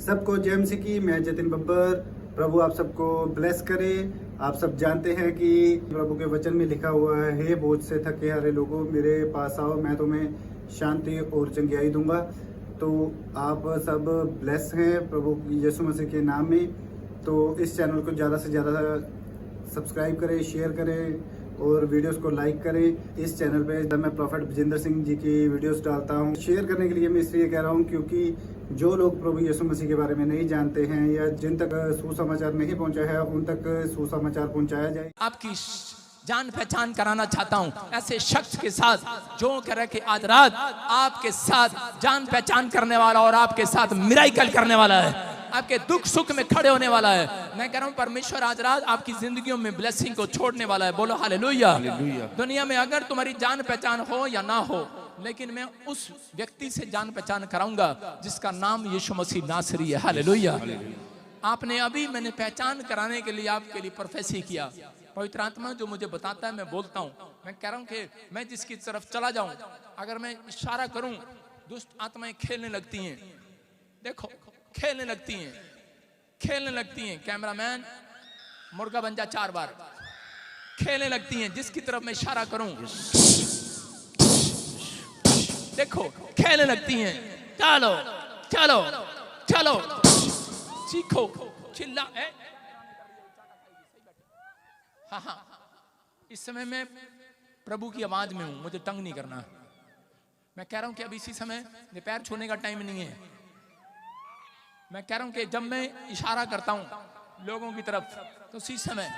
सबको जय मसीह की। मैं जतिन बब्बर। प्रभु आप सबको ब्लेस करे। आप सब जानते हैं कि प्रभु के वचन में लिखा हुआ है, हे बोझ से थके हारे लोगों मेरे पास आओ, मैं तुम्हें शांति और चंगियाई दूंगा। तो आप सब ब्लेस हैं प्रभु यीशु मसीह के नाम में। तो इस चैनल को ज़्यादा से ज़्यादा सब्सक्राइब करें, शेयर करें और वीडियोस को लाइक करें। इस चैनल पे जब मैं प्रॉफेट विजेंद्र सिंह जी की वीडियोस डालता हूँ, शेयर करने के लिए मैं इसलिए कह रहा हूँ क्योंकि जो लोग प्रभु यीशु मसीह के बारे में नहीं जानते हैं या जिन तक सुसमाचार नहीं पहुँचा है, उन तक सुसमाचार पहुँचाया जाए। आपकी जान पहचान कराना चाहता हूँ ऐसे शख्स के साथ जो कह रहे कि आज रात आपके साथ जान पहचान करने वाला और आपके साथ मिराकल करने वाला है, आपके दुख सुख में खड़े होने वाला है। मैं कह रहा हूँ परमेश्वर आज रात आपकी जिंदगियों में ब्लेसिंग को छोड़ने वाला है। बोलो हालेलुया। दुनिया में अगर तुम्हारी जान पहचान हो या ना हो, लेकिन मैं उस व्यक्ति से जान पहचान कराऊंगा जिसका नाम यीशु मसीह नासरी है। हालेलुया। आपने अभी मैंने पहचान कराने के लिए आपके लिए प्रोफेसी किया। पवित्र आत्मा जो मुझे बताता है मैं बोलता हूँ। मैं कह रहा हूँ कि मैं जिसकी तरफ चला जाऊं, अगर मैं इशारा करूं, दुष्ट आत्माएं खेलने लगती हैं। देखो खेलने लगती हैं, खेलने लगती हैं। कैमरामैन मुर्गा बन जा 4 बार। खेलने लगती हैं जिसकी तरफ मैं इशारा करूं, देखो खेलने लगती हैं। चलो चलो चलो सीखो चिल्ला। हाँ हाँ, इस समय मैं प्रभु की आवाज में हूं, मुझे तंग नहीं करना। मैं कह रहा हूं कि अब इसी समय ये पैर छूने का टाइम नहीं है। मैं कह रहा हूं कि जब मैं इशारा करता हूं लोगों की तरफ, तो उसी समय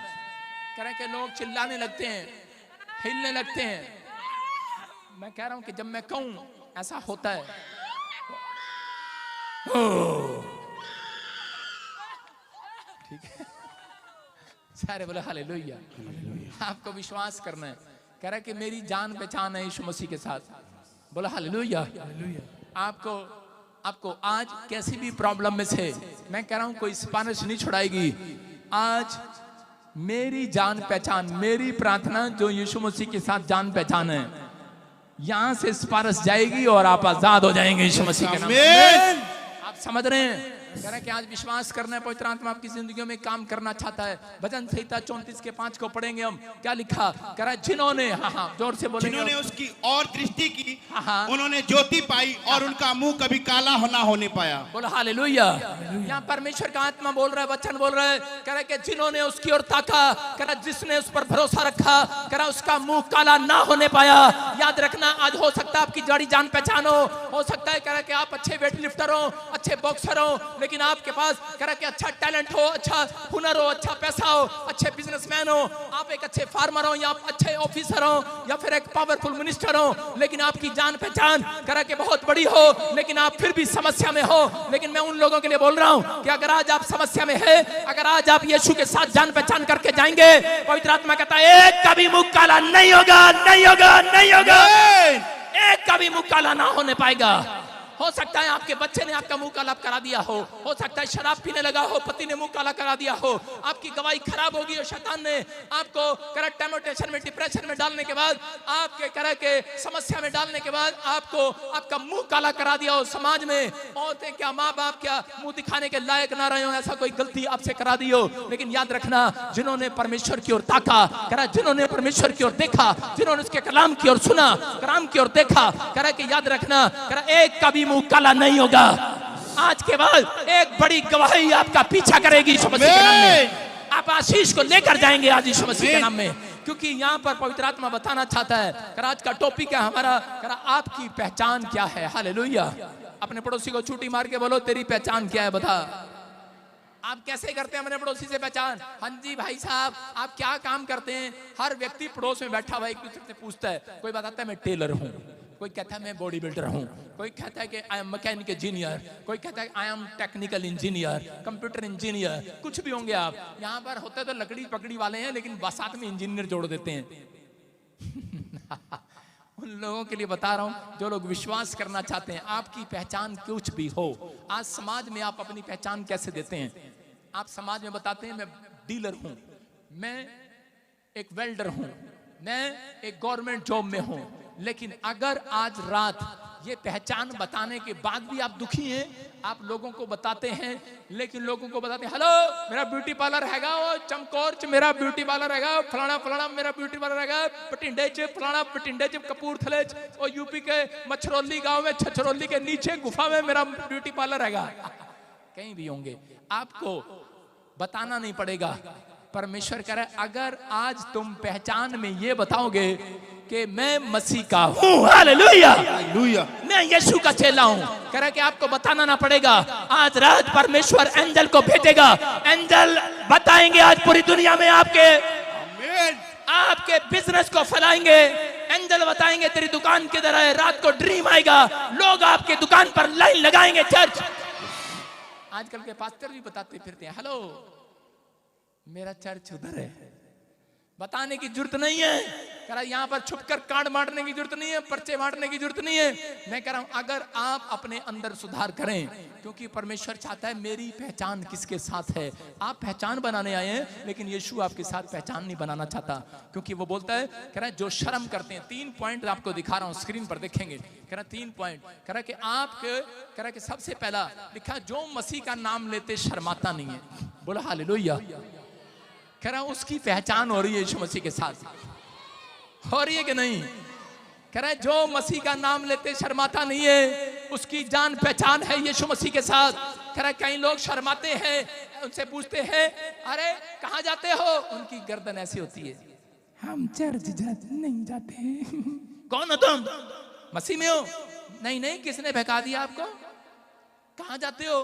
कह रहे कि लोग चिल्लाने लगते हैं, हिलने लगते हैं। मैं कह रहा हूं कि जब मैं कहूं ऐसा होता है। ठीक है, सारे बोले हालेलुया। आपको विश्वास करना है। कह रहा है कि मेरी जान पहचान है यीशु मसीह के साथ। बोला हालेलुया। आपको आपको आज कैसी भी प्रॉब्लम में से मैं कह रहा हूं कोई सिफारिश नहीं छुड़ाएगी। आज मेरी जान पहचान, मेरी प्रार्थना जो यीशु मसीह के साथ जान पहचान है, यहां से सिफारिश जाएगी और आप आजाद हो जाएंगे यीशु मसीह के नाम में। आप समझ रहे हैं? कह रहा है कि आज विश्वास करना है, पवित्र आत्मा आपकी जिंदगियों में काम करना चाहता है। भजन संहिता 34 के 5 को पढ़ेंगे हम। क्या लिखा? कह रहा है जिन्होंने, हाँ हाँ जोर से बोलेंगे, जिन्होंने उसकी और दृष्टि की, हाँ, उन्होंने ज्योति पाई और उनका मुंह कभी काला ना होने पाया। बोलो हालेलुया। यहाँ परमेश्वर का आत्मा बोल रहा है, वचन बोल रहा है। कह रहा है कि जिन्होंने उसकी ओर ताका, कह रहा है जिसने उस पर भरोसा रखा, कह रहा है उसका मुंह काला ना होने पाया। याद रखना, आज हो सकता है आपकी जड़ी जान पहचान हो सकता है कह रहा है कि आप अच्छे वेट लिफ्टर हो, अच्छे बॉक्सर हो, लेकिन आपके पास कह रहा है कि अच्छा टैलेंट हो, अच्छा हुनर हो, अच्छा पैसा हो, अच्छे बिजनेसमैन हो, आप एक अच्छे फार्मर हो या अच्छे ऑफिसर हो या फिर एक पावरफुल मिनिस्टर हो, लेकिन आपकी जान पहचान कह रहा है कि बहुत बड़ी हो, लेकिन आप फिर भी समस्या में हो। लेकिन मैं उन लोगों के लिए बोल रहा हूं कि अगर आज आप समस्या में है, अगर आज आप यीशु के साथ जान पहचान करके जाएंगे, पवित्र आत्मा कहता है एक कभी मुंह काला नहीं होगा, नहीं होगा, नहीं होगा। एक कभी मुंह काला ना होने पाएगा। हो सकता है आपके बच्चे ने आपका मुंह काला करा दिया हो सकता है शराब पीने लगा हो, पति ने मुंह काला करा दिया हो, आपकी गवाही खराब होगी और शैतान ने आपको करंट टेम्पटेशन में, डिप्रेशन में डालने के बाद, आपके करह के समस्या में डालने के बाद आपको आपका मुंह काला करा दिया हो। समाज में औरतें क्या, माँ बाप क्या मुंह दिखाने के लायक ना रहे हो, ऐसा कोई गलती आपसे करा दी हो। लेकिन याद रखना, जिन्होंने परमेश्वर की ओर ताका, करा जिन्होंने परमेश्वर की ओर देखा, जिन्होंने उसके कलाम की ओर सुना, कलाम की ओर देखा, करा कि याद रखना, करा एक कभी मुंह काला नहीं होगा। आज के बाद एक बड़ी गवाही आपका पीछा करेगी यीशु मसीह के नाम में। आप आशीष को लेकर जाएंगे आज यीशु मसीह के नाम में, क्योंकि यहाँ पर पवित्र आत्मा बताना चाहता है। आज का टॉपिक है हमारा, आपकी पहचान क्या है। हालेलुया। अपने पड़ोसी को छुट्टी मार के बोलो तेरी पहचान क्या है, बता। आप कैसे करते हैं अपने पड़ोसी से पहचान? हाँ जी भाई साहब, आप क्या काम करते हैं? हर व्यक्ति पड़ोस में बैठा हुआ एक दूसरे से पूछता है। कोई बताता है मैं टेलर हूँ, कोई कहता है मैं बॉडी बिल्डर हूँ, कोई कहता है कि आई एम मैकेनिकल इंजीनियर, कोई कहता है I am technical engineer, computer engineer, कुछ भी होंगे आप। यहाँ पर होते तो लकड़ी पकड़ी वाले हैं, लेकिन साथ में इंजीनियर जोड़ देते हैं। उन लोगों के लिए बता रहा हूँ जो लोग विश्वास करना चाहते हैं आपकी पहचान कुछ भी हो। आज समाज में आप अपनी पहचान कैसे देते हैं? आप समाज में बताते हैं मैं डीलर हूँ, मैं एक वेल्डर हूँ, मैं एक गवर्नमेंट जॉब में हूँ, लेकिन अगर आज रात ये पहचान बताने के बाद भी आप दुखी हैं। आप लोगों को बताते हैं, लेकिन लोगों को बताते हैं हेलो मेरा ब्यूटी पार्लर हैगा, वो चमकौर च मेरा ब्यूटी पार्लर हैगा, फलाना फलाना मेरा ब्यूटी पार्लर हैगा, पटिंडे च फलाना पटिंडे च कपूरथले च, और यूपी के मछरौली गांव में छछरौली के नीचे गुफा में मेरा ब्यूटी पार्लर हैगा। कहीं भी होंगे, आपको बताना नहीं पड़ेगा। परमेश्वर कह रहा है अगर आज तुम पहचान में ये बताओगे कि मैं मसीह का हूं, हालेलुया, हालेलुया, मैं यीशु का चेला हूं, कह रहा है कि आपको बताना ना पड़ेगा। आज रात परमेश्वर एंजल को भेजेगा, एंजल बताएंगे आज पूरी दुनिया में आपके बिजनेस को फैलाएंगे। एंजल बताएंगे तेरी दुकान किधर है, रात को ड्रीम आएगा, लोग आपके दुकान पर लाइन लगाएंगे। चर्च आजकल के पास्टर भी बताते फिरते हैं हेलो मेरा चर्च उधर है, बताने की जरूरत नहीं है। कह रहा यहाँ पर छुपकर कांड मारने की जरूरत नहीं है, पर्चे मारने की जरूरत नहीं है। मैं कह रहा हूं अगर आप अपने अंदर सुधार करें, क्योंकि परमेश्वर चाहता है मेरी पहचान किसके साथ है। आप पहचान बनाने आए हैं, लेकिन यीशु आपके साथ पहचान नहीं बनाना चाहता, क्योंकि वो बोलता है कह रहा है जो शर्म करते हैं। 3 पॉइंट आपको दिखा रहा हूं, स्क्रीन पर देखेंगे। कह रहा 3 पॉइंट, कह रहा कि आपके कह रहा कि सबसे पहला लिखा जो मसीह का नाम लेते शर्माता नहीं है। बोला हालेलुया। कह रहा उसकी पहचान हो रही है यीशु मसीह के साथ, हो रही है कि नहीं? कह रहा है जो मसीह का नाम लेते शर्माता नहीं है, उसकी जान पहचान है यीशु मसीह के साथ। कह रहा है कई लोग शर्माते हैं, उनसे पूछते हैं अरे कहाँ जाते हो, उनकी गर्दन ऐसी होती है, हम चर्च नहीं जाते। कौन हो तुम? मसीह में हो? नहीं नहीं, किसने बहका दिया आपको? कहाँ जाते हो,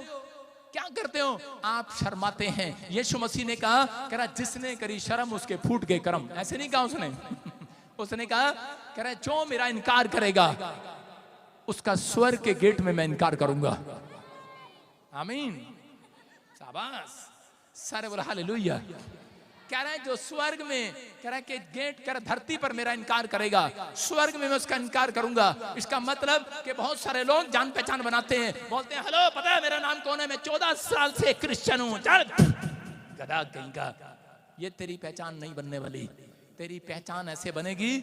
क्या करते हो? आप शर्माते हैं। यीशु मसीह ने कहा कह रहा जिसने करी शर्म उसके फूट गए कर्म। ऐसे नहीं कहा उसने उसने कहा कह रहा जो मेरा इनकार करेगा उसका स्वर्ग के गेट में मैं इनकार करूंगा। आमीन, शाबाश, सारे बोला हालेलुया। कह रहा है जो स्वर्ग में कह रहा है कि गेट कर धरती पर मेरा इनकार करेगा, स्वर्ग में मैं उसका इनकार करूंगा। इसका मतलब कि बहुत सारे लोग जान पहचान बनाते हैं, बोलते हैं हेलो पता है मेरा नाम कौन है, मैं 14 साल से क्रिश्चियन हूं। चल गधा कहीं का, ये तेरी पहचान नहीं बनने वाली। तेरी पहचान ऐसे बनेगी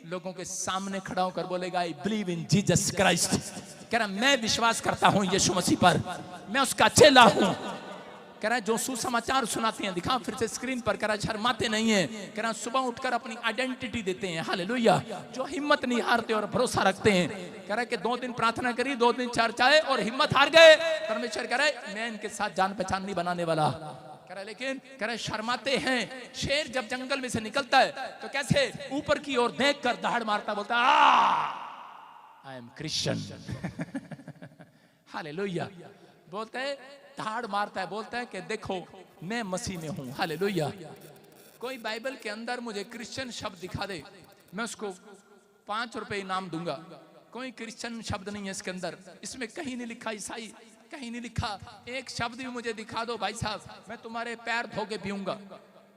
लोगों के सामने खड़ा होकर बोलेगा I believe in Jesus Christ. कह रहा मैं विश्वास करता हूं यीशु मसीह पर, मैं उसका चेला हूं। कह रहा है जो सुसमाचार सुनाते हैं, दिखा फिर से स्क्रीन पर, कह रहा शर्माते नहीं है। कह रहा सुबह उठकर अपनी आइडेंटिटी देते हैं, हालेलुया। जो हिम्मत नहीं हारते और भरोसा रखते हैं। कह रहा है कि 2 दिन प्रार्थना करी, 2 दिन चर्च आए और हिम्मत हार गए। परमेश्वर कह रहा है मैं इनके साथ जान पहचान नहीं बनाने वाला। कह रहा लेकिन कह रहा शर्माते हैं। शेर जब जंगल में से निकलता है तो कैसे ऊपर की ओर देखकर दहाड़ मारता, बोलता आई एम क्रिश्चियन। हालेलुया। बोलता है दहाड़ मारता है, बोलता है कि देखो मैं मसीह में हूं, हालेलुया। कोई बाइबल के अंदर मुझे क्रिश्चियन शब्द दिखा दे, मैं उसको 5 रुपए इनाम दूंगा। कोई क्रिश्चियन शब्द नहीं है इसके अंदर, इसमें कहीं नहीं लिखा ईसाई, कहीं नहीं लिखा। एक शब्द भी मुझे दिखा दो भाई साहब, मैं तुम्हारे पैर धो के पीऊंगा।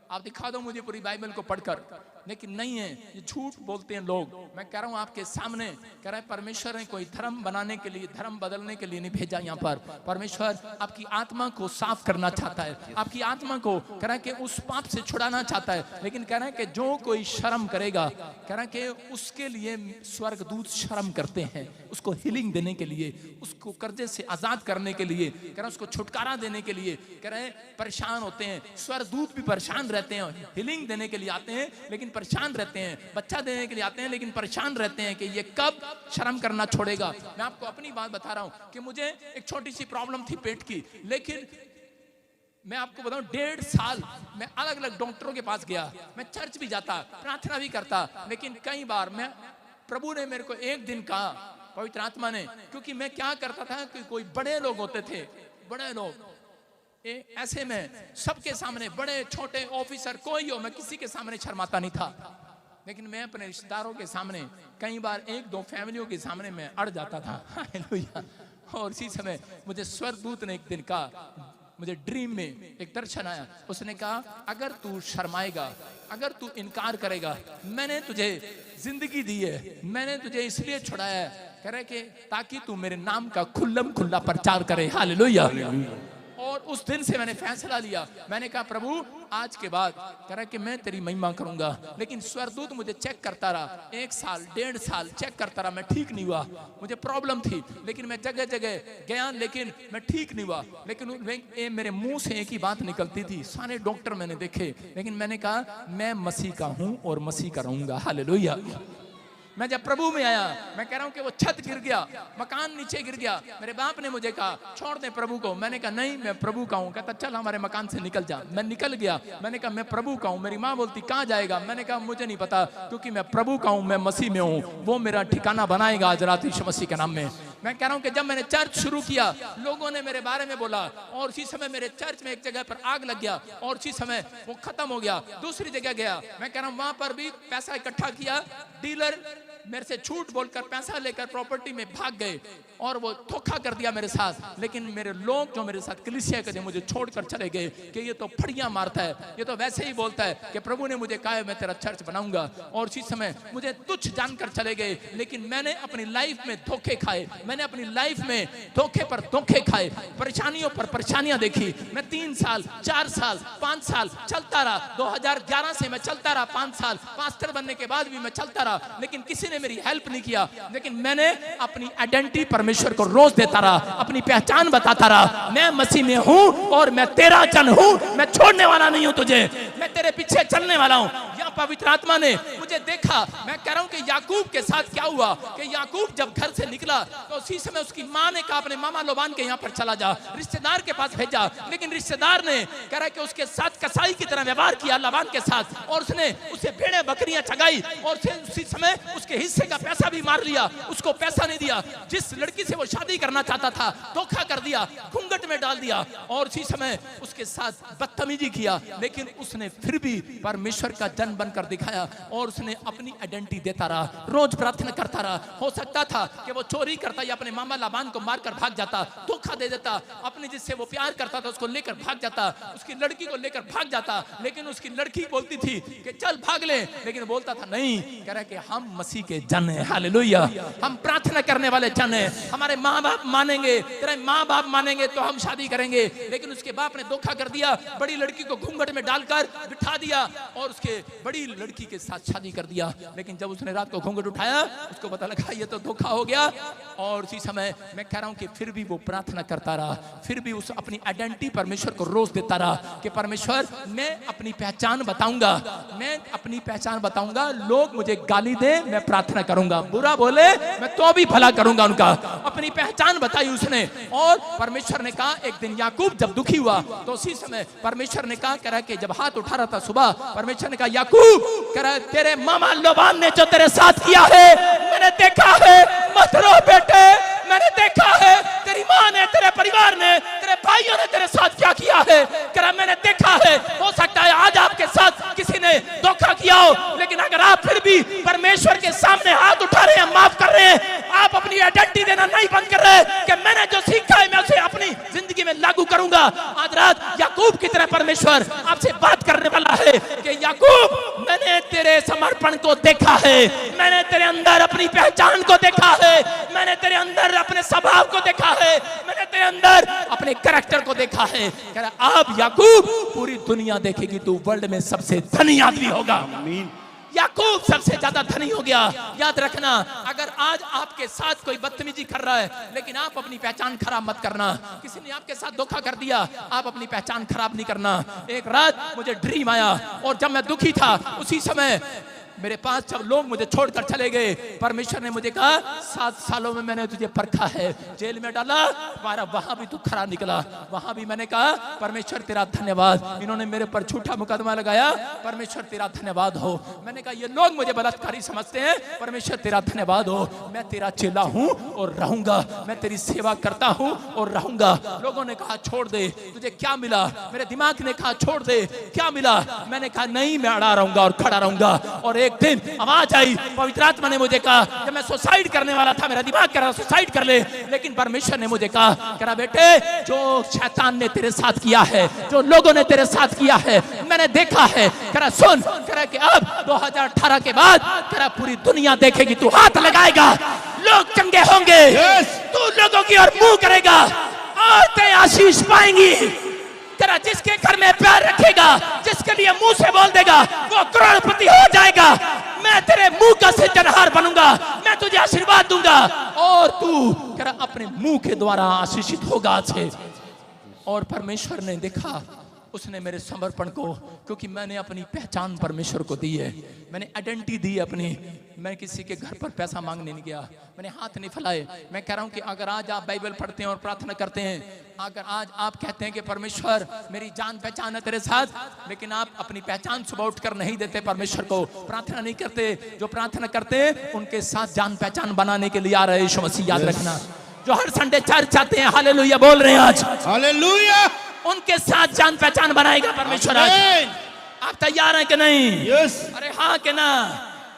आप दिखा दो मुझे पूरी बाइबल को पढ़कर, लेकिन नहीं है, ये झूठ बोलते हैं लोग। मैं कह रहा हूं आपके सामने, कह रहा है परमेश्वर ने कोई धर्म बनाने के लिए, धर्म बदलने के लिए नहीं भेजा यहाँ पर। परमेश्वर आपकी आत्मा को साफ करना चाहता है, आपकी आत्मा को कह रहा है कि उस पाप से छुड़ाना चाहता है। लेकिन कह रहा है कि जो कोई शर्म करेगा, कह रहा है कि उसके लिए स्वर्गदूत शर्म करते हैं, उसको हीलिंग देने के लिए, उसको कर्जे से आजाद करने के लिए, कह रहा है उसको छुटकारा देने के लिए। कह रहे परेशान होते हैं, स्वर्गदूत भी परेशान रहते हैं, हीलिंग देने के लिए आते हैं लेकिन परेशान रहते हैं, बच्चा देने के लिए आते हैं लेकिन परेशान रहते हैं कि ये कब शर्म करना छोड़ेगा। मैं आपको अपनी बात बता रहा हूं कि मुझे एक छोटी सी प्रॉब्लम थी पेट की, लेकिन मैं आपको बताऊं 1.5 साल मैं अलग अलग डॉक्टरों के पास गया, मैं चर्च भी जाता, प्रार्थना भी करता, लेकिन कई बार मैं प्रभु ने मेरे को एक दिन कहा, पवित्र आत्मा ने, क्योंकि मैं क्या करता था कि कोई बड़े लोग होते थे, बड़े लोग ऐसे में सबके सामने, बड़े छोटे ऑफिसर कोई हो, मैं किसी के सामने शर्माता नहीं था। लेकिन मैं अपने रिश्तेदारों के सामने, कई बार 1-2 फैमिलियों के सामने मैं अड़ जाता था, हालेलुया। और इसी समय मुझे स्वर्गदूत ने एक दिन कहा, मुझे ड्रीम में एक दर्शन आया, उसने कहा अगर तू शर्माएगा, अगर तू इनकार करेगा, मैंने तुझे जिंदगी दी है, मैंने तुझे इसलिए छुड़ाया है, कह रहे कि ताकि तू मेरे नाम का खुल्लम खुल्ला प्रचार करे, हालेलुया। और और उस दिन से मैंने फैसला लिया, मैंने कहा प्रभु आज के बाद कह रहा कि मैं तेरी महिमा करूंगा। लेकिन स्वर्गदूत मुझे चेक करता रहा, 1 साल 1.5 साल चेक करता रहा, मैं ठीक नहीं हुआ। मुझे प्रॉब्लम थी, लेकिन मैं जगह जगह गया, लेकिन मैं ठीक नहीं हुआ। लेकिन मेरे मुंह से एक ही बात निकलती थी, सारे डॉक्टर मैंने देखे, लेकिन मैंने कहा मैं मसीह का हूं और मसीह का रहूंगा। हालेलुया। मैं जब प्रभु में आया, मैं कह रहा हूं कि वो छत गिर गया, मकान नीचे गिर गया। मेरे बाप ने मुझे कहा छोड़ दे प्रभु को। मैंने कहा नहीं, मैं प्रभु का हूं। कहता चल हमारे मकान से निकल जा। मैं निकल गया। मैंने कहा मैं प्रभु का हूं। मेरी माँ बोलती कहाँ जाएगा? मैंने कहा मुझे नहीं पता, क्योंकि मैं प्रभु का हूं, मैं मसीह में हूं, वो मेरा ठिकाना बनाएगा आज रात यीशु मसीह के नाम में। मैं कह रहा हूं कि जब मैंने चर्च शुरू किया, लोगों ने मेरे बारे में बोला, और उसी समय मेरे चर्च में एक जगह पर आग लग गया, और उसी समय वो खत्म हो गया। दूसरी जगह गया, मैं कह रहा हूं वहां पर भी पैसा इकट्ठा किया, डीलर मेरे से झूठ बोलकर पैसा लेकर प्रॉपर्टी में भाग गए, और वो धोखा कर दिया मेरे साथ। लेकिन मेरे लोग जो मेरे साथ कलीसिया के थे मुझे छोड़कर चले गए कि ये तो फड़ियां मारता है, ये तो वैसे ही बोलता है कि प्रभु ने मुझे कहा है मैं तेरा चर्च बनाऊंगा। और उसी समय मुझे तुच्छ जानकर चले गए। लेकिन मैंने अपनी लाइफ में धोखे खाए, मैंने अपनी लाइफ में धोखे पर धोखे खाए, परेशानियों पर परेशानियां देखी। मैं 3 साल 4 साल 5 साल चलता रहा। 2011 से मैं चलता रहा, 5 साल पास्टर बनने के बाद भी मैं चलता रहा, लेकिन किसी ने मेरी हेल्प नहीं किया। लेकिन मैंने अपनी आइडेंटिटी परमेश्वर को रोज देता रहा, अपनी पहचान बताता रहा, मैं मसीह में हूं और मैं तेरा जन हूं, मैं छोड़ने वाला नहीं हूं तुझे, मैं तेरे पीछे चलने वाला हूं। या पवित्र आत्मा ने मुझे देखा। मैं कह रहा हूं कि याकूब के साथ क्या हुआ कि याकूब जब घर से निकला तो उसी समय उसकी मां ने कहा अपने मामा लोबान के यहाँ पर चला जा, रिश्तेदार के पास भेजा। लेकिन रिश्तेदार ने कह रहा कि उसके साथ कसाई की तरह व्यवहार किया लाबान के साथ, और उसने उसे भेड़े बकरियां चगाई, और उसी समय उसके हिस्से का पैसा भी मार लिया, उसको पैसा नहीं दिया। जिस लड़की से वो शादी करना चाहता था धोखा कर दिया, घूंघट में डाल दिया, और उसी समय उसके साथ बदतमीजी किया। लेकिन उसने फिर भी परमेश्वर का जन बनकर दिखाया, और उसने अपनी आइडेंटिटी देता रहा, रोज प्रार्थना करता रहा। हो सकता था कि वो चोरी करता या अपने मामा लाबान को मारकर भाग जाता, धोखा दे देता, अपनी जिससे वो प्यार करता था उसको लेकर भाग जाता, उसकी लड़की को लेकर भाग जाता। लेकिन उसकी लड़की बोलती थी कि चल भाग ले, लेकिन बोलता था नहीं, कह रहा कि हम मसीह के जन हैं। हालेलुया। हम प्रार्थना करने वाले जन हैं, हमारे माँ बाप मानेंगे, तेरे माँ बाप मानेंगे तो हम शादी करेंगे। लेकिन उसके बाप ने धोखा कर दिया, बड़ी लड़की को घूंघट में डालकर बिठा दिया और उसके बड़ी लड़की के साथ शादी कर दिया। लेकिन जब उसने रात को घूंघट उठाया उसको पता लगा ये तो धोखा हो गया। और उसी समय मैं कह रहा हूं कि फिर भी वो प्रार्थना करता रहा, फिर भी उस अपनी आइडेंटिटी परमेश्वर को रोज देता रहा कि परमेश्वर मैं अपनी पहचान बताऊंगा, मैं अपनी पहचान बताऊंगा। लोग मुझे गाली दे मैं प्रार्थना करूंगा, बुरा बोले मैं तो भी भला करूंगा उनका। अपनी पहचान बताई उसने। और परमेश्वर ने कहा, एक दिन याकूब जब दुखी हुआ तो उसी समय परमेश्वर ने कहा, कह रहा कि जब हाथ उठा रहा था सुबह, परमेश्वर ने कहा याकूब, कह रहा तेरे मामा लोबान ने जो तेरे साथ किया है मैंने देखा है, मत रो बेटे, मैंने देखा है तेरी माँ ने, तेरे परिवार ने, तेरे भाइयों ने तेरे साथ क्या किया है, कह रहा मैंने देखा है। हो सकता है आज आपके साथ किसी ने धोखा किया हो, लेकिन अगर आप फिर भी परमेश्वर के सामने हाथ उठा रहे हैं, माफ कर रहे हैं, आप अपनी आइडेंटिटी देना नहीं बंद कर रहे कि मैंने जो सीखा है मैं उसे अपनी जिंदगी में लागू करूंगा। आज रात याकूब की तरह परमेश्वर आपसे बात करने वाला है कि याकूब मैंने तेरे समर्पण को देखा है, मैंने तेरे अंदर अपनी पहचान को देखा है, मैंने तेरे अंदर अपने स्वभाव को देखा है, मैंने तेरे अंदर अपने कैरेक्टर को देखा है। कह रहा अब याकूब पूरी दुनिया देखेगी, तू वर्ल्ड में सबसे धनी आदमी होगा। याकूब सबसे ज्यादा धनी हो गया। याद रखना, अगर आज आपके साथ कोई बदतमीजी कर रहा है लेकिन आप अपनी पहचान खराब मत करना। किसी ने आपके साथ धोखा कर दिया, आप अपनी पहचान खराब नहीं करना। एक रात मुझे ड्रीम आया और जब मैं दुखी था उसी समय मेरे पास जब लोग मुझे छोड़कर चले गए, परमेश्वर ने मुझे कहा 7 सालों में मैंने तुझे परखा है, जेल में डाला, तुम्हारा वहां भी तू खरा निकला। वहां भी मैंने कहा परमेश्वर तेरा धन्यवाद, इन्होंने मेरे पर झूठा मुकदमा लगाया, परमेश्वर तेरा धन्यवाद हो। मैंने कहा ये लोग मुझे बलात्कारी समझते हैं, परमेश्वर तेरा धन्यवाद हो, मैं तेरा चेला हूं और रहूंगा, मैं तेरी सेवा करता हूं और रहूंगा। लोगों ने कहा छोड़ दे, तुझे क्या मिला? मेरे दिमाग ने कहा छोड़ दे, क्या मिला? मैंने कहा नहीं, मैं अड़ा रहूंगा और खड़ा रहूंगा। और एक दिन आवाज आई, पवित्र आत्मा ने मुझे कहा, जब मैं सुसाइड करने वाला था, मेरा दिमाग कह रहा सुसाइड कर ले, लेकिन परमेश्वर ने मुझे कहा, कह रहा बेटे जो शैतान ने तेरे साथ किया है, जो लोगों ने तेरे साथ किया है, मैंने देखा है। कह रहा सुन, कह रहा कि अब 2018 के बाद कह रहा पूरी दुनिया देखेगी, तू हाथ लगाएगा, लोग चंगे होंगे, तू लोगों की ओर मुंह करेगा, औरतें आशीष पाएंगी, करा जिसके घर में पैर रखेगा, जिसके लिए मुंह से बोल देगा, वो करोड़पति हो जाएगा। मैं तेरे मुंह का सिरजनहार बनूंगा, मैं तुझे आशीर्वाद दूंगा और तू करा अपने मुंह के द्वारा आशीषित होगा आज से। और परमेश्वर ने देखा, उसने मेरे समर्पण को, क्योंकि मैंने अपनी पहचान परमेश्वर को दी है, मैंने आइडेंटिटी दी अपनी। मैं किसी के घर पर पैसा मांगने नहीं गया, मैंने हाथ नहीं फैलाए। मैं कह रहा हूं कि अगर आज आप बाइबल पढ़ते हैं और प्रार्थना करते हैं, अगर आज आप कहते हैं कि परमेश्वर मेरी जान पहचान है तेरे साथ, लेकिन आप अपनी पहचान सुबह उठकर नहीं देते परमेश्वर को, प्रार्थना नहीं करते, जो प्रार्थना करते हैं उनके साथ जान पहचान बनाने के लिए आ रहे यीशु मसीह, याद रखना। जो हर संडे चर्च आते हैं, हालेलुया बोल रहे हैं आज, हालेलुया, उनके साथ जान पहचान बनाएगा परमेश्वर आज। आप तैयार हैं कि नहीं? यस। अरे हाँ कि ना?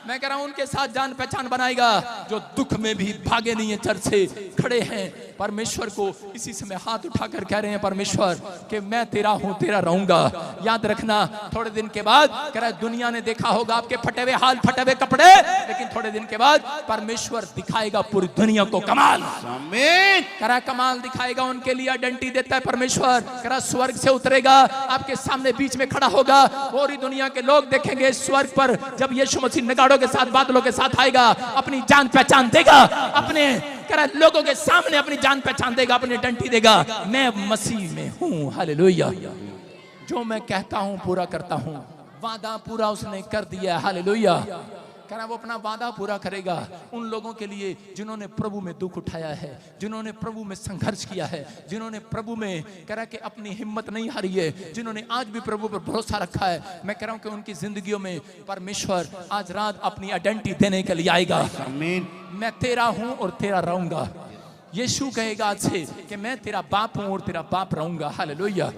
मैं कह रहा हूं उनके साथ जान पहचान बनाएगा जो दुख में भी भागे नहीं है, चर्च से खड़े हैं परमेश्वर को इसी समय हाथ उठाकर कह रहे हैं परमेश्वर कि मैं तेरा हूं, तेरा रहूंगा। याद रखना, थोड़े दिन के बाद कह रहा है दुनिया ने देखा होगा आपके फटे हुए हाल, फटे हुए कपड़े, लेकिन थोड़े दिन के बाद परमेश्वर दिखाएगा पूरी दुनिया को कमाल। आमीन। कह रहा कमाल दिखाएगा, उनके लिए आइडेंटिटी देता है परमेश्वर। कह रहा स्वर्ग से उतरेगा, आपके सामने बीच में खड़ा होगा, पूरी दुनिया के लोग देखेंगे स्वर्ग पर जब यीशु मसीह नगाड़ों के साथ, बादलों के साथ आएगा, अपनी जान पहचान देगा, अपने कह रहा लोगों के सामने अपनी जान पहचान देगा, अपनी आइडेंटिटी देगा, मैं मसीह में हूं। हालेलुया। जो मैं कहता हूं पूरा करता हूं, वादा पूरा उसने कर दिया। हालेलुया। कह रहा वो अपना वादा पूरा करेगा उन लोगों के लिए जिन्होंने प्रभु में दुख उठाया है, जिन्होंने प्रभु में संघर्ष किया है, जिन्होंने प्रभु में कह रहा कि अपनी हिम्मत नहीं हारी है, जिन्होंने आज भी प्रभु पर भरोसा रखा है। मैं कह रहा हूं कि उनकी जिंदगियों में परमेश्वर आज रात अपनी आइडेंटिटी देने के लिए आएगा। आमीन। मैं तेरा हूं और तेरा रहूंगा। यीशु कहेगा आज से कि मैं तेरा बाप हूं और तेरा बाप रहूंगा। हालेलुया।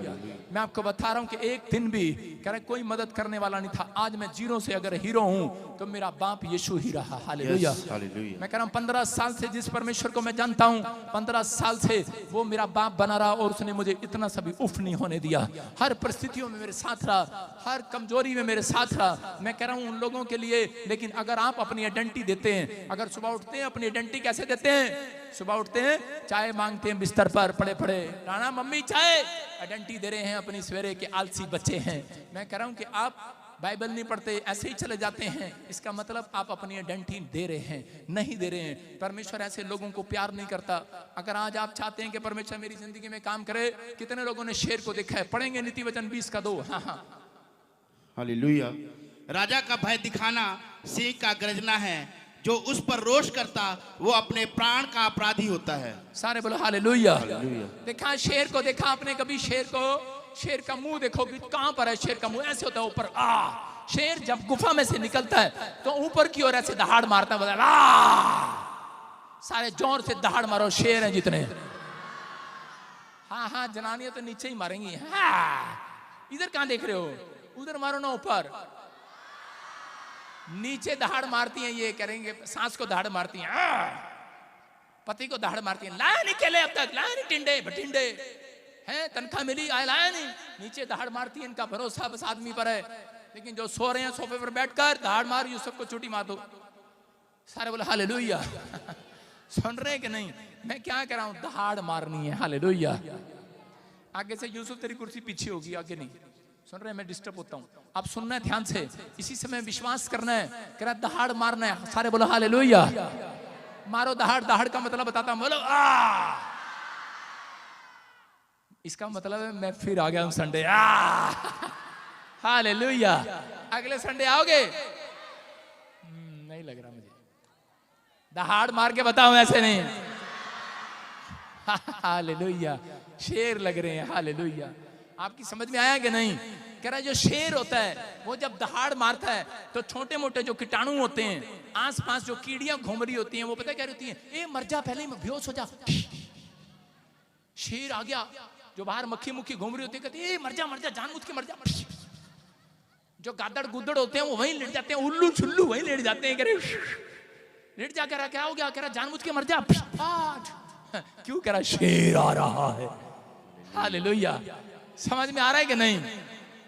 मैं आपको बता रहा हूं कि एक दिन भी कह रहे कोई मदद करने वाला नहीं था, आज मैं जीरो से अगर हीरो हूं तो मेरा बाप यीशु ही रहा। हालेलुया। मैं कह रहा हूं 15 साल से जिस परमेश्वर को मैं जानता हूं, 15 साल से वो मेरा बाप बना रहा और उसने मुझे इतना सा भी उफ नहीं होने दिया। हर परिस्थितियों में मेरे साथ रहा, हर कमजोरी में मेरे साथ रहा। मैं कह रहा हूं उन लोगों के लिए, लेकिन अगर आप अपनी आइडेंटिटी देते हैं, अगर सुबह उठते हैं अपनी आइडेंटिटी कैसे देते हैं? सुबह उठते हैं, चाय मांगते हैं बिस्तर पर पड़े पड़े, राणा मम्मी चाय, आइडेंटिटी दे रहे हैं अपनी सवेरे के आलसी बच्चे हैं। मैं कह रहा हूं कि आप बाइबल नहीं पढ़ते, ऐसे ही चले जाते हैं, इसका मतलब आप अपनी आइडेंटिटी दे रहे हैं, नहीं दे रहे हैं। परमेश्वर ऐसे लोगों को प्यार नहीं करता। अगर आज आप चाहते हैं कि परमेश्वर मेरी जिंदगी में काम करे, कितने लोगों ने शेर को देखा है? पढ़ेंगे नीति वचन 20 का 2। हाँ हाँ, हालेलुया। राजा का भय दिखाना सिंह का गर्जना है, जो उस पर रोष करता वो अपने प्राण का अपराधी होता है। सारे बोलो हालेलुया। देखा शेर को, देखा आपने कभी शेर को? शेर का मुंह देखो, कहां पर है शेर का मुंह? ऐसे होता है ऊपर। शेर जब गुफा में से निकलता है तो ऊपर की ओर ऐसे दहाड़ मारता है, सारे जोर से दहाड़ मारो, शेर है जितने। हाँ हाँ, जनानियां तो नीचे ही मारेंगी। हाँ, इधर कहां देख रहे हो? उधर मारो ना, ऊपर। नीचे दहाड़ मारती हैं, ये करेंगे सांस को दहाड़ मारती हैं, पति को दहाड़ मारती हैं। लाया नहीं केले अब तक, लाया नहीं टिंडे भटिंडे हैं, तनख्वाह मिली आया, लाया नहीं। नीचे दहाड़ मारती है, इनका भरोसा बस आदमी पर है। लेकिन जो सो रहे हैं सोफे पर बैठकर, दहाड़ मार यूसुफ को छुट्टी मार दो। सारे बोले हालेलुया। सुन रहे हैं कि नहीं? मैं क्या कह रहा हूं? दहाड़ मारनी है। हालेलुया। आगे से यूसुफ तेरी कुर्सी पीछे होगी, आगे नहीं। सुन रहे हैं? मैं डिस्टर्ब होता हूं, आप सुनना है ध्यान से, इसी समय विश्वास करना है। कह रहा दहाड़ मारना है। सारे बोलो हालेलुया। मारो दहाड़। दहाड़ का मतलब बताता हूं, बोलो इसका मतलब है मैं फिर आ गया हूं संडे। हालेलुया। अगले संडे आओगे? नहीं लग रहा मुझे। दहाड़ मार के बताओ, ऐसे नहीं। हालेलुया। शेर लग रहे हैं। हालेलुया। आपकी समझ में आया कि नहीं? कह रहा जो शेर होता है वो जब दहाड़ मारता है तो छोटे मोटे जो कीटाणु होते हैं, आसपास जो कीड़ियां घूम रही होती हैं, वो पता क्या होती हैं? ए मर जा, पहले ही बेहोश हो जा। शेर आ गया, जो बाहर मक्खी मुक्खी घूम रही होती है, कहती है मर जा जानबूझ के मर जा। जो गादड़ गुदड़ होते हैं वो वहीं लेट जाते हैं, उल्लू छुल्लू वहीं लेट जाते हैं। कह रहे लेट जा, कह रहा क्या हो गया? कह रहा जानबूझ के मर जा। क्यों? कह रहा शेर आ रहा है। हालेलुया। समझ में आ रहा है कि नहीं?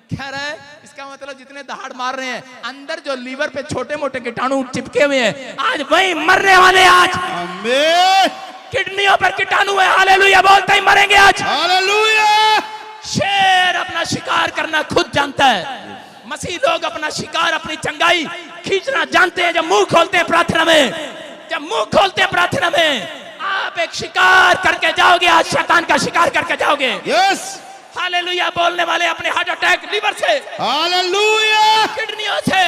कह रहा है इसका मतलब जितने दहाड़ मार रहे हैं, अंदर जो लीवर पे छोटे मोटे कीटाणु चिपके हुए हैं, आज वही मरने वाले। आज आमीन। किडनियों पर कीटाणु है। हालेलुया। बोलते ही मरेंगे आज। हालेलुया। शेर शिकार करना खुद जानता है। मसीह लोग अपना शिकार, अपनी चंगाई खींचना जानते हैं। जब मुंह खोलते हैं प्रार्थना में, जब मुंह खोलते हैं प्रार्थना में, आप एक शिकार करके जाओगे। आज शैतान का शिकार करके जाओगे। यस, हालेलुया बोलने वाले अपने हार्ट अटैक, लिवर से, हालेलुया, किडनियों से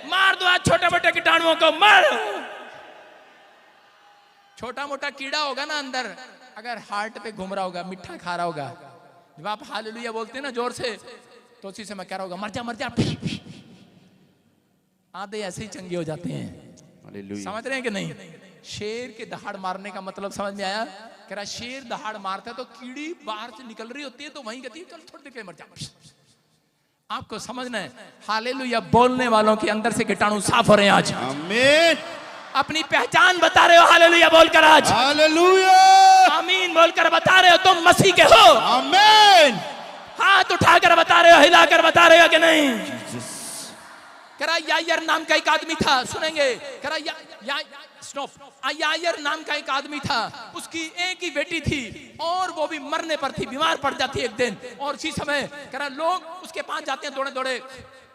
मार दो। आज छोटे मोटे कीटाणुओं को मार। छोटा मोटा कीड़ा होगा ना अंदर, अगर हार्ट पे घूम रहा होगा, मिठा खा रहा होगा, जब आप हालेलुया बोलते हैं ना जोर से, तो उसी से मैं कह रहा होगा मर जा मर जा। आधे ऐसे ही चंगे हो जाते हैं। हालेलुया। समझ रहे हैं कि नहीं? शेर के दहाड़ मारने का मतलब समझ में आया? कह रहा शेर दहाड़ मारता है तो कीड़ी बाहर से निकल रही होती है, तो वहीं कहती है चल थोड़ी देर के मर जा। आपको समझना है, हालेलुया बोलने वालों के अंदर से कीटाणु साफ हो रहे हैं आज। आमीन। अपनी पहचान बता रहे हो हालेलुया बोलकर आज। हालेलुया, आमीन बोलकर बता रहे हो तुम मसीह के हो। आमीन। हाथ उठाकर बता रहे हो, हिलाकर बता रहे हो कि नहीं? करा यायर नाम का एक आदमी था, सुनेंगे। करा स्टॉप। यायर नाम का एक आदमी था, उसकी एक ही बेटी थी और वो भी मरने पर थी, बीमार पड़ जाती एक दिन। और इसी समय करा लोग उसके पास जाते हैं दौड़े दौड़े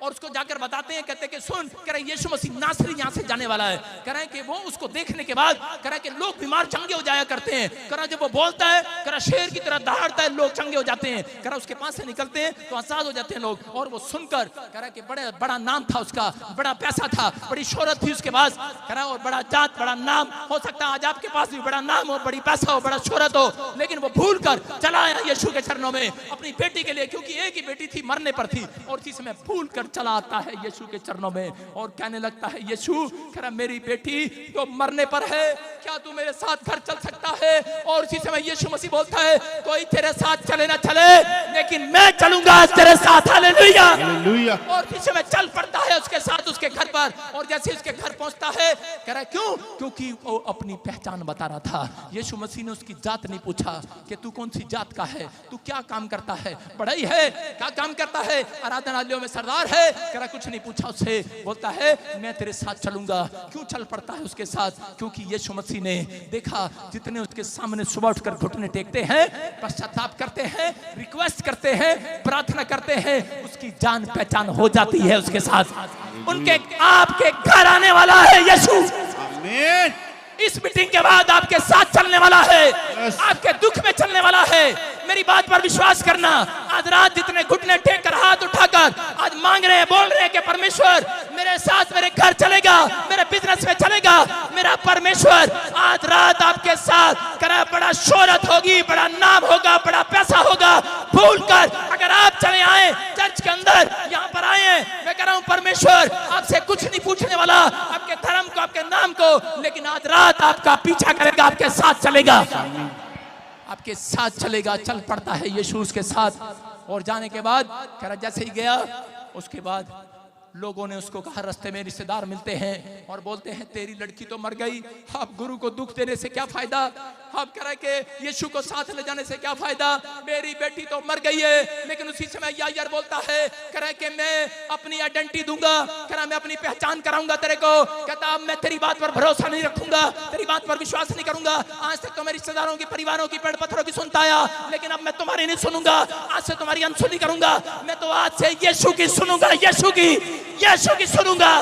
और उसको जाकर बताते हैं, कहते हैं कि सुन, कह रहे यीशु मसीह नासरी यहाँ से जाने वाला है। कह रहे कि वो उसको देखने के बाद कह रहे कि लोग बीमार चंगे हो जाया करते हैं। कह रहा जब वो बोलता है, कह रहा शेर की तरह दहाड़ता है, लोग चंगे हो जाते हैं। कह रहा उसके पास से निकलते हैं तो आजाद हो जाते हैं लोग। और वो सुनकर कह रहा कि बड़ा नाम था उसका, बड़ा पैसा था, बड़ी शोहरत थी उसके पास। कह रहा और बड़ा जात, बड़ा नाम। हो सकता है आज आपके पास भी बड़ा नाम हो, बड़ी पैसा हो, बड़ा शोहरत हो, लेकिन वो भूल कर चला आया यीशु के चरणों में अपनी बेटी के लिए, क्योंकि एक ही बेटी थी, मरने पर थी। और इसी समय भूल कर चला आता है यीशु के चरणों में और कहने लगता है यीशु, कह रहा मेरी बेटी तो मरने पर है, क्या तू मेरे साथ घर चल सकता है? और इसी समय यीशु मसीह बोलता है कोई तेरे साथ चले ना चले, लेकिन मैं चलूंगा तेरे साथ। Hallelujah, hallelujah. और इसी समय चल पड़ता है उसके साथ उसके घर पर। और जैसे उसके घर पहुंचता है, कह रहा क्यों? क्योंकि वो अपनी पहचान बता रहा था। यीशु मसीह ने उसकी जात नहीं पूछा कि तू कौन सी जात का है, तू क्या काम करता है, बढ़ई है, क्या काम करता है, आराधनालयों में सरदार है, कह रहा कुछ नहीं पूछा उससे। बोलता है मैं तेरे साथ चलूंगा। क्यों चल पड़ता है उसके साथ? क्योंकि यीशु मसीह ने देखा जितने उसके सामने सुबह उठकर घुटने टेकते हैं, पश्चाताप करते हैं, रिक्वेस्ट करते हैं, प्रार्थना करते हैं, उसकी जान पहचान हो जाती है उसके साथ। उनके आपके घर आने वाला है यीशु। आमीन। इस मीटिंग के बाद आपके साथ चलने वाला है, आपके दुख में चलने वाला है। मेरी बात पर विश्वास करना। आज रात जितने घुटने टेक कर हाथ उठाकर आज मांग रहे हैं, बोल रहे हैं कि परमेश्वर मेरे साथ मेरे घर चलेगा, मेरे बिजनेस में चलेगा, मेरा परमेश्वर आज रात आपके साथ करा। बड़ा शोहरत होगी, बड़ा नाम होगा, बड़ा पैसा होगा। भूल कर अगर आप चले आए चर्च के अंदर, यहाँ पर आए, मैं कह रहा हूँ परमेश्वर आपसे कुछ नहीं पूछने वाला, आपके धर्म को, आपके नाम को, लेकिन आज रात आपका पीछा करेगा, आपके साथ चलेगा, आपके साथ चलेगा। चल पड़ता है यीशु उसके साथ। और जाने के बाद कह रहा जैसे ही गया, उसके बाद लोगों ने उसको कहा, रास्ते में रिश्तेदार मिलते हैं और बोलते हैं तेरी लड़की तो मर गई, अब गुरु को दुख देने से क्या फायदा, अब कह रहा कि यीशु को साथ ले जाने से क्या फायदा, मेरी बेटी तो मर गई है। लेकिन उसी समय यायर बोलता है, कह रहा कि मैं अपनी आइडेंटिटी दूंगा, कह रहा मैं अपनी पहचान कराऊंगा तेरे को। कहता अब मैं तेरी बात पर भरोसा नहीं रखूंगा, तेरी बात पर विश्वास नहीं करूंगा। आज तक तो मैं रिश्तेदारों की, परिवारों की, पेड़ पत्थरों की सुनता आया, लेकिन अब मैं तुम्हारी नहीं सुनूंगा। आज से तुम्हारी अनसुनी करूंगा, मैं तो आज से यीशु की सुनूंगा, यीशु की सुनूंगा।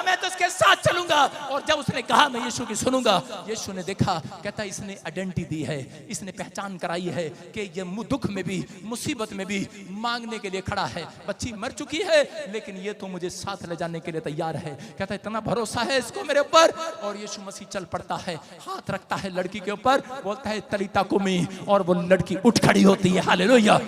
मैं तो इसके साथ चलूंगा। और जब उसने कहा मैं यीशु की सुनूंगा, यीशु ने देखा, कहता इसने आइडेंटिटी दी है, इसने पहचान कराई है कि ये दुख में भी, मुसीबत में भी मांगने के लिए खड़ा है। बच्ची मर चुकी है लेकिन ये तो मुझे साथ ले जाने के लिए तैयार है। कहता इतना भरोसा है इसको मेरे ऊपर। और यीशु मसीह चल पड़ता है, हाथ रखता है लड़की के ऊपर, बोलता है तलीता कुमी, और वो लड़की उठ खड़ी होती है। हालेलुया,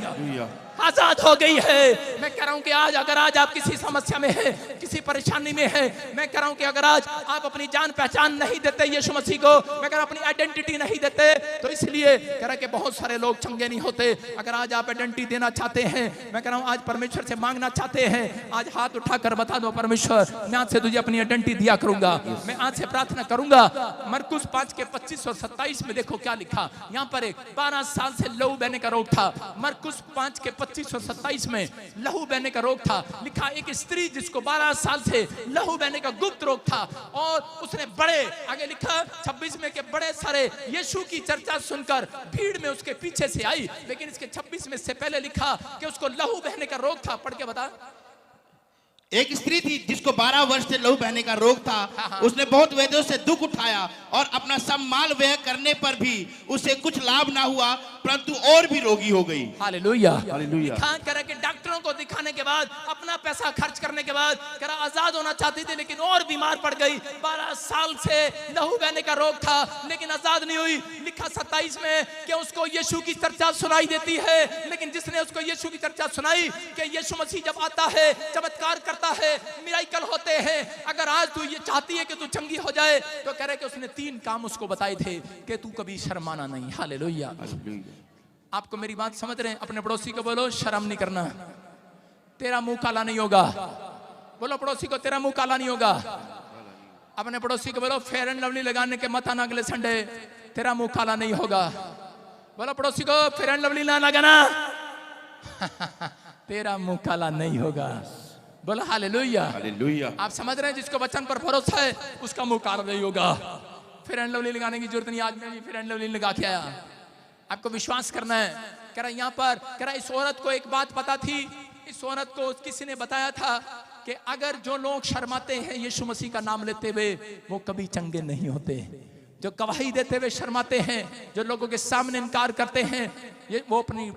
आजाद हो गई है। मैं कह रहा हूं कि आज अगर आज आप किसी समस्या में है, किसी परेशानी में है, मैं कह रहा हूं कि अगर आज आप अपनी जान पहचान नहीं देते यीशु मसीह को, मैं कह रहा हूं अपनी आइडेंटिटी नहीं देते, तो इसलिए कह रहा कि बहुत सारे लोग चंगे नहीं होते। अगर आज आप आइडेंटिटी देना चाहते हैं, मैं कह रहा हूं आज परमेश्वर से मांगना चाहते हैं, आज हाथ उठाकर बता दो परमेश्वर मैं आज से तुझे अपनी आइडेंटिटी दिया करूंगा, मैं आज से प्रार्थना करूंगा। मरकुस 5:25 और 27 में देखो क्या लिखा। यहाँ पर एक 12 साल से लहू बहने का रोग था। मरकुस 5:25 25 और 27 में लहू बहने का रोग था। लिखा एक स्त्री जिसको 12 साल से लहू बहने का गुप्त रोग था, और उसने बड़े आगे लिखा 26 में के बड़े सारे यीशु की चर्चा सुनकर भीड़ में उसके पीछे से आई। लेकिन इसके 26 में से पहले लिखा कि उसको लहू बहने का रोग था। पढ़ के बता। एक स्त्री थी जिसको 12 वर्ष से लहू बहने का रोग था। उसने बहुत वेदों से दुख उठाया और अपना सब माल व्यय करने पर भी उसे कुछ लाभ ना हुआ, परंतु और भी रोगी हो गई। हालेलुया। हालेलुया। लिखा करा कि डॉक्टरों को दिखाने के बाद, अपना पैसा खर्च करने के बाद करा आजाद होना चाहती थी, लेकिन और बीमार पड़ गई। 12 साल से लहू बहने का रोग था, लेकिन आजाद नहीं हुई। लिखा 27 में कि उसको यीशु की चर्चा सुनाई देती है, लेकिन जिसने उसको यीशु की चर्चा सुनाई कि यीशु मसीह जब आता है, चमत्कार करता है, मिराकल होते हैं, अगर आज तू ये चाहती है कि तू चंगी हो जाए, तो कह रहे कि उसने 3 काम उसको बताए थे कि तू कभी शर्माना नहीं। हालेलुया। आपको मेरी बात समझ रहे हैं? अपने पड़ोसी को बोलो शर्म नहीं करना, तेरा मुंह काला नहीं होगा। बोलो पड़ोसी को तेरा मुंह काला नहीं होगा। अपने पड़ोसी को बोलो फेयर एंड लवली लगाने के मत आना अगले संडे, तेरा मुंह काला नहीं होगा। बोलो पड़ोसी को फेयर एंड लवली ना लगाना तेरा मुंह काला नहीं होगा। बोलो हालेलुया। हालेलुया। आप समझ रहे हैं? जिसको वचन पर भरोसा है उसका मुंह काला नहीं होगा। फेयर एंड लवली लगाने की जरूरत नहीं। आज मैं भी फेयर एंड लवली लगा के आया। आपको विश्वास करना है। कह रहा यहाँ पर कह रहा इस औरत को एक बात पता थी। इस औरत को किसी ने बताया था कि अगर जो लोग शर्माते हैं यीशु मसीह का नाम लेते हुए, वो कभी चंगे नहीं होते। जो गवाही देते हुए शर्माते हैं, जो लोगों के सामने इनकार करते हैं, ये वो अपनी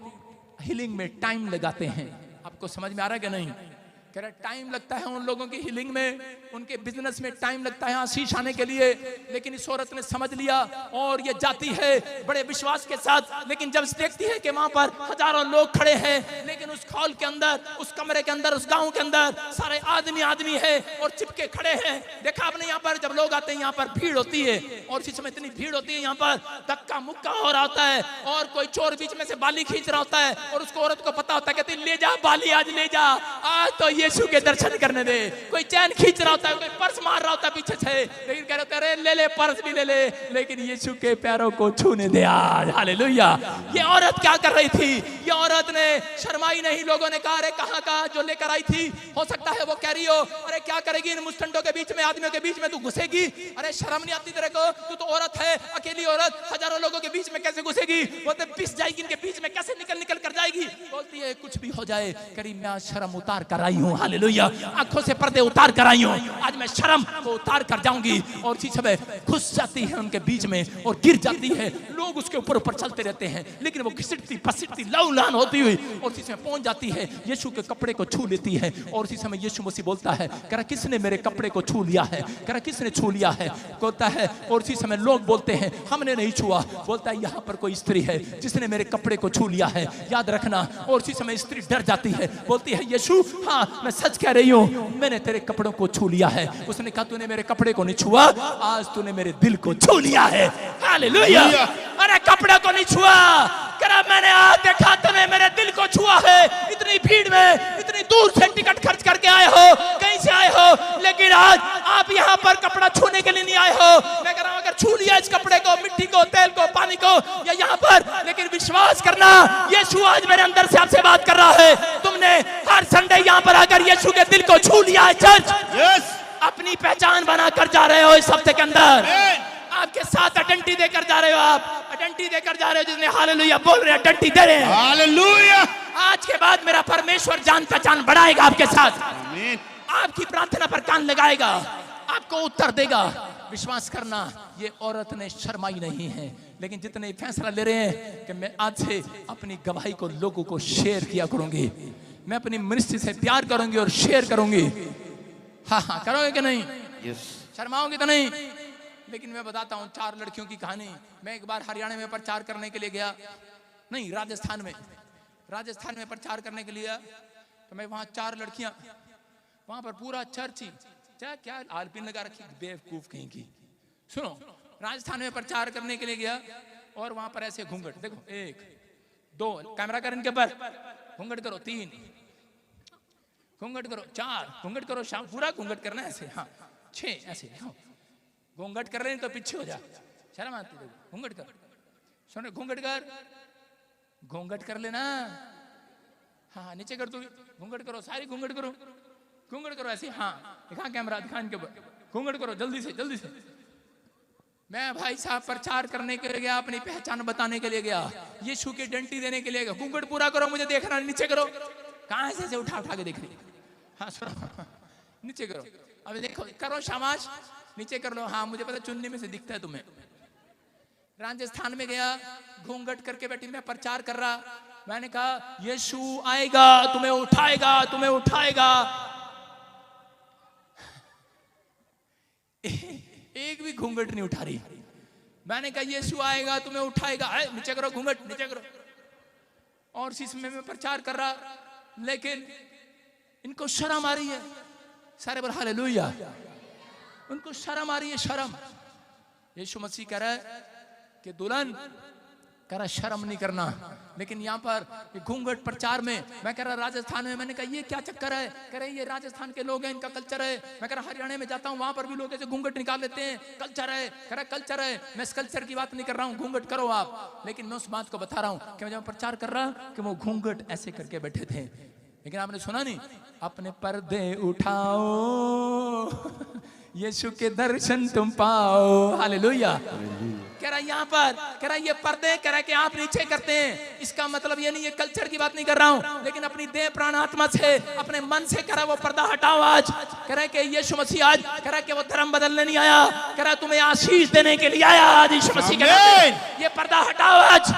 हीलिंग में टाइम लगाते हैं। आपको समझ में आ रहा है कि नहीं? कह रहा टाइम लगता है उन लोगों की हीलिंग में, उनके बिजनेस में टाइम लगता है आशीष आने के लिए। लेकिन इस औरत ने समझ लिया और ये जाती है बड़े विश्वास के साथ। लेकिन जब देखती है कि वहां पर हजारों लोग खड़े हैं, लेकिन उस हॉल के अंदर, उस कमरे के अंदर, उस गांव के अंदर सारे आदमी है और चिपके खड़े हैं। देखा आपने यहाँ पर जब लोग आते हैं यहाँ पर भीड़ होती है, और इस समय इतनी भीड़ होती है यहाँ पर धक्का मुक्का हो रहा होता है, और कोई चोर बीच में से बाली खींच रहा होता है, और उसको औरत को पता होता है, कहती ले जा बाली, आज ले जा, आज तो यीशु के दर्शन करने दे। कोई चैन खींच रहा होता है, कोई पर्स मार रहा होता है पीछे से, लेकिन कह रहे अरे ले ले पर्स भी ले ले, लेकिन यीशु के पैरों को छूने दे आज। हालेलुया। ये औरत क्या कर रही थी? ये औरत ने शर्माई नहीं। लोगों ने कहा अरे कहां का जो लेकर आई थी, हो सकता है वो कह रही हो अरे क्या करेगी इन मुस्टंडों के बीच में, आदमियों के बीच में तू घुसेगी? अरे शर्म नहीं आती तेरे को? तू तो औरत है, अकेली औरत, हजारों लोगों के बीच में कैसे घुसेगी? बोलते पिस जाएगी इनके बीच में, कैसे निकल कर जाएगी? बोलती है कुछ भी हो जाए करीब मैं शर्म उतार कर आई हूँ। हालेलुया। आंखों से पर्दे उतार कर आई हूँ, आज मैं शर्म को उतार कर जाऊंगी। और इसी समय घुस जाती है उनके बीच में और गिर जाती है। लोग उसके ऊपर ऊपर चलते रहते हैं, लेकिन वो घिसटती पसीटती लहूलुहान होती हुई और इसी समय पहुंच जाती है, यीशु के कपड़े को छू लेती है। और इसी समय यीशु मसीह बोलता है, कह रहा किसने मेरे कपड़े को छू लिया है? कह रहा किसने छू लिया है? बोलता है, और इसी समय लोग बोलते हैं हमने नहीं छुआ। बोलता है यहाँ पर कोई स्त्री है जिसने मेरे कपड़े को छू लिया है, याद रखना। और इसी समय स्त्री डर जाती है, बोलती है यीशु हाँ मैं सच कह रही हूँ, मैंने तेरे कपड़ों को छू लिया है। उसने कहा तूने मेरे कपड़े को नहीं छुआ, आज तूने मेरे दिल को छू लिया है। हालेलुया। अरे कपड़े को नहीं छुआ, करा मैंने आज देखा तूने मेरे दिल को छुआ है। इतनी भीड़ में, इतनी दूर से टिकट खर्च करके आए हो, कहीं से आए हो, लेकिन आज आप यहाँ पर कपड़ा छूने के लिए नहीं आए हो। मैं कह रहा हूँ अगर छू लिया इस कपड़े को, मिट्टी को, तेल को, पानी को, या यहाँ पर, लेकिन विश्वास करना यीशु आज मेरे अंदर से आपसे बात कर रहा है। तुमने हर संडे यहाँ पर आकर यीशु के दिल को छू लिया है। चर्च अपनी पहचान बनाकर जा रहे हो इस हफ्ते के अंदर। आपके साथ आइडेंटिटी देकर जा रहे हो, आप आइडेंटिटी देकर जा रहे हो। जिसने हालेलुया बोल रहे हैं, आइडेंटिटी दे रहे हैं। हालेलुया। आज के बाद मेरा परमेश्वर जान पहचान बढ़ाएगा आपके साथ। आमीन। आपकी प्रार्थना पर कान लगाएगा, आपको उत्तर देगा। विश्वास करना, ये औरत ने शर्माई नहीं है, लेकिन जितने फैसला ले रहे हैं कि मैं आज से अपनी गवाही को लोगों को शेयर किया करूंगी, मैं अपनी मिनिस्ट्री से प्यार करूंगी और शेयर करूंगी। हाँ हाँ करोगे कि नहीं? शर्माओगे तो नहीं? लेकिन मैं बताता हूँ 4 लड़कियों की कहानी। मैं एक बार हरियाणा में प्रचार करने के लिए गया, नहीं राजस्थान में प्रचार करने के लिए, तो मैं वहाँ 4 लड़कियां, वहां पर पूरा चर्च ही क्या आलपिन लगा रखी, बेवकूफ कहीं की। सुनो, राजस्थान में प्रचार करने के लिए गया और वहां पर ऐसे घूंघट देखो, 1 2 कैमरा कर इनके पर, घूंघट करो, 3 घूंघट करो, 4 घूंघट करो, शाम पूरा घूंघट करना है ऐसे, हाँ 6 ऐसे घूंघट कर रहे हैं तो पीछे हो जा, शर्म आती है। घूंघट कर, सुनो घूंघट कर लेना, हाँ नीचे कर तू, घूंघट करो, सारी घूंघट करो, घूंघट करो ऐसे। हाँ दिखा कैमरा, दिखा इनके ऊपर, घूंघट करो जल्दी से जल्दी से। मैं भाई साहब प्रचार करने के लिए गया, अपनी पहचान बताने के लिए गया, यीशु की डंटी देने के लिए गया। घूंघट पूरा करो, मुझे देख रहा, नीचे करो। कहाँ से उठा उठा के देख रही? हाँ सुनो, नीचे करो। अभी देखो, करो शाबाश, नीचे कर लो। हाँ मुझे पता चुन्नी में से दिखता है तुम्हें। राजस्थान में गया, घूंघट करके बैठी, मैं प्रचार कर रहा। मैंने कहा यीशु आएगा, तुम्हें उठाएगा, तुम्हें उठाएगा। एक भी घूंघट नहीं उठा रही। मैंने कहा यीशु आएगा, तुम्हें उठाएगा। नीचे करो घूंघट, नीचे करो। और इसमें मैं प्रचार कर रहा, लेकिन इनको शर्म आ रही है। सारे बोल हालेलुया। उनको शर्म आ रही है, शर्म। यीशु मसीह कह रहा है कि दुल्हन कह रहा शर्म नहीं करना। लेकिन यहाँ पर घूंघट प्रचार में, मैं कह रहा राजस्थान में, मैंने कहा ये क्या चक्कर है? कह रहे ये राजस्थान के लोग हैं, इनका कल्चर है। मैं कह रहा हरियाणा में जाता हूँ, वहां पर भी लोग ऐसे घूंघट निकाल लेते हैं, कल्चर है। कह रहा कल्चर है, मैं इस कल्चर की बात नहीं कर रहा हूँ, घूंघट करो आप। लेकिन मैं उस बात को बता रहा हूँ कि मैं जब प्रचार कर रहा कि वो घूंघट ऐसे करके बैठे थे। लेकिन आपने सुना नहीं, अपने पर्दे उठाओ, यीशु के दर्शन तुम पाओ। हालेलुया। कह रहा यहाँ पर, कह रहा ये पर्दे, कह रहा कि आप नीचे करते हैं, इसका मतलब ये नहीं, ये कल्चर की बात नहीं कर रहा हूँ, लेकिन अपनी देह प्राण आत्मा से, अपने मन से कह रहा वो पर्दा हटाओ आज। कह रहा कि यीशु मसीह आज, कह रहा कि वो धर्म बदलने नहीं आया, कह रहा तुम्हें आशीष देने के लिए आया आज यीशु मसीह। कह रहा ये पर्दा हटाओ आज।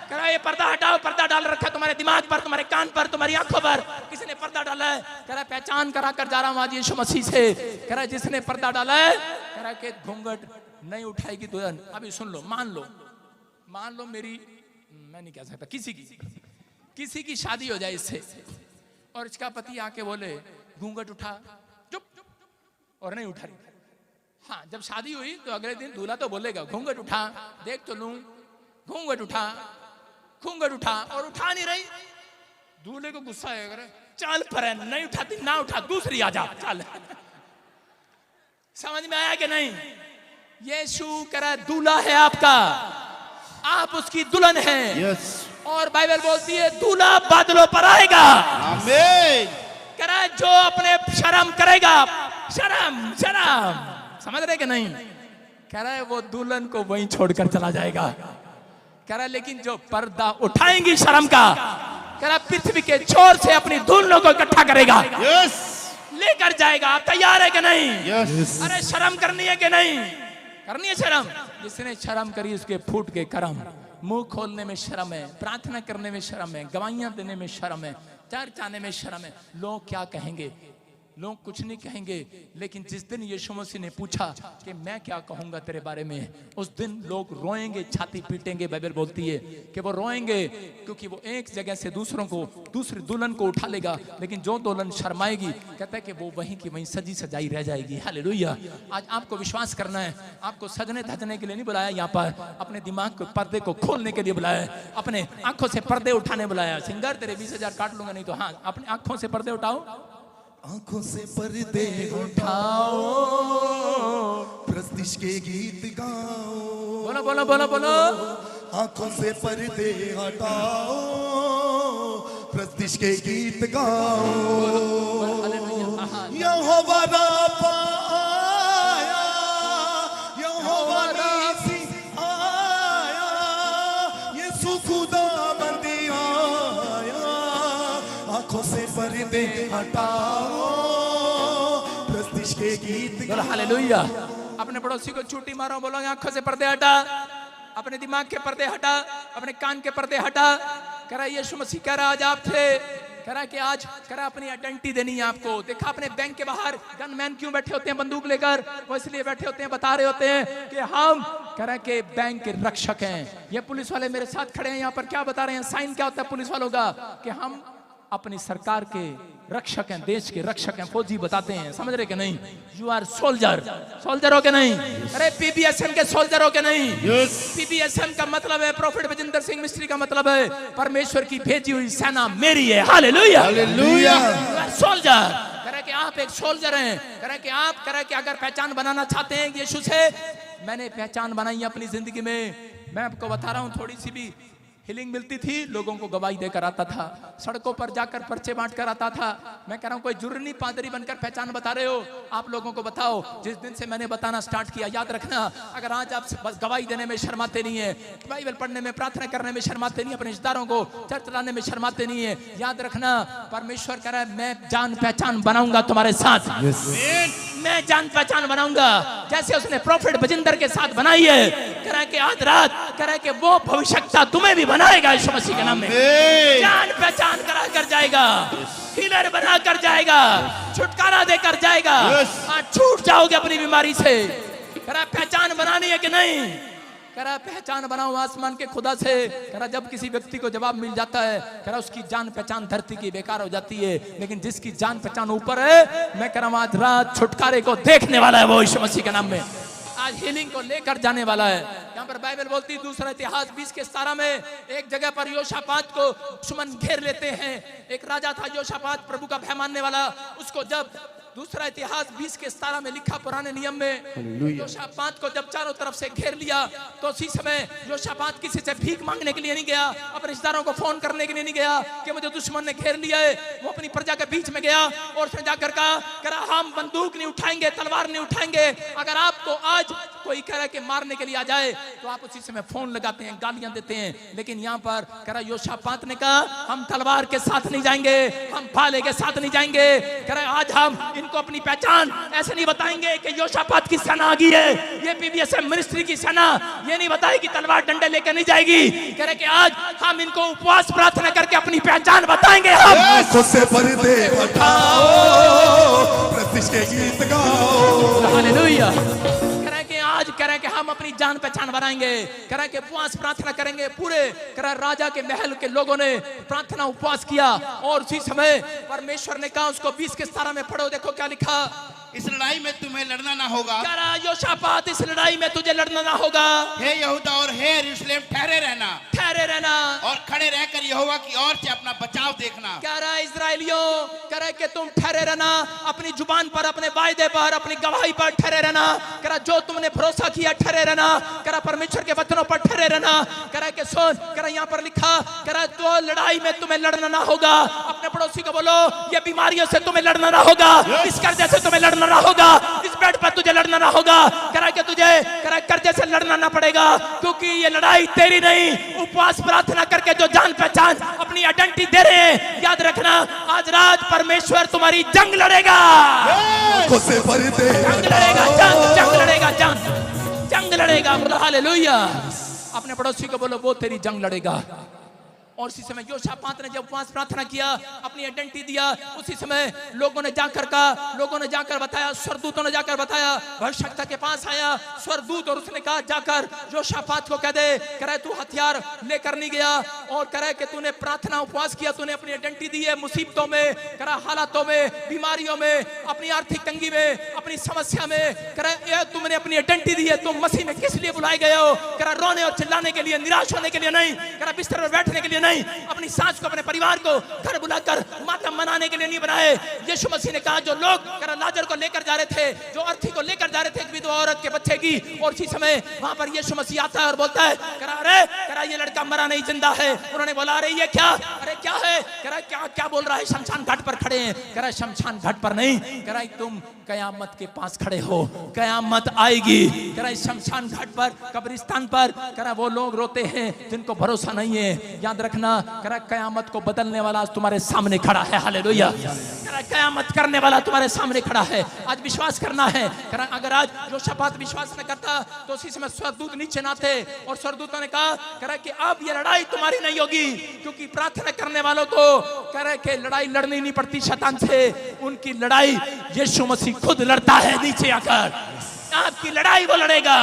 कह रहा ये पर्दा हटाओ। पर्दा डाल रखा है तुम्हारे दिमाग पर, तुम्हारे कान पर, तुम्हारी आंखों पर, किसी ने पर्दा डाला है। कह रहा पहचान करा कर जा रहा हूं आज यीशु मसीह से। कह रहा जिसने पर्दा डाला है, कह रहा कि घूंघट नहीं उठाएगी दुल्हन। अभी सुन लो, मान लो मेरी, मैं नहीं कह सकता, किसी की शादी हो जाए इससे, और इसका पति आके बोले घूंघट उठा, चुप, और नहीं उठा रही। हाँ जब शादी हुई तो अगले दिन दूल्हा तो बोलेगा घूंघट उठा, देख तो लूं, घूंघट उठा, घूंघट उठा, और उठा नहीं रही। दूल्हे को गुस्सा आएगा, चल पर नहीं उठाती, ना उठा, दूसरी आ जा, चल। समझ में आया कि नहीं? यीशु कह रहा दूल्हा है आपका, आप उसकी दुल्हन हैं। यस। और बाइबल बोलती है दूल्हा बादलों पर आएगा। आमीन। कह रहा जो अपने शर्म करेगा, शर्म, समझ रहे कि नहीं? कह रहा है वो दुल्हन को वहीं छोड़कर चला जाएगा। कह रहा लेकिन जो पर्दा उठाएंगी शर्म का, कह रहा पृथ्वी के छोर से अपनी दुल्हनों को इकट्ठा करेगा, यस, लेकर जाएगा। आप तैयार है कि नहीं? यस। अरे शर्म करनी है कि नहीं? करनी है शर्म। जिसने शर्म करी उसके फूट के कर्म। मुंह खोलने में शर्म है, प्रार्थना करने में शर्म है, गवाहियां देने में शर्म है, चर्च आने में शर्म है। लोग क्या कहेंगे? लोग कुछ नहीं कहेंगे, लेकिन जिस दिन यीशु मसीह ने पूछा कि मैं क्या कहूंगा तेरे बारे में, उस दिन लोग रोएंगे, छाती पीटेंगे। बाइबल बोलती है कि वो रोएंगे, क्योंकि वो एक जगह से दूसरी दुल्हन को उठा लेगा, लेकिन जो दुल्हन शर्माएगी, कहता है कि वो वहीं की वहीं सजी सजाई रह जाएगी। हालेलुया। आज आपको विश्वास करना है, आपको सजने धजने के लिए नहीं बुलाया यहाँ पर, अपने दिमाग के पर्दे को खोलने के लिए बुलाया है, अपने आंखों से पर्दे उठाने बुलाया। सिंगर तेरे 20,000 काट लूंगा नहीं तो। हाँ अपनी आंखों से पर्दे उठाओ, आंखों से पर्दे उठाओ, प्रस्तिश के गीत गाओ। बोलो बोलो बोलो बोलो। आंखों से पर्दे हटाओ, प्रस्तिश के गीत गाओ। यहोवा राफा आया, यहोवा राफी आया, यीशु खुदाबंद आया। आंखों से पर्दे हटाओ, प्रस्तिश के गीत गाओ। हालेलुया। अपने पड़ोसी को चूटी मारो, बोलो आंखों से पर्दे हटा, अपने दिमाग के पर्दे हटा, अपने कान के पर्दे हटा। कह रहा यीशु मसीह कह रहा आज आप थे, कह रहा कि आज कह रहा अपनी आइडेंटिटी देनी है आपको। देखा अपने बैंक के बाहर गनमैन क्यों बैठे होते हैं बंदूक लेकर? वो इसलिए बैठे होते हैं, बता रहे होते हैं कि हम कह रहे कि बैंक के रक्षक हैं। ये पुलिस वाले मेरे साथ खड़े हैं यहाँ पर, क्या बता रहे हैं? साइन क्या होता है पुलिस वालों का? कि हम अपनी सरकार के रक्षक हैं, देश के रक्षक हैं, फौजी बताते हैं। समझ रहे कि नहीं? यू आर सोल्जर, सोल्जर हो के नहीं? अरे पीबीएसएम के सोल्जर हो के नहीं? पीबीएसएम का मतलब है, प्रॉफिट बजिंदर सिंह मिस्त्री का मतलब है, परमेश्वर की भेजी हुई सेना मेरी है। Hallelujah, hallelujah. सोल्जर। कह रहे कि आप एक सोल्जर हैं। कह रहे कि आप, कह रहे कि अगर पहचान बनाना चाहते हैं यीशु से, मैंने पहचान बनाई अपनी जिंदगी में। मैं आपको बता रहा हूं, थोड़ी सी भी हीलिंग मिलती थी, लोगों को गवाही देकर आता था, सड़कों पर जाकर पर्चे बांट कर आता था। मैं कह रहा हूं कोई जरूरी नहीं पादरी बनकर पहचान बता रहे हो, आप लोगों को बताओ। जिस दिन से मैंने बताना स्टार्ट किया, याद रखना, अगर आज आप गवाही देने में शर्माते नहीं है, बाइबल पढ़ने में, प्रार्थना करने में शर्माते नहीं, अपने रिश्तेदारों को चर्च लाने में शर्माते नहीं है, याद रखना परमेश्वर कह रहा है मैं जान पहचान बनाऊंगा तुम्हारे साथ। मैं जान पहचान बनाऊंगा, जैसे उसने प्रॉफिट बजिंदर के साथ बनाई है। कह रहा है कि आज रात कह रहा है कि वो भविष्यता तुम्हें भी बनाएगा यीशु मसीह के नाम में। जान पहचान करा कर जाएगा, हीलर बना कर जाएगा, छुटकारा देकर जाएगा। आज छूट जाओगे अपनी बीमारी से। कह रहा है पहचान बनानी है कि नहीं? कह रहा पहचान बनाओ आसमान के खुदा से। कह रहा जब किसी व्यक्ति को जवाब मिल जाता है, कह रहा उसकी जान पहचान धरती की बेकार हो जाती है, लेकिन जिसकी जान पहचान ऊपर है, मैं कह रहा हूं आज रात छुटकारे को देखने वाला है वो यीशु मसीह के नाम में। आज हीलिंग को लेकर जाने वाला है। यहाँ पर बाइबल बोलती है दूसरा इतिहास 20:17 में, एक जगह पर योशापात को दुश्मन घेर लेते हैं। एक राजा था योशापात, प्रभु का भय मानने वाला। उसको जब दूसरा इतिहास 20:17 में लिखा पुराने नियम में, योशापात को जब चारों तरफ से घेर लिया तो उसी समय योशापात किसी से भीख मांगने के लिए नहीं गया, अपने रिश्तेदारों को फोन करने के लिए नहीं गया कि मुझे दुश्मन ने घेर लिया है। वो अपनी प्रजा के बीच में गया और उसने जाकर कहा हम बंदूक नहीं उठाएंगे, तलवार नहीं उठाएंगे। अगर आपको आज कोई कह रहा कि मारने के लिए आ जाए तो आप उसी समय फोन लगाते हैं, गालियां देते हैं। लेकिन यहाँ पर कह रहा योशापात ने कहा हम तलवार के साथ नहीं जाएंगे, हम भाले के साथ नहीं जाएंगे। कह रहा आज हम इनको अपनी पहचान ऐसे नहीं बताएंगे कि योशापात की सेना आ गई है, ये पीबीएसएम मिनिस्ट्री की सेना ये नहीं बताएगी, तलवार डंडे लेकर नहीं जाएगी। कह रहे कि आज हम इनको उपवास प्रार्थना करके अपनी पहचान बताएंगे। हम से पर्दे हटाओ, प्रतिष्ठा गीत गाओ, हालेलुया। आज कह रहे कि हम अपनी जान पहचान बनाएंगे, कह रहे कि उपवास प्रार्थना करेंगे। पूरे कह रहे राजा के महल के लोगों ने प्रार्थना उपवास किया और उसी समय परमेश्वर ने कहा उसको 20:17 में पढ़ो, देखो क्या लिखा। इस लड़ाई में तुम्हें लड़ना ना होगा। कह रहा योशापात इस लड़ाई में तुझे लड़ना ना होगा। हे यहूदा और हे यरूशलेम ठहरे रहना, ठहरे रहना और खड़े रहकर यहोवा की ओर से अपना बचाव देखना। कह रहा इजराइलियों, कह रहा कि तुम ठहरे रहना, अपनी जुबान पर, अपने वायदे पर, अपनी गवाही पर ठहरे रहना। कह रहा जो तुमने भरोसा किया ठहरे रहना। कह रहा परमेश्वर के वचनों पर ठहरे रहना। कह रहा कि सुन, कह रहा यहाँ पर लिखा, कह रहा तो लड़ाई में तुम्हें लड़ना ना होगा। अपने पड़ोसी को बोलो ये बीमारियों से तुम्हें लड़ना ना होगा, इस कर्जे से तुम्हें लड़ना ना होगा, इस बेड पर तुझे लड़ना ना होगा। कह रहा कि तुझे कह रहा कर्जे से लड़ना ना पड़ेगा, क्योंकि ये लड़ाई तेरी नहीं। उपवास प्रार्थना करके जो जान पहचान अपनी आइडेंटिटी दे रहे हैं, याद रखना आज रात परमेश्वर तुम्हारी जंग लड़ेगा। जंग लड़ेगा, जंग लड़ेगा, जंग लड़ेगा। हालेलुया। अपने पड़ोसी को बोलो वो तेरी जंग लड़ेगा। और उसी समय योशापात ने जब उपवास प्रार्थना किया, अपनी आइडेंटिटी दिया, उसी समय लोगों ने जाकर कहा, लोगों ने जाकर बताया, स्वर्गदूतों ने जाकर बताया, भविष्यवक्ता के पास आया स्वर्गदूत और उसने कहा जाकर योशापात को कह दे, कह रहा तू हथियार लेकर नहीं गया और कह रहा कि तूने प्रार्थना उपवास किया, तूने अपनी आइडेंटिटी दी है मुसीबतों में, कह रहा हालातों में, बीमारियों में, अपनी आर्थिक तंगी में, अपनी समस्या में। कह रहा तुमने अपनी आइडेंटिटी दी है, तुम मसीह में किस लिए बुलाए गए हो? कह रहा रोने और चिल्लाने के लिए, निराश होने के लिए नहीं, कह रहा बिस्तर पर बैठने के लिए नहीं, अपनी सास को, अपने परिवार को घर बुलाकर मातम मनाने के लिए नहीं बनाए। यीशु मसीह ने कहा जो लोग कह रहा लाजर को लेकर जा रहे थे, जो अर्थी को लेकर जा रहे थे, एक विधवा औरत के बच्चे की, और इसी समय वहां पर यीशु मसीह आता है और बोलता है, कह रहा अरे, कह रहा ये लड़का मरा नहीं जिंदा है। उन्होंने बोला अरे ये क्या, अरे क्या है? कह रहा क्या क्या बोल रहा है? शमशान घाट पर खड़े हैं। कह रहा शमशान घाट पर नहीं, कह रहा तुम कयामत के पास खड़े हो, कयामत आएगी। कह रहा शमशान घाट पर, कब्रिस्तान पर, कह रहा वो लोग रोते हैं जिनको भरोसा नहीं है। याद रखना, कह रहा कयामत को बदलने वाला आज तुम्हारे सामने खड़ा है। हालेलुया। कह रहा कयामत करने वाला तुम्हारे सामने खड़ा है, आज विश्वास करना है। कह रहा अगर आज योशापात विश्वास न करता तो उसी समय स्वर्गदूत नीचे ना थे और स्वर्गदूतों ने कहा, कह रहा कि अब ये लड़ाई तुम्हारी नहीं होगी, क्योंकि प्रार्थना करने वालों को कह रहे कि लड़ाई लड़नी नहीं पड़ती शैतान से, उनकी लड़ाई यीशु मसीह खुद लड़ता है नीचे आकर। आपकी लड़ाई वो लड़ेगा,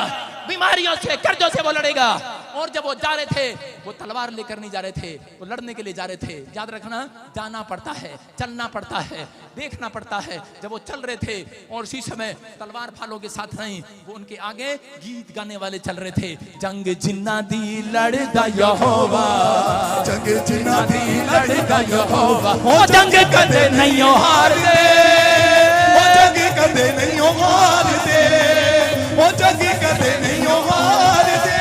बीमारियों से, कर्जों से वो लड़ेगा। और जब वो जा रहे थे, वो तलवार लेकर नहीं जा रहे थे, वो लड़ने के लिए जा रहे थे। याद रखना, जाना पड़ता है, चलना पड़ता है, देखना पड़ता है। जब वो चल रहे थे और उसी समय तलवार भालों के साथ नहीं, वो उनके आगे गीत गाने वाले चल रहे थे। जंग जिन्ना दी लड़दा यहोवा, जंग जिन्ना दी लड़दा यहोवा, ओ जंग कदे नहीं हार दे, ओ जंग कदे नहीं हार दे, ओ जंग कदे नहीं हार दे,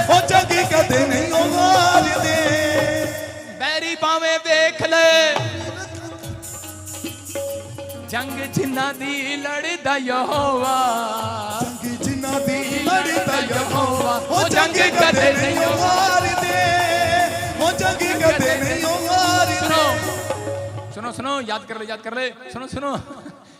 ओ जंग कदे नहीं हार दे। जंग जिन्ना दी लड़दा यहोवा, जंग जिन्ना दी लड़दा यहोवा, ओ जंग कदे नहीं हारदे, ओ जंग कदे नहीं हारदे। सुनो सुनो, याद कर ले, सुनो सुनो,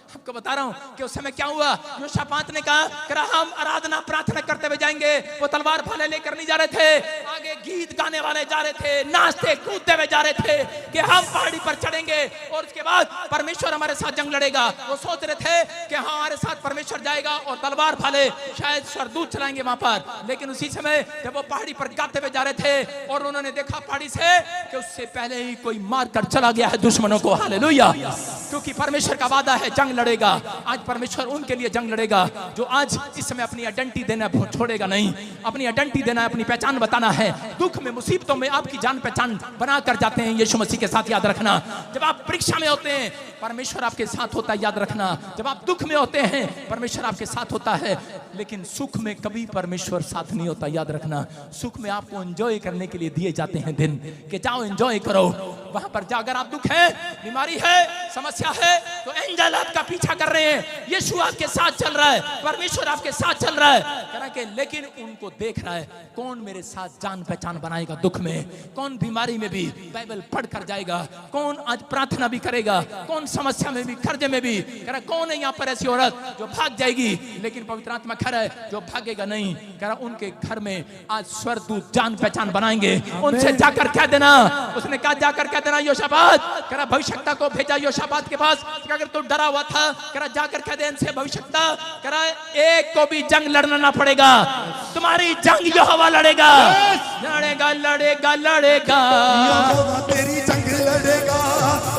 आपको बता रहा हूं कि उस समय क्या हुआ। योशापात ने कहा हम आराधना प्रार्थना करते हुए जाएंगे। वो तलवार भाले लेकर नहीं जा रहे थे, आगे गीत गाने वाले जा रहे थे, नाचते कूदते हुए जा रहे थे कि हम पहाड़ी पर चढ़ेंगे और उसके बाद परमेश्वर हमारे साथ जंग लड़ेगा। वो सोच रहे थे कि हमारे साथ परमेश्वर जाएगा और तलवार भाले शायद स्वर्गदूत चलाएंगे वहां पर। लेकिन उसी समय जब वो पहाड़ी पर गाते हुए जा रहे थे और उन्होंने देखा पहाड़ी से कि उससे पहले ही कोई मार कर चला गया है दुश्मनों को। हालेलुया, क्योंकि परमेश्वर का वादा है जंग लड़ेगा। आज परमेश्वर उनके लिए जंग लड़ेगा जो आज इस समय अपनी आइडेंटिटी देना छोड़ेगा नहीं। अपनी आइडेंटिटी देना है, अपनी पहचान बताना है। दुख में मुसीबतों में आपकी जान पहचान बना कर जाते हैं यीशु मसीह के साथ, याद रखना। जब आप परीक्षा में होते हैं परमेश्वर आपके साथ होता है, याद रखना। जब आप दुख में होते हैं परमेश्वर आपके साथ होता है, लेकिन सुख में कभी परमेश्वर साथ नहीं होता, याद रखना। सुख में आपको एंजॉय करने के लिए दिए जाते हैं दिन कि जाओ एंजॉय करो। वहां पर जाकर आप दुख है, बीमारी है, समस्या है तो एंजल आपका पीछा कर रहे हैं। यीशु आपके साथ चल रहा है, परमेश्वर आपके साथ चल रहा है कि लेकिन उनको देख रहा है कौन मेरे साथ जान पहचान बनाएगा। दुख में कौन बीमारी में भी बाइबल पढ़ कर जाएगा, कौन आज प्रार्थना भी करेगा, कौन समस्या में भी कर्जे में भी। कह रहा कौन है यहाँ पर ऐसी औरत जो भाग जाएगी लेकिन पवित्र आत्मा खड़ा है जो भागेगा नहीं। कह रहा उनके घर में आज स्वर्गदूत जान पहचान बनाएंगे। उनसे जाकर कह देना, उसने कहा जाकर कह देना योशापात, कह रहा भविष्यवक्ता को भेजा योशापात के पास। अगर तू डरा हुआ था कह रहा जाकर कह दे इनसे भविष्यवक्ता, कह रहा एक को भी जंग लड़ना ना पड़ेगा, तुम्हारी जंग यहोवा लड़ेगा। लड़ेगा लड़ेगा लड़ेगा यहोवा तेरी जंग लड़ेगा,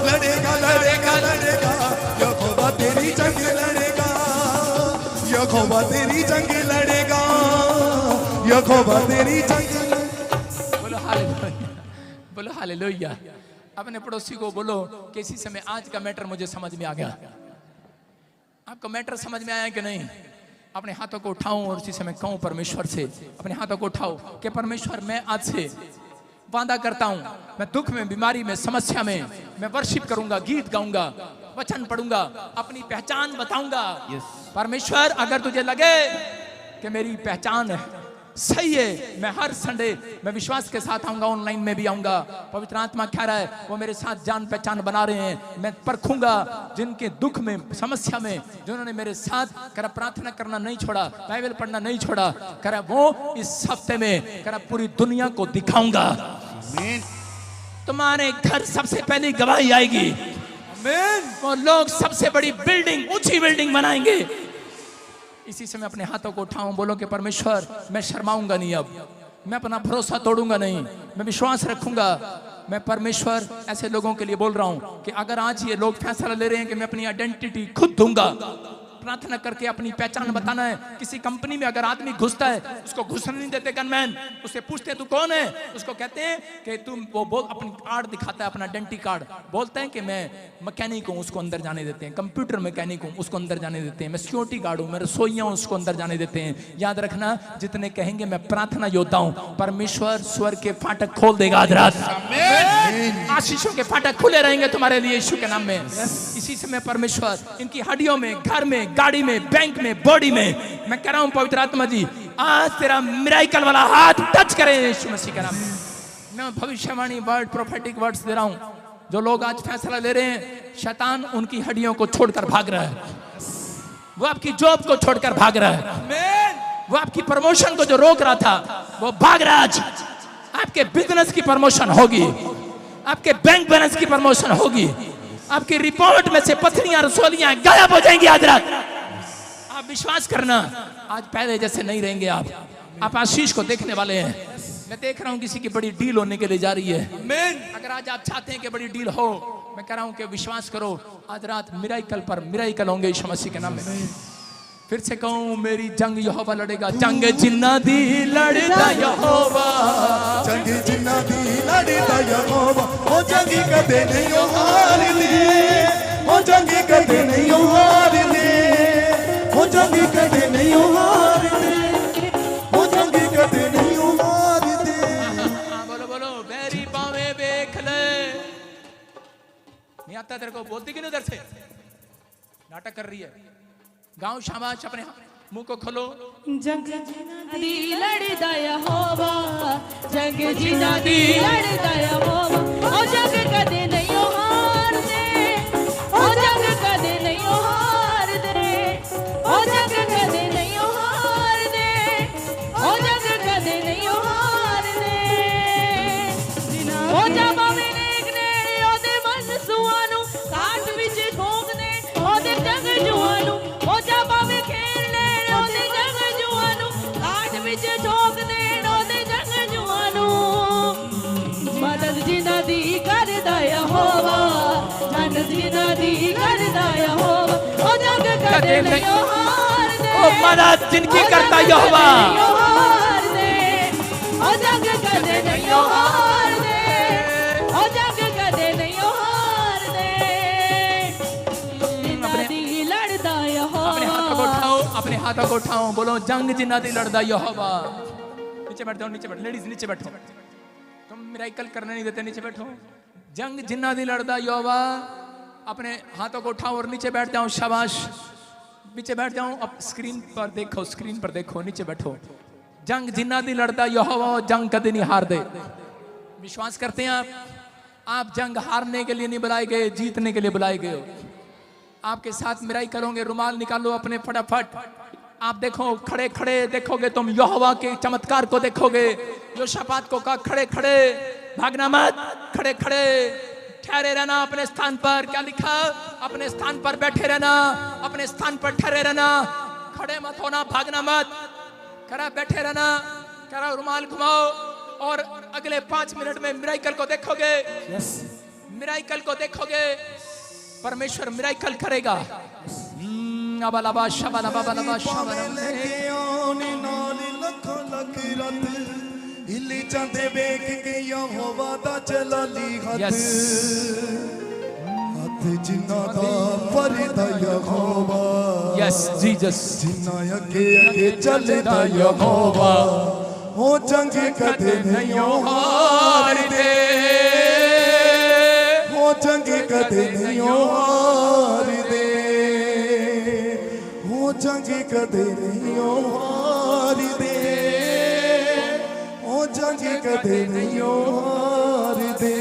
लड़ेगा लड़ेगा लड़ेगा। यहोवा तेरी जंग लड़ेगा, यहोवा तेरी जंग लड़ेगा, यहोवा तेरी जंग। बोलो हालेलुया, बोलो हालेलुया। अपने पड़ोसी को बोलो कि इसी समय आज का मैटर मुझे समझ में आ गया। आपको मैटर समझ में आया कि नहीं? अपने हाथों को उठाऊं और इसी समय कहूं परमेश्वर से, अपने हाथों को उठाओ कि परमेश्वर मैं आज से वादा करता हूं, मैं दुख में, बीमारी में, समस्या में मैं वर्शिप करूंगा, गीत गाऊंगा, वचन पढ़ूंगा, अपनी पहचान बताऊंगा। परमेश्वर अगर तुझे लगे कि मेरी पहचान सही है, मैं हर संडे मैं विश्वास के साथ आऊंगा, ऑनलाइन में भी आऊंगा। पवित्र आत्मा कह रहा है वो मेरे साथ जान पहचान बना रहे हैं। मैं परखूंगा जिनके दुख में, समस्या में, जिन्होंने मेरे साथ करा प्रार्थना करना नहीं छोड़ा, बाइबल पढ़ना नहीं छोड़ा, करा वो इस हफ्ते में करा पूरी दुनिया को दिखाऊंगा। तुम्हारे घर सबसे पहली गवाही आएगी। वो लोग सबसे बड़ी बिल्डिंग, ऊंची बिल्डिंग बनाएंगे। इसी समय अपने हाथों को उठाऊं, बोलो कि परमेश्वर मैं शर्माऊंगा नहीं, अब मैं अपना भरोसा तोड़ूंगा नहीं, मैं विश्वास रखूंगा। मैं परमेश्वर ऐसे लोगों के लिए बोल रहा हूं कि अगर आज ये लोग फैसला ले रहे हैं कि मैं अपनी आइडेंटिटी खुद दूंगा, प्रार्थना करके अपनी पहचान बताना है। किसी कंपनी में अगर आदमी घुसता है उसको घुसने नहीं देते गनमैन, उससे पूछते हैं तू कौन है, उसको कहते हैं कि तुम वो अपनी कार्ड दिखाता है, अपना आइडेंटिटी कार्ड, बोलते हैं कि मैं मैकेनिक हूँ, उसको अंदर जाने देते हैं। कंप्यूटर मैकेनिक हूँ, उसको अंदर जाने देते हैं। मैं सिक्योरिटी गार्ड हूँ, मैं रसोइया हूँ, उसको अंदर जाने देते हैं। याद रखना, जितने कहेंगे मैं प्रार्थना योद्धा हूँ, परमेश्वर स्वर्ग के फाटक खोल देगा आज रात। आशीषों के फाटक खुले रहेंगे तुम्हारे लिए यीशु के नाम में। इसी समय परमेश्वर इनकी हड्डियों में, घर में, गाड़ी में, बैंक में, बॉडी में, मैं कह रहा हूं पवित्र आत्मा जी आज तेरा मिराकल वाला हाथ टच करे यीशु मसीह के नाम में। मैं भविष्यवाणी वर्ड, प्रोफेटिक वर्ड्स दे रहा हूं। जो लोग आज फैसला ले रहे हैं, शैतान उनकी हड्डियों को छोड़कर भाग रहा है, वो आपकी जॉब को छोड़कर भाग रहा है, वो आपकी प्रमोशन को जो रोक रहा था वो भाग रहा है। आज आपके बिजनेस की प्रमोशन होगी, आपके बैंक बैलेंस की प्रमोशन होगी, आपकी रिपोर्ट में से पथरियां, रसोलियां गायब हो जाएंगी आज रात। आप विश्वास करना, आज पहले जैसे नहीं रहेंगे। आप आशीष को देखने वाले हैं। मैं देख रहा हूं किसी की बड़ी डील होने के लिए जा रही है। अगर आज आप चाहते हैं कि बड़ी डील हो, मैं कह रहा हूं कि विश्वास करो, आज रात मिराकल पर मिराकल होंगे यीशु मसीह के नाम में। फिर से कहूं, मेरी जंग यहोवा लड़ेगा। जंग जिन्ना दी लड़दा यहोवा, जंग जिन्ना दी लड़दा यहोवा, ओ जंग कदे नहीं हारदे, ओ जंग कदे नहीं हारदे, ओ जंग कदे नहीं हारदे, ओ जंग कदे नहीं हारदे। बोलो बोलो, बैरी पावे देख ले। नहीं आता तेरे को, बोलती क्यों उधर से? नाटक कर रही है, गाओ शाबाश, अपने मुंह को खोलो। जंग दी लड़दा यहोवा, जंग जिना दी लड़दा यहोवा, ओ जंग कदे नहीं हार दे, ओ जंग कदे नहीं हार दे, ओ जंग कदे नहीं हार दे, ओ जंग कदे नहीं हार दे। ओ जब मिलेग नेड़े ओदे मन सुआनु, काट विच ठोकने ओदे जंग जुआनु, ओ जब खेलने ओदे जंग जुआनु, काट विच ठोकने ओदे जंग जुआनु। मदद जिना दी करदा यहोवा, मदद जिना दी करदा यहोवा, ओ जंग कदे नहीं हार दे, ओ मदद जिनकी करता यहोवा, हार दे, ओ जंग कदे नहीं हार दे, ओ जंग कदे नहीं हार दे। जिना दी लड़दा यहोवा, अपने हाथों को उठाओ, अपने हाथों को उठाओ, बोलो जंग जिन्ना दी लड़दा यहोवा। नीचे बैठ जाओ, नीचे बैठ, लेडीज नीचे बैठो, तुम मिराकल करने नहीं देते, नीचे बैठो। जंग जिन्ना दी लड़दा यहोवा, अपने हाथों को उठाओ और नीचे बैठ जाओ, शाबाश, नीचे बैठ जाओ। अब स्क्रीन पर देखो, स्क्रीन पर देखो, नीचे बैठो। जंग जिन्ना दी लड़दा यहोवा, जंग कदे नहीं हार दे। विश्वास करते हैं आप जंग हारने के लिए नहीं बुलाए गए, जीतने के लिए बुलाए गए हो। आपके साथ मिराई करोगे, रुमाल निकालो अपने फटाफट। आप देखो, खड़े खड़े देखोगे तुम यहोवा के चमत्कार को देखोगे। योशापात को कहा खड़े खड़े, भागना मत, खड़े खड़े ठहरे रहना अपने स्थान पर। क्या लिखा? अपने स्थान पर बैठे रहना, अपने स्थान पर ठहरे रहना, खड़े मत होना, भागना मत, करा बैठे रहना, करा रुमाल घुमाओ और अगले 5 मिनट में मिराकल को देखोगे। मिराकल को देखोगे, परमेश्वर मिराकल करेगा। अबलबा शबलबा बलबा शबलबा हिली जांदे वेख के यहोवा दा चलाली हथ, हथ जिन्ना दा फरदा यहोवा, यस जीसस, जिन्ना अगे अगे चलदा यहोवा, हो जंग कदे नहीं हार दे, हो जंग कदे नहीं हार दे, हो जंग कदे नहीं हार दे, हो जंग कदे नहीं हार दे।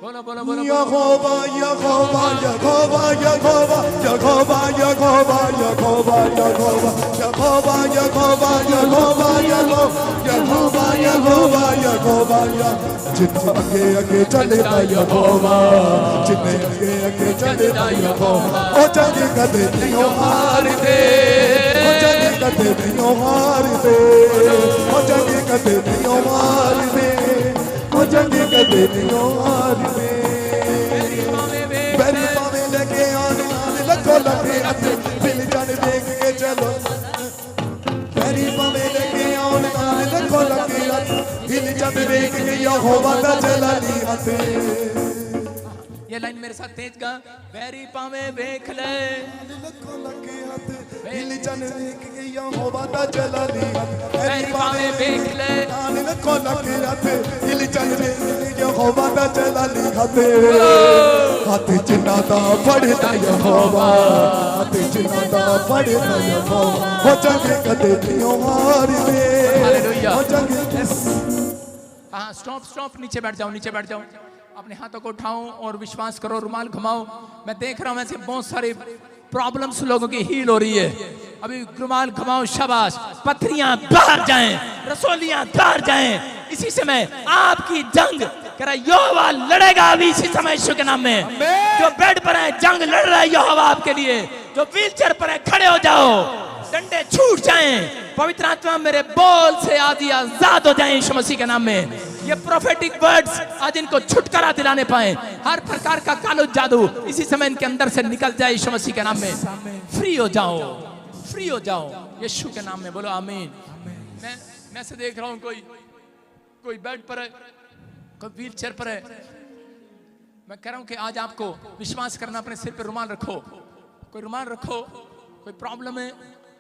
बोलो बोलो बोलो यहोवा यहोवा यहोवा यहोवा यहोवा यहोवा यहोवा यहोवा यहोवा यहोवा यहोवा यहोवा यहोवा यहोवा जिन्ना अगे अगे चलदा यहोवा, जिन्ने अगे अगे चलदा यहोवा, ओ जंग कदे नहीं हार दे, ओ जंग कदे नहीं हार दे, ओ जंग कदे नहीं हार दे, ओ जंग कदे नहीं हार दे। बैरी पावे लेके आने लखो लखे हथ, मिल जाने देख के चलो। बैरी पावे लेके आने लखो लखे हथ, मिल जाने देख के यहोवा दा चलाली हथ। ये लाइन मेरे साथ तेज गा। बैरी पावे देख ले, लखो लखे हथ, मिल जाने देख के यहोवा दा चलाली हथ। बैरी पावे देख ले, लखो लखे हथ, मिल जाने देख के यहोवा दा चलाली हथ। हथ जिन्ना दा फड़दा यहोवा, हथ जिन्ना दा फड़दा यहोवा, हो जंग कदे नहीं हार दे, हो जंग। हाँ स्टॉप स्टॉप, नीचे बैठ जाओ, नीचे बैठ जाओ। अपने हाथों को उठाओ और विश्वास करो, रुमाल घुमाओ। मैं देख रहा हूँ ऐसे बहुत सारे प्रॉब्लम्स लोगों की हील हो रही है। अभी रुमाल घुमाओ, शाबाश, पथरियां बाहर जाएं, रसोलियां बाहर जाएं। इसी समय आपकी जंग कह रहा यहोवा लड़ेगा अभी इसी समय यीशु के नाम में। जो बेड पर है जंग लड़ रहा है यहोवा आपके लिए। जो व्हीलचेयर पर है खड़े हो जाओ, डंडे छूट जाएं। पवित्र आत्मा मेरे बोल से आज ही आजाद हो जाएं यीशु मसीह के नाम में। ये प्रोफेटिक वर्ड्स आज इनको छुटकारा दिलाने पाए। हर प्रकार का कालो जादू इसी समय इनके अंदर से निकल जाए यीशु मसीह के नाम में। फ्री हो जाओ, फ्री हो जाओ यीशु के नाम में। बोलो आमीन। मैं से देख रहा हूँ कोई बेड पर है, कोई व्हील चेयर पर है। मैं कह रहा हूँ कि आज आपको विश्वास करना, अपने सिर पर रुमाल रखो, कोई रुमाल रखो। कोई प्रॉब्लम है,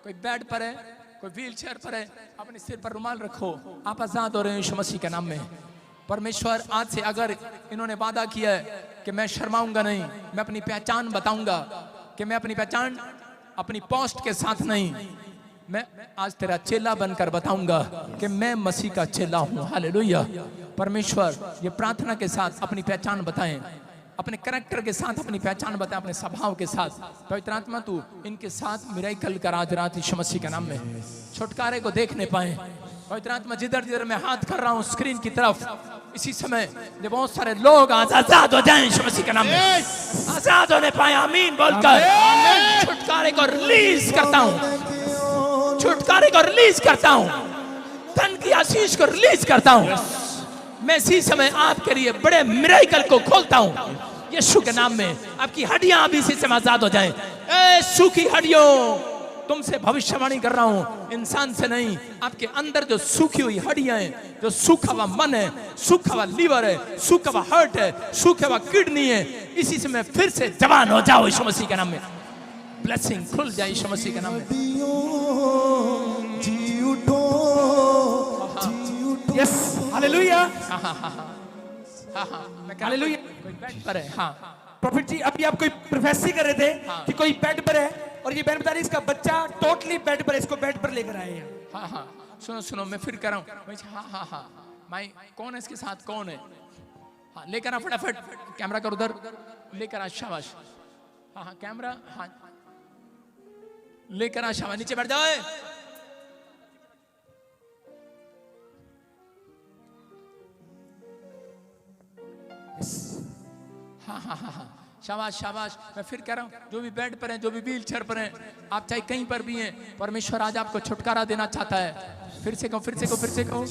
कोई बेड पर है, कोई व्हील चेयर पर है, अपने सिर पर रुमाल रखो। आप आजाद हो रहे हैं यीशु मसीह के नाम में। परमेश्वर आज से अगर इन्होंने वादा किया है कि मैं शर्माऊंगा नहीं, मैं अपनी पहचान बताऊंगा, कि मैं अपनी पहचान अपनी पोस्ट के साथ नहीं, मैं आज तेरा चेला बनकर बताऊंगा कि मैं मसीह का चेला हूं। हालेलुया। परमेश्वर ये प्रार्थना के साथ अपनी पहचान बताएं, अपने कैरेक्टर के साथ अपनी पहचान बताएं, अपने स्वभाव के साथ। पवित्र आत्मा तू इनके साथ मिराकल कर आज रात यीशु मसीह के नाम में, छुटकारे को देखने पाए। पवित्र आत्मा जिधर जिधर मैं हाथ कर रहा हूं स्क्रीन की तरफ, इसी समय बहुत सारे लोग आज आजाद हो जाएं यीशु मसीह के नाम में, आजाद होने पाए। आमीन बोलकर छुटकारे को रिलीज करता हूं, छुटकारे को रिलीज करता हूं, धन की आशीष को रिलीज करता हूं। मैं इसी समय आपके लिए बड़े मिरेकल को खोलता हूं यीशु के नाम में। आपकी हड्डियां अभी इसी समय आजाद हो जाएं। ए सूखी हड्डियों, तुमसे भविष्यवाणी कर रहा हूं, इंसान से नहीं। आपके अंदर जो सूखी हुई हड्डियां हैं, जो सूखा हुआ मन है, सूखा हुआ लीवर है, सूखा हुआ हार्ट है, सूखा हुआ किडनी है, इसी समय फिर से जवान हो जाओ यीशु मसीह के नाम में। ब्लेसिंग खुल जाए यीशु मसीह के नाम में। जी उठो, यस हालेलुया, हालेलुया। कोई बेड पर है। हाँ प्रॉफिट जी, अभी आप कोई प्रोफेसी कर रहे थे कि कोई बेड पर है, और ये बेड बता रही इसका बच्चा टोटली बेड पर है, इसको बेड पर लेकर आए हैं। हाँ हाँ, सुनो सुनो, मैं फिर कर रहा हूँ। हाँ हाँ हाँ, माई कौन है इसके साथ, कौन है? हाँ लेकर आ फटाफट, कैमरा कर उधर लेकर आ, शाबाश। हाँ हाँ कैमरा, हाँ लेकर आ, शाबाश। नीचे बैठ जाओ। हाँ हाँ हाँ हाँ, शाबाश शाबाश। मैं फिर कह रहा हूँ, जो भी बेड पर हैं, जो भी व्हील चेयर पर हैं, आप चाहे कहीं पर भी हैं, परमेश्वर आज आपको छुटकारा देना चाहता है। फिर से कहो, फिर से कहो, फिर से कहो।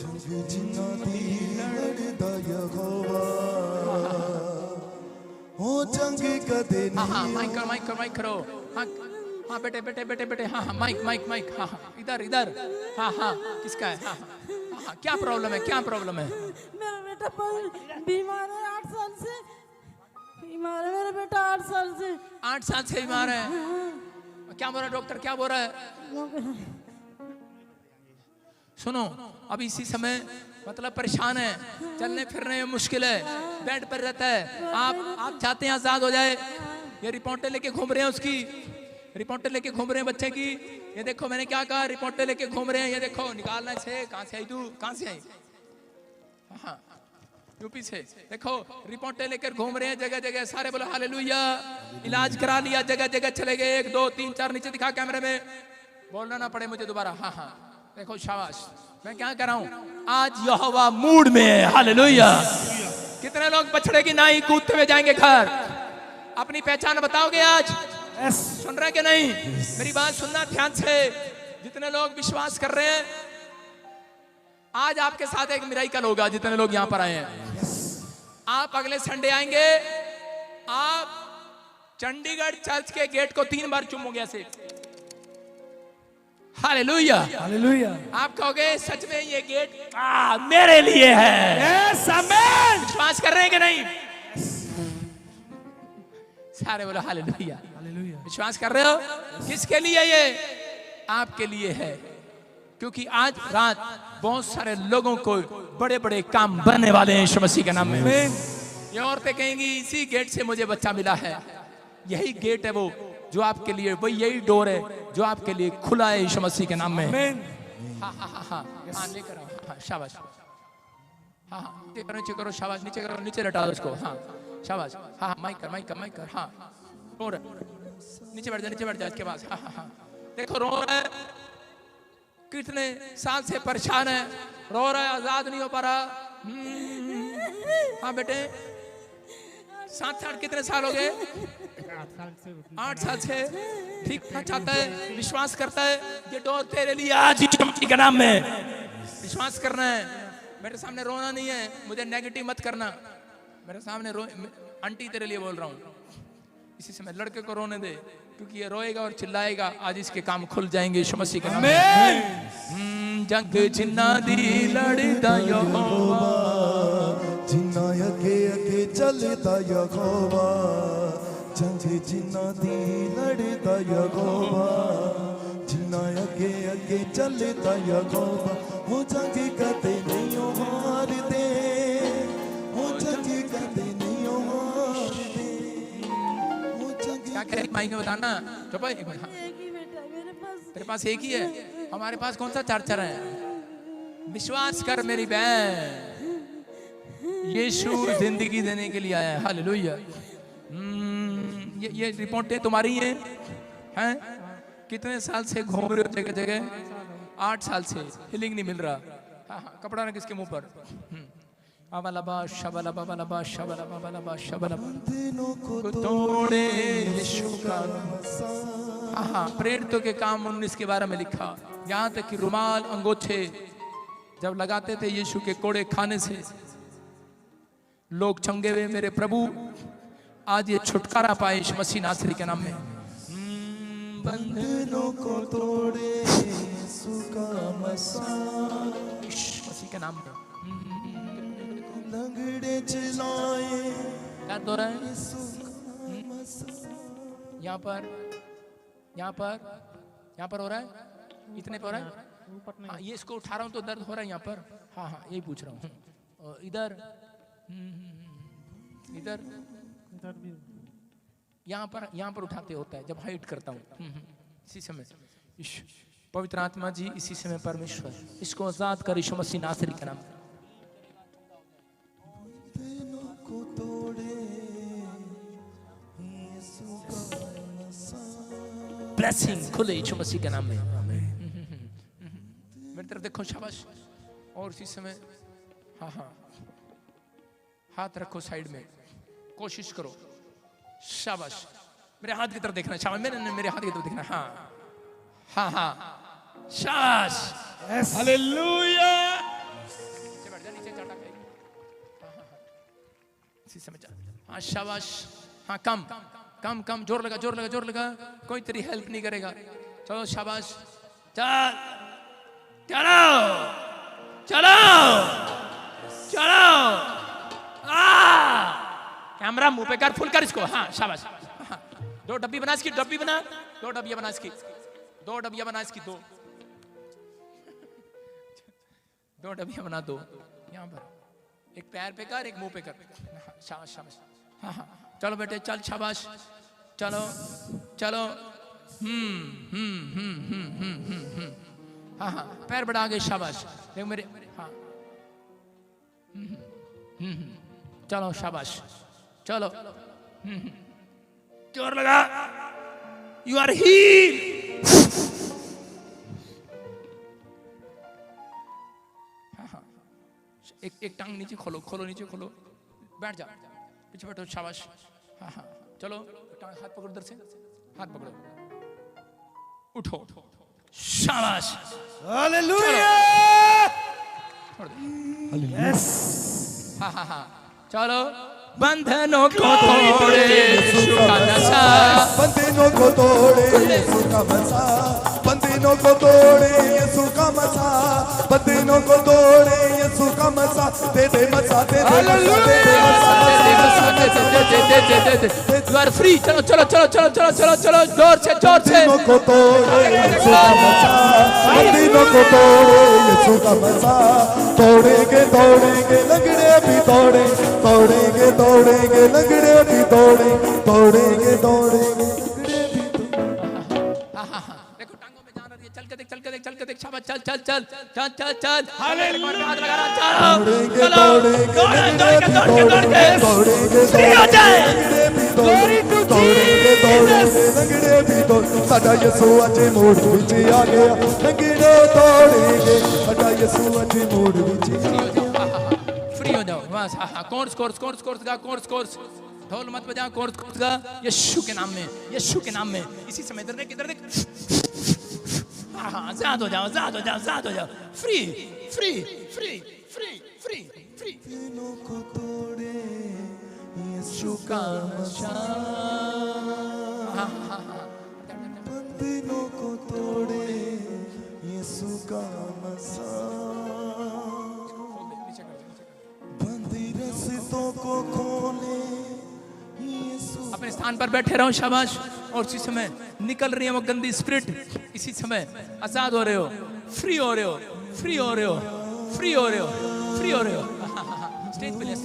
हाँ हाँ, माइक करो, माइक करो, माइक करो। हाँ हाँ बेटे बेटे बेटे बेटे, हाँ हाँ माइक माइक माइक, हाँ हाँ इधर इधर, हाँ हाँ किसका है? हाँ हाँ, क्या प्रॉब्लम है, क्या प्रॉब्लम है? मेरा बेटा बीमार है 8 साल से, बीमार है मेरा बेटा 8 साल से। 8 साल से बीमार है? क्या बोल रहा है डॉक्टर, क्या बोल रहा है? सुनो, अभी इसी समय मतलब परेशान है, चलने फिरने में मुश्किल है, बेड पर रहता है। आप चाहते हैं आजाद हो जाए। ये रिपोर्टें लेके घूम रहे हैं, उसकी रिपोर्टें लेके घूम रहे हैं बच्चे की। ये देखो मैंने क्या कहा, रिपोर्टें लेके घूम रहे हैं। ये देखो, निकालना से। कहां से आई तू, कहां से आई? हाँ यूपी से। देखो रिपोर्टें लेकर घूम रहे हैं जगह जगह, सारे बोलो हालेलुया। इलाज करा लिया, जगह जगह चले गए, 1 2 3 4, नीचे दिखा कैमरे में, बोलना ना पड़े मुझे दोबारा। हाँ हाँ देखो, शाबाश। मैं क्या कर रहा हूँ, आज यहोवा मूड में है। हालेलुया। कितने लोग बछड़े की नाई कूदते हुए जाएंगे घर? अपनी पहचान बताओगे आज? सुन रहे कि नहीं? मेरी बात सुनना ध्यान से। जितने लोग विश्वास कर रहे हैं, आज आपके साथ एक मिराकल होगा। जितने लोग यहाँ पर आए हैं, आप अगले संडे आएंगे, आप चंडीगढ़ चर्च के गेट को 3 बार चूमोगे ऐसे। Hallelujah, hallelujah. आप कहोगे सच में ये गेट मेरे लिए है। यस आमीन। विश्वास कर रहे हैं कि नहीं? सारे बोलो हालेलुया, हालेलुया। विश्वास कर रहे हो? किसके लिए? ये आपके लिए है, क्योंकि आज रात बहुत सारे लोगों को बड़े बड़े काम बनने वाले हैं यीशु मसीह के नाम में। ये औरतें कहेंगी इसी गेट से मुझे बच्चा मिला है। यही गेट है वो जो आपके लिए, वही यही डोर है जो आपके लिए खुला है यीशु मसीह के नाम में। हाँ हाँ हाँ हाँ हाँ, लेकर आओ। हाँ शाबाश। हाँ हाँ नीचे करो, शाबाश। नीचे करो, नीचे लटा दो उसको। हाँ शाबाश। हाँ माइक कर, माइक कर, माइक कर। हाँ और नीचे बैठ जा, नीचे बैठ जा इसके पास। हाँ हाँ हाँ देखो, रो रहा है, कितने साल से परेशान है, रो रहा है, आजाद नहीं हो पा रहा। हाँ बेटे, 7 साल, कितने साल हो गए? 8 साल से ठीक चाहता है, विश्वास करता है। ये डोर तेरे लिए आज यीशु मसीह के नाम में। विश्वास करना है। मेरे सामने रोना नहीं है, मुझे नेगेटिव मत करना। मेरे सामने आंटी तेरे लिए बोल रहा हूँ। इसी समय लड़के को रोने दे, क्योंकि ये रोएगा और चिल्लाएगा, आज इसके काम खुल जाएंगे यीशु मसीह के नाम में। जग जिन्ना दी लड़दा यहोवा, जिन्ना अगे अगे चलदा यहोवा, जंग जिन्ना दी लड़दा यहोवा, जिन्ना अगे अगे चलदा यहोवा, वो जंग कदे नहीं हार दे। कदे नहीं हारदे ओ जंगी क्या कह रही माइक में बताना। चुप एक मिनट। हाँ, एक ही बेटा मेरे पास। तेरे पास एक ही है, हमारे पास कौन सा चार है। विश्वास कर मेरी बहन, यीशु जिंदगी देने के लिए आया है। हालेलुया। ये रिपोर्टें तुम्हारी हैं? कितने साल से घूम रहे हो जगह जगह? 8 साल से हीलिंग नहीं मिल रहा। हाँ हाँ, कपड़ा रख इसके मुंह पर। अबलबा शबलबा बलबा शबलबा बलबा शबलबा दिनों को तोड़े यीशु का। हाँ हाँ, प्रेरितों के काम 19 के बारे में लिखा। यहाँ तक कि रुमाल अंगोछे जब लगाते थे यीशु के कोड़े खाने से लोग चंगे हुए। मेरे प्रभु आज ये छुटकारा पाए यीशु मसीह नासरी के नाम में। बंधनों को तोड़े यीशु का मसाल, यीशु मसीह के नाम में। लंगड़े चलाए दर्द हो रहा है यीशु का मसाल। यहाँ पर हो रहा है, इतने पर हो रहा है। हाँ, ये इसको उठा रहा हूँ तो दर्द हो रहा है यहाँ पर। हाँ हाँ, यही पूछ रहा हूँ। और इधर यहाँ पर उठाते होता है जब हाइट करता हूँ। इसी समय पवित्र आत्मा जी, इसी समय परमेश्वर इसको आजाद कर यीशु मसीह नासरी का नाम। दिनों को तोड़े यीशु का मसाल। ब्लेसिंग खुले यीशु मसीह के नाम में। मेरी तरफ देखो, शाबाश। और इसी समय हाँ हाँ, हाथ रखो साइड में, कोशिश करो। शाबाश, मेरे हाथ की तरफ देखना। शाबाश, मेरे हाथ की तरफ देखना। हाँ हाँ हाँ, शाबाश। हालेलुया। नीचे बैठ जा, नीचे चढ़ा के। इसी समय चल। हाँ शाबाश। हाँ, कम, जोर लगा। कोई तेरी हेल्प नहीं करेगा। चलो शाबाश, चलो। कैमरा मुंह पे कर, फुल कर इसको। हाँ शाबाश। हाँ, 2 डब्बी बना इसकी, 2 डब्बियां बना इसकी, 2 डब्बियां बना इसकी, 2 डब्बियां बना। 2 यहाँ पर, एक पैर पे कर, एक मुंह पे कर। हाँ, शाबाश। हाँ, चलो बेटे, चल शाबाश। चलो। हाँ, पैर बढ़ा गए। शाबाश। देख मेरे। हाँ, चलो शाबाश। चलो, जोर लगा। You are heel. हाँ, एक टांग नीचे खोलो, नीचे खोलो। बैठ जा, पीछे बैठो। शाबाश। हाँ, चलो, टांग हाथ पकड़ो, इधर से हाथ पकड़ो, उठो। शाबाश। हालेलुया। यस। हाँ, चलो। बंधनों को तोड़े यीशु का नशा, बंधनों को तोड़े यीशु का मसा, बंधनों को तोड़े यीशु का मसा, बंधनों को तोड़े यीशु का मसा। दे दे मसा, दे दे मसा, दे दे मसा, यू आर फ्री। चलो, जोर से। बंधनों को तोड़े यीशु का मसा, बंधनों को तोड़े यीशु का मसा। तोड़ेंगे लंगड़े भी तोड़ेंगे लंगड़े भी तोड़ेंगे लंगड़े भी। देखो, टांगों में जान रही है। चल के देख। शाबाश, चल। हालेलुया। हाथ लगा रहा। चलो। लंगड़े भी साडा यसू अज मोड़ विच आ गया। लंगड़े तोड़ेंगे, साडा यसू अज मोड़ विच आ गया। फ्री हो जाओ बस। हाँ, कोर्स गा। ढोल मत बजा, कोर्स गा। यीशु के नाम में। इसी समय इधर देख। हाँ, आजाद हो जाओ। फ्री। दिनों को तोड़े यीशु का नशा। बंधनों को तोड़े यीशु का मसा। बंदी रस्तों को खोले यीशु। अपने स्थान पर बैठे रहो। शाबाश। और इसी समय निकल रही है वो गंदी स्पिरिट। इसी समय आजाद हो रहे हो, फ्री हो रहे हो। स्टेज पे ले।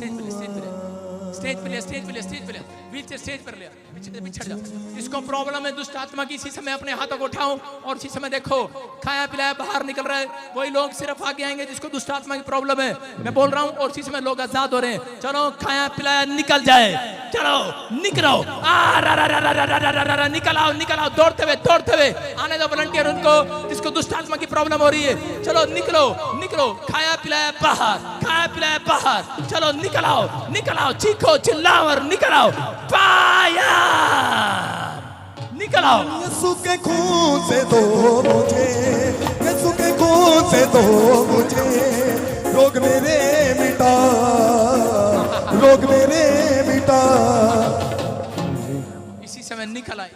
स्टेज पे ले, स्टेज पे ले, स्टेज पे ले, बीच से स्टेज पर ले, पीछे से पिछड़ जा। जिसको प्रॉब्लम है दुष्ट आत्मा की, इसी समय अपने हाथों को उठाओ और इसी समय देखो खाया पिलाया बाहर निकल रहा है। वही लोग सिर्फ आगे आएंगे जिसको दुष्ट आत्मा की प्रॉब्लम है, मैं बोल रहा हूँ, और इसी समय लोग आजाद हो रहे हैं। चलो खाया पिलाया निकल जाए, चलो निकलो, निकल आओ, निकल आओ, दौड़ते हुए आने दो वॉलंटियर उनको जिसको दुष्ट आत्मा की प्रॉब्लम हो रही है। चलो निकलो, निकलो, खाया पिलाया बाहर, खाया पिलाया बाहर, चलो निकल आओ, चीखो चिल्लाओ और निकल आओ, पाया निकल आओ। यीशु के खून से दो मुझे, यीशु के खून से दो मुझे, रोग मेरे मिटा, रोग मेरे मिटा। इसी समय निकल आए,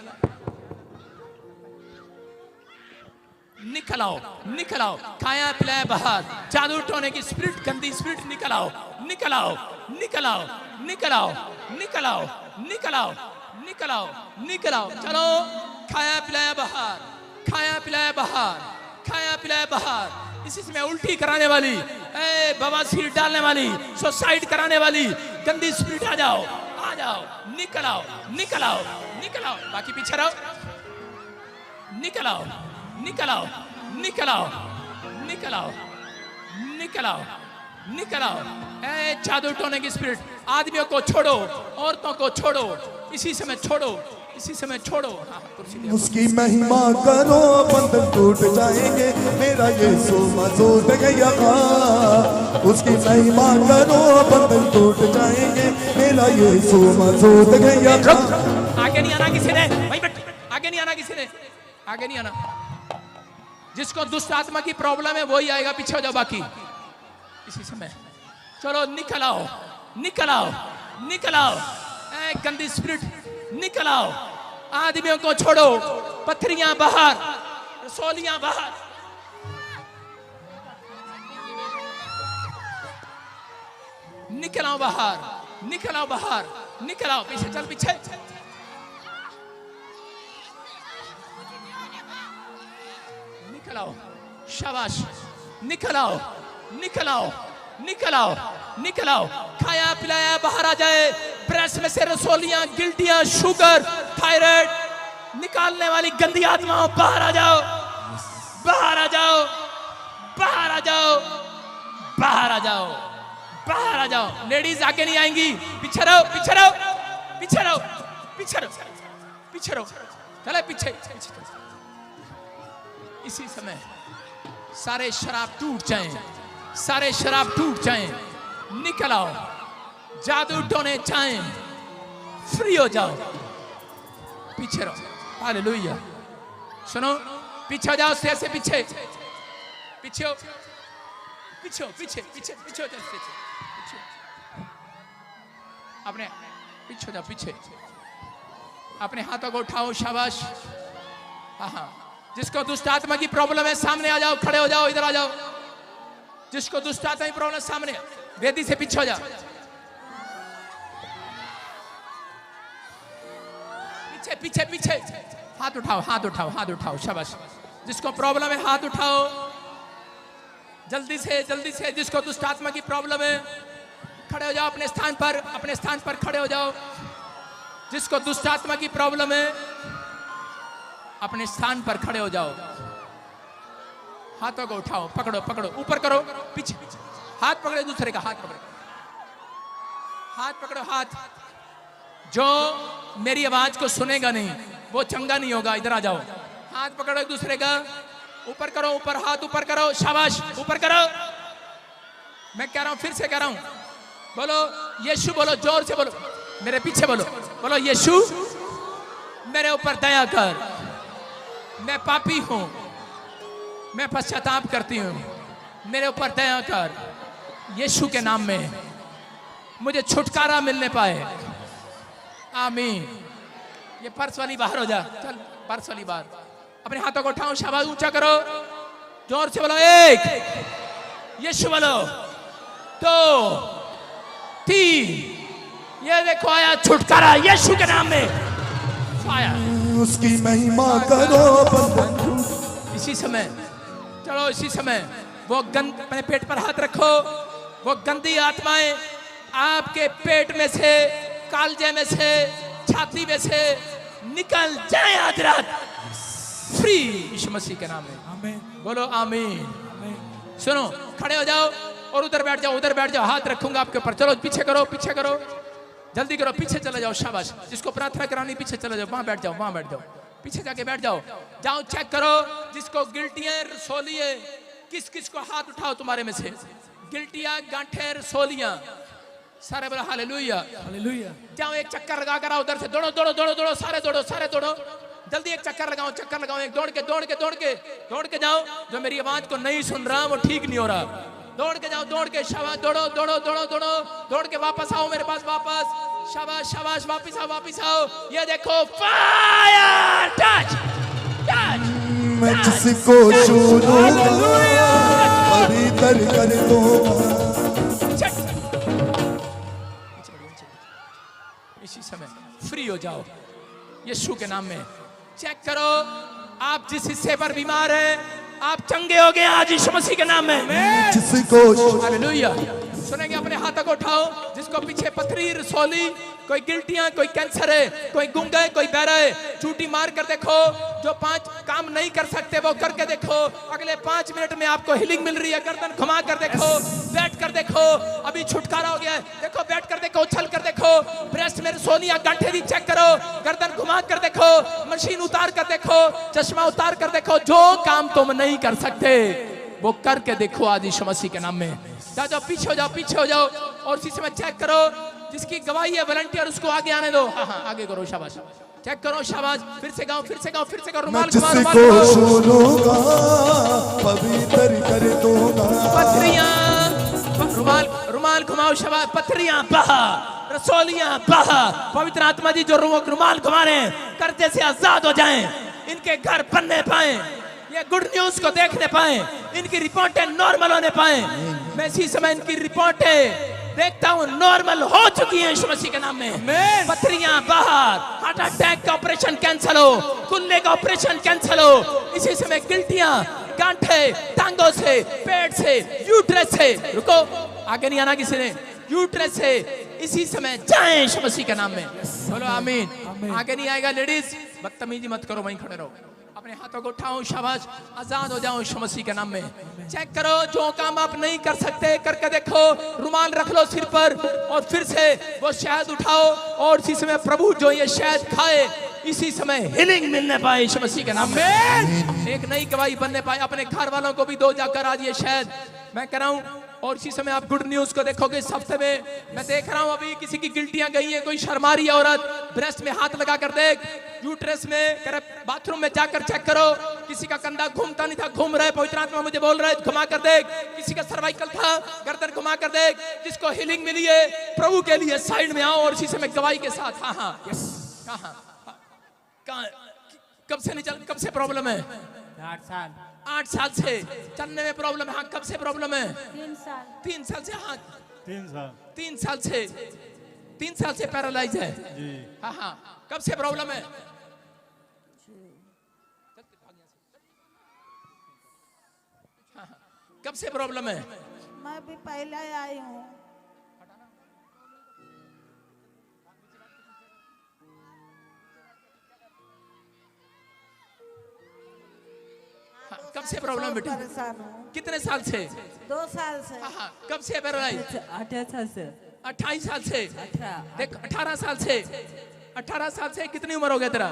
निकल आओ, निकल आओ, खाया पिलाया बाहर, जादू टोने की स्पिरिट, गंदी स्पिरिट निकल आओ, निकल आओ, निकल आओ, निकल आओ, निकल आओ, निकल आओ, निकल आओ, निकल आओ। चलो खाया पिलाया बाहर, खाया पिलाया बाहर, खाया पिलाया बाहर। इसी समय उल्टी कराने वाली, बवासीर डालने वाली, सुसाइड कराने वाली गंदी स्पिरिट आ जाओ, आ जाओ, निकल आओ, निकल आओ, निकल आओ। बाकी पीछे रहो, निकल आओ, निकल आओ, निकल आओ, निकल आओ, निकल आओ, निकल आओ। जादू टोने की स्पिरिट, आदमियों को छोड़ो, औरतों को छोड़ो, इसी समय छोड़ो, इसी समय छोड़ो। हाँ, कुर्सी दे। उसकी महिमा करो बंधन टूट जाएंगे, मेरा यीशु मौजूद गया। उसकी महिमा करो बंधन टूट जाएंगे, मेरा यीशु मौजूद गया। आगे नहीं आना किसी ने, भाई बैठ, आगे नहीं आना किसी ने, आगे नहीं आना। जिसको दुष्ट आत्मा की प्रॉब्लम है वही आएगा, पीछे हो जाओ। बाकी इसी समय चलो निकल आओ, निकल आओ, निकल आओ, गंदी स्पिरिट निकल आओ। आदमियों को छोड़ो, पत्थरियां बाहर, रसोलियां बाहर। निकल आओ बाहर, निकल आओ बाहर, निकल आओ। पीछे चल, पीछे निकल आओ, शाबाश, निकल आओ, निकल आओ, निकल आओ, निकल आओ। खाया पिलाया बाहर आ जाए, ब्रेस्ट में से रसोलियां, गिल्टियां, शुगर, थायराइड निकालने वाली गंदी आत्माओं बाहर आ जाओ, बाहर आ जाओ, बाहर आ जाओ, बाहर आ जाओ, बाहर आ जाओ। लेडीज आगे नहीं आएंगी, पीछे रहो, पीछे रहो, पीछे रहो, पीछे रहो, पीछे रहो, चले पीछे। इसी समय सारे शराब टूट जाएं, सारे शराब टूट जाएं, निकल आओ, जादू टोने जाएं, फ्री हो जाओ, पीछे रहो। हालेलुया। सुनो, पीछे हो जाओ, से पीछे, पीछे हो, पीछे, पीछे, पीछे, पीछे हो जाओ, पीछे, अपने पीछे हो जाओ, पीछे। अपने हाथों को उठाओ, शाबाश। हाँ, जिसको दुष्ट आत्मा की प्रॉब्लम है सामने आ जाओ, खड़े हो जाओ, इधर आ जाओ। जिसको दुष्ट आत्मा की प्रॉब्लम सामने, वेदी से पीछे हो जाओ, पीछे, पीछे, पीछे। हाथ उठाओ, हाथ उठाओ, हाथ उठाओ, शाबाश। जिसको प्रॉब्लम है हाथ उठाओ, जल्दी से, जल्दी से। जिसको दुष्ट आत्मा की प्रॉब्लम है खड़े हो जाओ, अपने स्थान पर, अपने स्थान पर खड़े हो जाओ। जिसको दुष्ट आत्मा की प्रॉब्लम है अपने स्थान पर खड़े हो जाओ। हाथों को उठाओ, पकड़ो, पकड़ो, ऊपर करो, पीछे, हाथ पकड़ो, दूसरे का हाथ पकड़ो, हाथ पकड़ो, हाथ। जो मेरी आवाज को सुनेगा नहीं वो चंगा नहीं होगा, इधर आ जाओ। हाथ पकड़ो एक दूसरे का, ऊपर करो, ऊपर, हाथ ऊपर करो, शाबाश, ऊपर करो। मैं कह रहा हूं, फिर से कह रहा हूं, बोलो यीशु, बोलो जोर से, बोलो मेरे पीछे, बोलो, बोलो यीशु मेरे ऊपर दया कर, मैं पापी हूं, मैं पश्चाताप करती हूं, मेरे ऊपर दया कर। यीशु के नाम में मुझे छुटकारा मिलने पाए, आमीन। ये पर्स वाली बाहर हो जा, चल पर्स वाली बाहर। अपने हाथों को उठाओ, शाबाश, ऊंचा करो, जोर से बोलो, एक, यीशु बोलो, दो, तीन। ये देखो आया छुटकारा यीशु के नाम में, आया। उसकी महिमा करो बंधन। इसी समय चलो, इसी समय वो गंद, अपने पेट पर हाथ रखो, वो गंदी आत्माएं आपके पेट में से, कालजे में से, छाती में से निकल जाए आज रात फ्री यीशु मसीह के नाम में। आमीन बोलो आमीन। आमीन। सुनो, खड़े हो जाओ और उधर बैठ जाओ, उधर बैठ जाओ। हाथ रखूंगा आपके ऊपर। चलो पीछे करो, पीछे करो, जल्दी करो, पीछे चले जाओ। शाबाश। जिसको प्रार्थना करानी पीछे चले जाओ, वहां बैठ जाओ, वहां बैठ जाओ, पीछे जाके बैठ जाओ। जाओ चेक करो जिसको गिल्टी है, रसोली है, किस किस को हाथ उठाओ तुम्हारे में से। गिल्टियां, गांठें, रसोलियां, सारे बोलो हालेलुया। हालेलुया। जाओ एक चक्कर लगा कर आओ उधर से। दौड़ो दौड़ो दौड़ो दौड़ो, सारे दौड़ो, सारे दौड़ो, जल्दी एक चक्कर लगाओ, चक्कर लगाओ। एक दौड़ के दौड़ के दौड़ के दौड़ के जाओ। जो मेरी आवाज को नहीं सुन रहा वो ठीक नहीं हो रहा। दौड़ के जाओ, दौड़ के। शाबाश। दौड़ो दौड़ो दौड़ो दौड़ो, दौड़ के वापस आओ मेरे पास, वापस। शाबाश शाबाश, वापस आओ, वापस आओ। ये देखो फायर, टच टच। मैं जिसको छू लूंगा पवित्र कर दूंगा। इसी समय फ्री हो जाओ यीशु के नाम में। चेक करो आप जिस हिस्से पर बीमार हैं, आप चंगे हो गए आज यीशु मसीह के नाम में। जिसको हालेलुया। सुनेंगे, अपने हाथों को उठाओ। जिसको पीछे पथरी, रसोली, कोई गिल्टियां, कोई कैंसर है, कोई गूंगा है, कोई बहरा है, चूटी मार कर देखो। जो 5 काम नहीं कर सकते वो करके देखो। अगले 5 मिनट में आपको हीलिंग मिल रही है। गर्दन घुमा कर देखो, बैठ कर देखो, अभी छुटकारा हो गया है। देखो, बैठ कर देखो, उछल कर देखो। ब्रेस्ट में रसोलियां, गांठें भी चेक करो। गर्दन घुमा कर देखो, मशीन उतार कर देखो, चश्मा उतार कर देखो। जो काम तुम नहीं कर सकते वो करके देखो आज यीशु मसीह के नाम में। जाओ जाओ, पीछे हो जाओ, पीछे हो जाओ। और इसी समय चेक करो जिसकी गवाही है वॉलंटियर, उसको आगे आने दो। हाँ हाँ, आगे करो। शाबाश। चेक करो। शाबाश। फिर से गाओ, फिर से गाओ, फिर से गाओ। रुमाल घुमाओ, रुमाल जिसको घुमाओ। छू लूंगा पवित्र कर दूंगा। पथरियां, रुमाल रुमाल घुमाओ। शाबाश। पथरियां बहा, रसोलियां बहा। पवित्र आत्मा जी जो रुमाल घुमा रहे हैं, कर्जे से आजाद हो जाएं, इनके घर बनने पाए, ये गुड न्यूज को देखने पाए, इनकी रिपोर्टें नॉर्मल होने पाए। मैं इसी समय इनकी रिपोर्टें देखता हूँ नॉर्मल हो चुकी है यीशु मसीह के नाम में। पथरियां बाहर, हार्ट अटैक का ऑपरेशन कैंसिल हो, कुल्ले का ऑपरेशन कैंसिल हो। इसी समय गिल्टियां, गांठे, टांगों से, पेट से, यूट्रस से, रुको आगे नहीं आना किसी ने, यूट्रस से इसी समय जाएं यीशु मसीह के नाम में। बोलो आमीन। आगे नहीं आएगा। लेडीज बदतमीजी मत करो, वहीं खड़े रहो। अपने हाथों को उठाओ। शाबाश। आजाद हो जाओ यीशु मसीह के नाम में। चेक करो जो काम आप नहीं कर सकते करके देखो। रुमाल रख लो सिर पर और फिर से वो शहद उठाओ और इसी समय प्रभु जो ये शहद खाए, इसी समय हीलिंग मिलने पाए यीशु मसीह के नाम में। एक नई गवाही बनने पाए। अपने घर वालों को भी दो जाकर आज ये शहद मैं कह रहा हूं। और इसी समय आप गुड न्यूज को देखोगे। इस हफ्ते में मैं देख रहा हूं अभी किसी की गिल्टियां गई है, कोई शर्मा रही है औरत, ब्रेस्ट में हाथ लगा कर देख, यूट्रस में, बाथरूम में जाकर चेक करो। किसी का कंधा घूमता नहीं था, घूम रहा है। पवित्र आत्मा मुझे बोल रहा है घुमा कर देख। किसी का सर्वाइकल था, गर्दन घुमा कर देख। जिसको हीलिंग मिली है प्रभु के लिए साइड में आओ और इसी समय गवाही के साथ। हाँ हाँ, कहाँ कब से नहीं चल, कब से प्रॉब्लम है? 8 साल से चलने में प्रॉब्लम है। हाँ, कब से प्रॉब्लम है? 3 साल से। हाँ 3 साल से पैरालाइज है। हाँ हाँ, कब से प्रॉब्लम है? हाँ, कब से प्रॉब्लम है? मैं भी पहले आई हूँ। कब से प्रॉब्लम बेटी? परेशान हूँ। कितने साल से? 2 साल से। हाँ, कब से पैरालाइज? 28 से। 28 साल से। 18 देख 18 साल से। 18 साल से कितनी उम्र हो गया तेरा?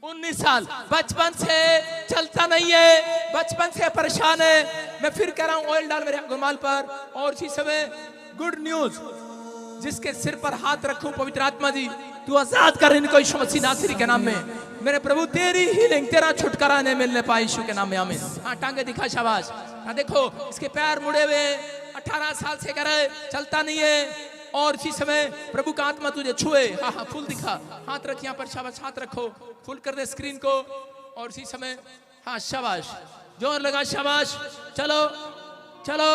19 साल। बचपन से चलता नहीं है, बचपन से परेशान है। मैं फिर कह रहा हूँ ऑयल डाल मेरे रुमाल पर। और इसी समय गुड न्यूज, जिसके सिर पर हाथ रखूं पवित्र आत्मा जी तू आजाद कर इनको यीशु मसीह नासरी के नाम में। मेरे प्रभु तेरी हीलिंग, तेरा छुटकारा ने मिलने पाए यीशु के नाम में। आमीन। हाँ, टांगे दिखा। शाबाश। हाँ, देखो इसके पैर मुड़े हुए, 18 साल से कर चलता नहीं है। और इसी समय प्रभु का आत्मा तुझे छुए। हाँ हाँ, फूल दिखा। हाथ रख यहाँ पर। शाबाश, हाथ रखो, फुल कर दे स्क्रीन को। और इसी समय हाँ, शाबाश, जोर लगा। शाबाश। चलो चलो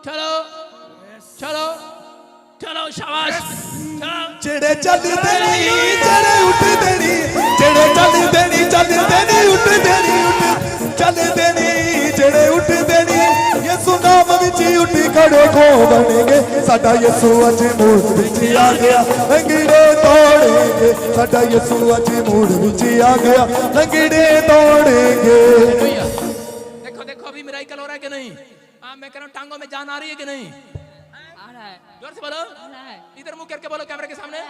चलो चलो चलो, शाबाश। जेड़े चल देनी, जेड़े उठ देनी, जेड़े चल देनी, चल देनी, उठ देनी, उठ चल देनी, जेड़े उठ देनी, ये सुनाम विच उठ खड़े खो ਬਣਗੇ ਸਾਡਾ ਯਿਸੂ ਅੱਜ ਮੂਡ ਵਿੱਚ ਆ ਗਿਆ ਲੰਗੜੇ ਤੋੜेंगे ਸਾਡਾ ਯਿਸੂ ਅੱਜ ਮੂਡ ਵਿੱਚ ਆ ਗਿਆ ਲੰਗੜੇ ਤੋੜेंगे देखो देखो अभी मिराकल हो रहा है कि नहीं? हाँ मैं कह रहा हूँ टांगों में जान आ रही है कि नहीं? आ रहा है जोर से बोलो, आ रहा है इधर मुंह करके बोलो कैमरे के सामने।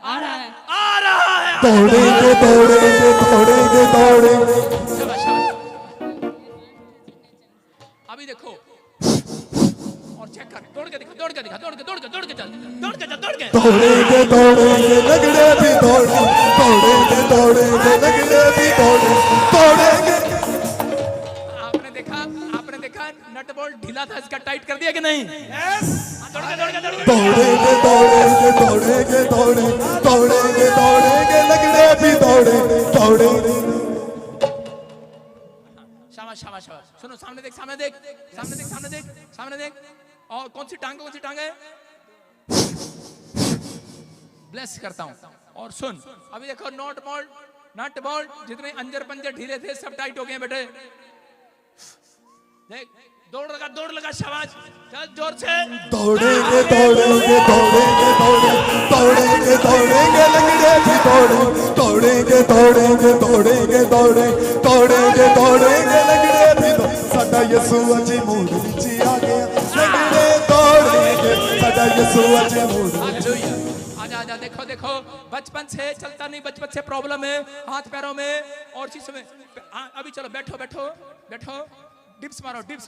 आ रहा है आ रहा है। ਤੋੜेंगे ਤੋੜेंगे ਤੋड़ेंगे ਤੋड़ेंगे शाबाश, शाबाश। अभी देखो और चेक कर, दौड़ के दिखा, दौड़ के दिखा, दौड़ के चल, दौड़ के चल, दौड़ के ਤੋੜेंगे ਤੋੜेंगे ਲੰਗੜੇ ਵੀ ਤੋੜेंगे ਤੋੜेंगे ਲੰਗੜੇ ਵੀ ਤੋੜेंगे आपने देखा नट बोल्ट ढीला था, इसका टाइट कर दिया कि नहीं? यस दौड़ के ਤੋੜेंगे ਤੋੜेंगे ਤੋੜेंगे ਤੋड़ेंगे ਤੋੜेंगे लंगड़े भी ਤੋड़ेंगे शाबाश शाबाश शाबाश। सुनो सामने देख, सामने देख, सामने देख, सामने देख, सामने देख। और कौन सी टांग है? ब्लेस करता हूं। और सुन अभी देखो नट बोल्ट जितने अंजर पंजर ढीले थे सब टाइट हो गए बेटे। देख दौड़ लगा शाबाश, चल जोर से। ਤੋੜेंगे लंगड़े भी ਤੋੜेंगे लंगड़े भी ਸਾਡਾ ਯਿਸੂ ਅੱਜ ਮੂਡ ਵਿੱਚ ਆ ਗਿਆ ਲੰਗੜੇ ਤੋੜेंगे ਸਾਡਾ ਯਿਸੂ ਅੱਜ ਮੂਡ हालेलुया। आजा देखो देखो बचपन से चलता नहीं, बचपन से प्रॉब्लम है हाथ पैरों में और चीजों में। अभी चलो बैठो डिप्स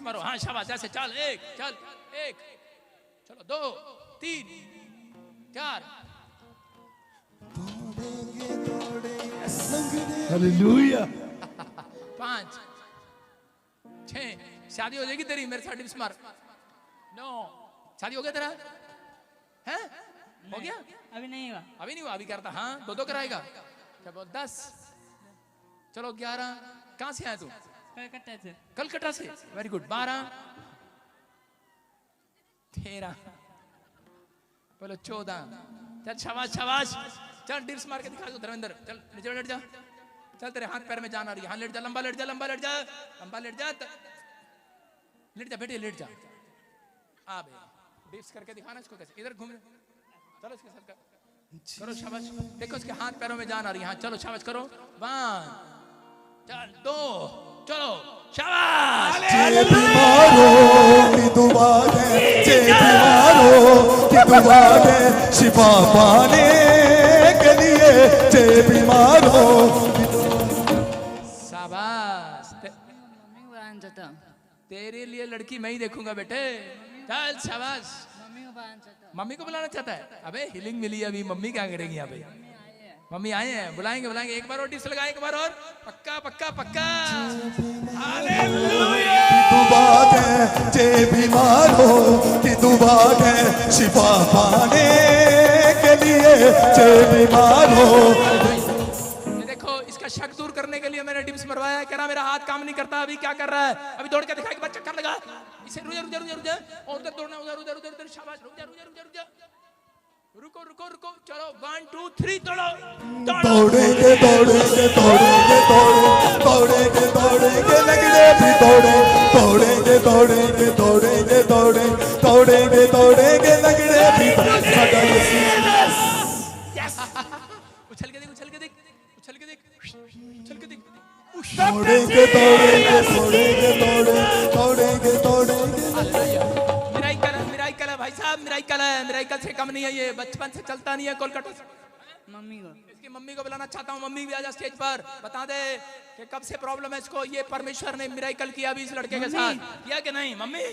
मारो। हाँ शाबाश, ऐसे चल, एक चलो 2 3 4 हालेलुया 5 6। शादी हो जाएगी तेरी मेरे साथ डिप्स मार। 9 शादी हो गया तेरा? है हो गया? अभी नहीं हुआ अभी नहीं हुआ, अभी करता। हाँ 2 कराएगा। क्या बोल 10 चलो 11। कहाँ से आया तू? कलकत्ता से। Very good. 12 13 बोलो 14। चल शाबाश चल डिप्स मार के दिखा दो धर्मेंद्र। चल नीचे लेट जा, चल तेरे हाथ पैर में जान आ रही है। हाँ लेट जा, लंबा लेट जा बेटे, लेट जा। बे डिप्स करके दिखाना इसको कैसे। इधर घूम, चलो इसके साथ करो शाबाश। देखो इसके हाथ पैरों में जान आ रही है। हाँ चलो शाबाश करो। 1 चल 2 चलो शाबाश। जे बीमारों की दुआ है शिफा पाने के लिए जे बीमारों शाबाश। मम्मी को बांध देता हूँ तेरे लिए लड़की मैं ही देखूंगा बेटे। चल शाबाश। मम्मी को बांध देता हूँ मम्मी को बुलाना चाहता है? अबे हीलिंग मिली अभी, मम्मी क्या करेगी यहाँ पे? मम्मी आए हैं, बुलाएंगे एक बार और डिप्स लगाए, एक बार और पक्का। हालेलुया। दुआ है जे बीमारों की दुआ है शिफा पाने के लिए जे बीमारों। ये देखो इसका शक दूर करने के लिए मैंने डिप्स मरवाया है। कह रहा मेरा हाथ काम नहीं करता। अभी क्या कर रहा है? अभी दौड़ के दिखा, एक बार चक्कर लगा इसे। रुक जा और उधर दौड़ना, उधर शाबाश। रुक जा रुको चलो 1 2 3 ਤੋੜेंगे लंगड़े भी ਤੋੜेंगे लंगड़े भी साਡਾ यीशु। उछल के देख मिराकल है भाई साहब, मिराकल से कम नहीं है ये। बचपन से चलता नहीं है कोलकाता से। मम्मी को इसकी मम्मी को बुलाना चाहता हूँ। मम्मी भी आ जा स्टेज पर, बता दे कि कब से प्रॉब्लम है इसको। ये परमेश्वर ने मिराकल किया अभी इस लड़के के साथ, किया कि नहीं? मम्मी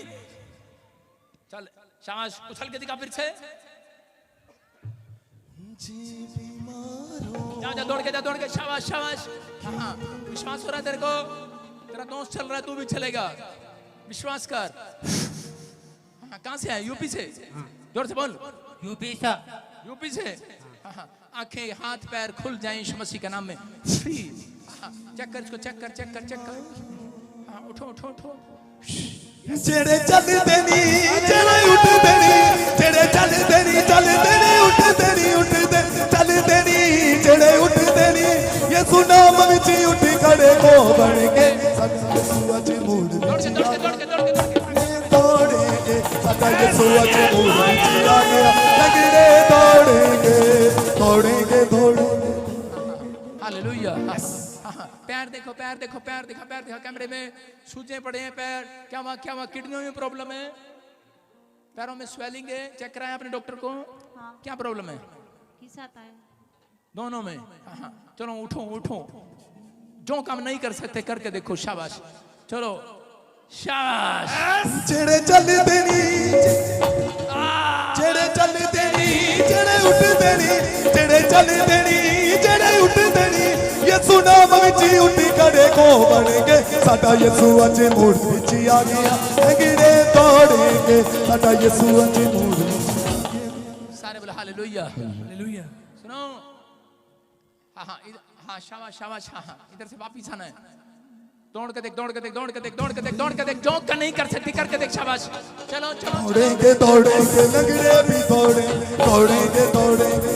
चल शाबाश, उछल के दिखा फिर से। जा दौड़ के शाबाश। हाँ विश्वास हो रहा है तेरे को? तेरा दोस्त चल रहा है, तू भी चलेगा। विश्वास कर। हाँ कहाँ से है? यूपी से। जोर से बोल। यूपी से। आंखें हाथ पैर खुल जाएं यीशु मसीह के नाम में। फ्री। चेक कर इसको, चेक कर। हाँ उठो। ਜਿਹੜੇ ਚੱਲਦੇ ਨਹੀਂ ਜਿਹੜੇ ਉੱਠਦੇ ਨਹੀਂ ਜਿਹੜੇ ਚੱਲਦੇ ਨਹੀਂ ਉੱਠਦੇ ਚੱਲਦੇ ਨਹੀਂ ਜਿਹੜੇ ਉੱਠਦੇ ਨਹੀਂ ਯਿਸੂ ਨਾਮ ਵਿੱਚ ਉੱਠ ਖੜੇ ਹੋ ਬਣ ਕੇ ਸਾਡਾ ਯਿਸੂ ਅੱਜ ਮੂਡ ਵਿੱਚ ਤੋੜेंगे ਸਾਡਾ साडा यीशु अज मूड विच आ गया लंगड़े दौड़ेंगे दौड़ेंगे दौड़ेंगे हालेलुया। पैर देखो, पैर देखो, पैर दिखा, पैर दिखा कैमरे में। सूजे पड़े हैं पैर, क्या हुआ, क्या हुआ? किडनियों में प्रॉब्लम है, पैरों में स्वेलिंग है, चेक कराया आपने डॉक्टर को? क्या प्रॉब्लम है? खिसाता है दोनों में। चलो उठो उठो, जो काम नहीं कर सकते करके देखो। शाबाश, चलो शाबाश। जेड़े चलदे नी जेड़े चलदे नी जेड़े उठदे नी जेड़े चलदे नी जेड़े उठदे नी यीशु नाम विच उठ खड़े को बनेंगे साडा यीशु अज मूड विच आ गया लंगड़े दौड़ेंगे साडा यीशु अज मूड सारे बोले हालेलुया। हालेलुया। सुनो, हाँ शाबाश शाबाश। इधर से वापिस आना है। दौड़ के देख, दौड़ के देख, दौड़ के देख, दौड़ के देख, दौड़ के देख, जो का नहीं कर सकती करके देख। शाबाश, चलो चलो दौड़ेंगे दौड़ेंगे लंगड़े भी दौड़ेंगे दौड़ेंगे दौड़ेंगे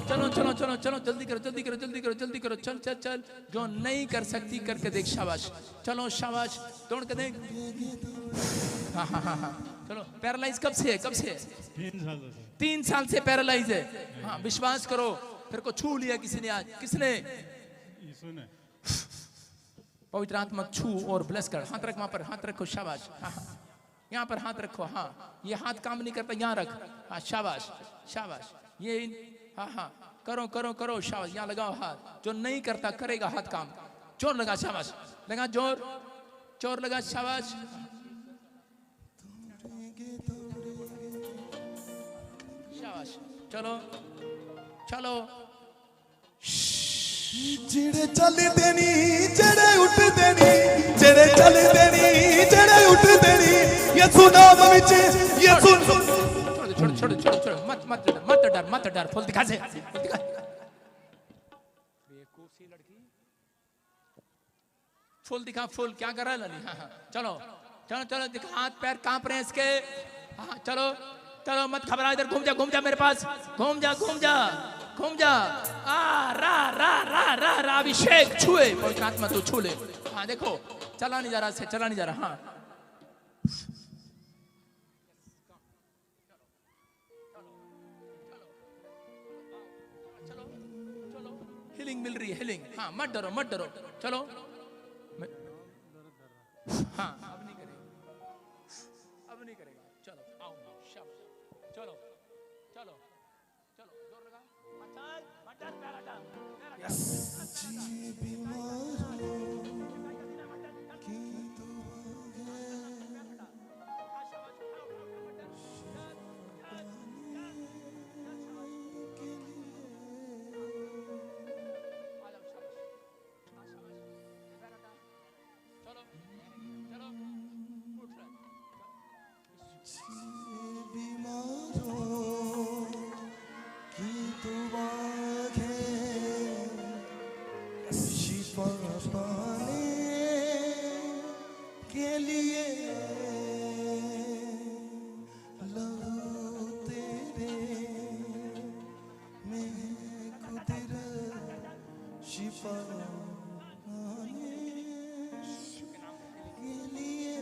चलो चलो चलो चलो, जल्दी करो जल्दी करो जल्दी करो जल्दी करो, चल चल चल, जो नहीं कर सकती करके देख। शाबाश, चलो शाबाश, दौड़ के देख। हाँ, चलो। पैरालाइज कब से है? कब से है? 3 साल से पैरालाइज है। हाँ, विश्वास करो। फिर को छू लिया किसी ने आज? किसने? पवित्र आत्मा छू और ब्लेस कर। हाथ रख, वहां पर हाथ रखो। शाबाश, यहाँ पर हाथ रखो। हाँ, ये हाथ काम नहीं करता, यहाँ रख। हाँ, शाबाश शाबाश। ये हाँ, करो करो करो। शाबाश, यहाँ लगाओ हाथ। जो नहीं करता करेगा हाथ काम। जोर लगा, शाबाश, लगा जोर, जोर लगा। शाबाश, शाबाश, चलो चलो। जेड़े चलदे नी जेड़े उठदे नी जेड़े चलदे नी जेड़े उठदे नी यीशु नाम विच यीशु छोड़ छोड़ छोड़ छोड़, मत मत मत डर मत डर। फूल दिखा से, फूल दिखा। बेवकूफी लड़की, फूल दिखा, फूल क्या कर रहा है लाली? हाँ, चलो चलो चलो, दिखा। हाथ पैर कांप रहे हैं इसके। हाँ, चलो चलो, मत घबरा। इधर घूम जा, घूम जा मेरे पास, घूम जा घूम जा घूम जा। रा रा रा रा रा, अभिषेक छुए। पवित्र आत्मा तू छू ले। हाँ, देखो चला नहीं जा रहा से, चला नहीं जा रहा। हाँ, हीलिंग मिल रही है, हीलिंग। हाँ, मत डरो मत डरो, चलो। हाँ, अब नहीं करेगा, अब नहीं करेगा। चलो आओ, शाबाश, चलो चलो चलो, जोर लगा। मत डर, पैर हटा, पैर हटा। शिफा पाने के लिए लहू तेरे में कुदरत शिफा पाने के लिए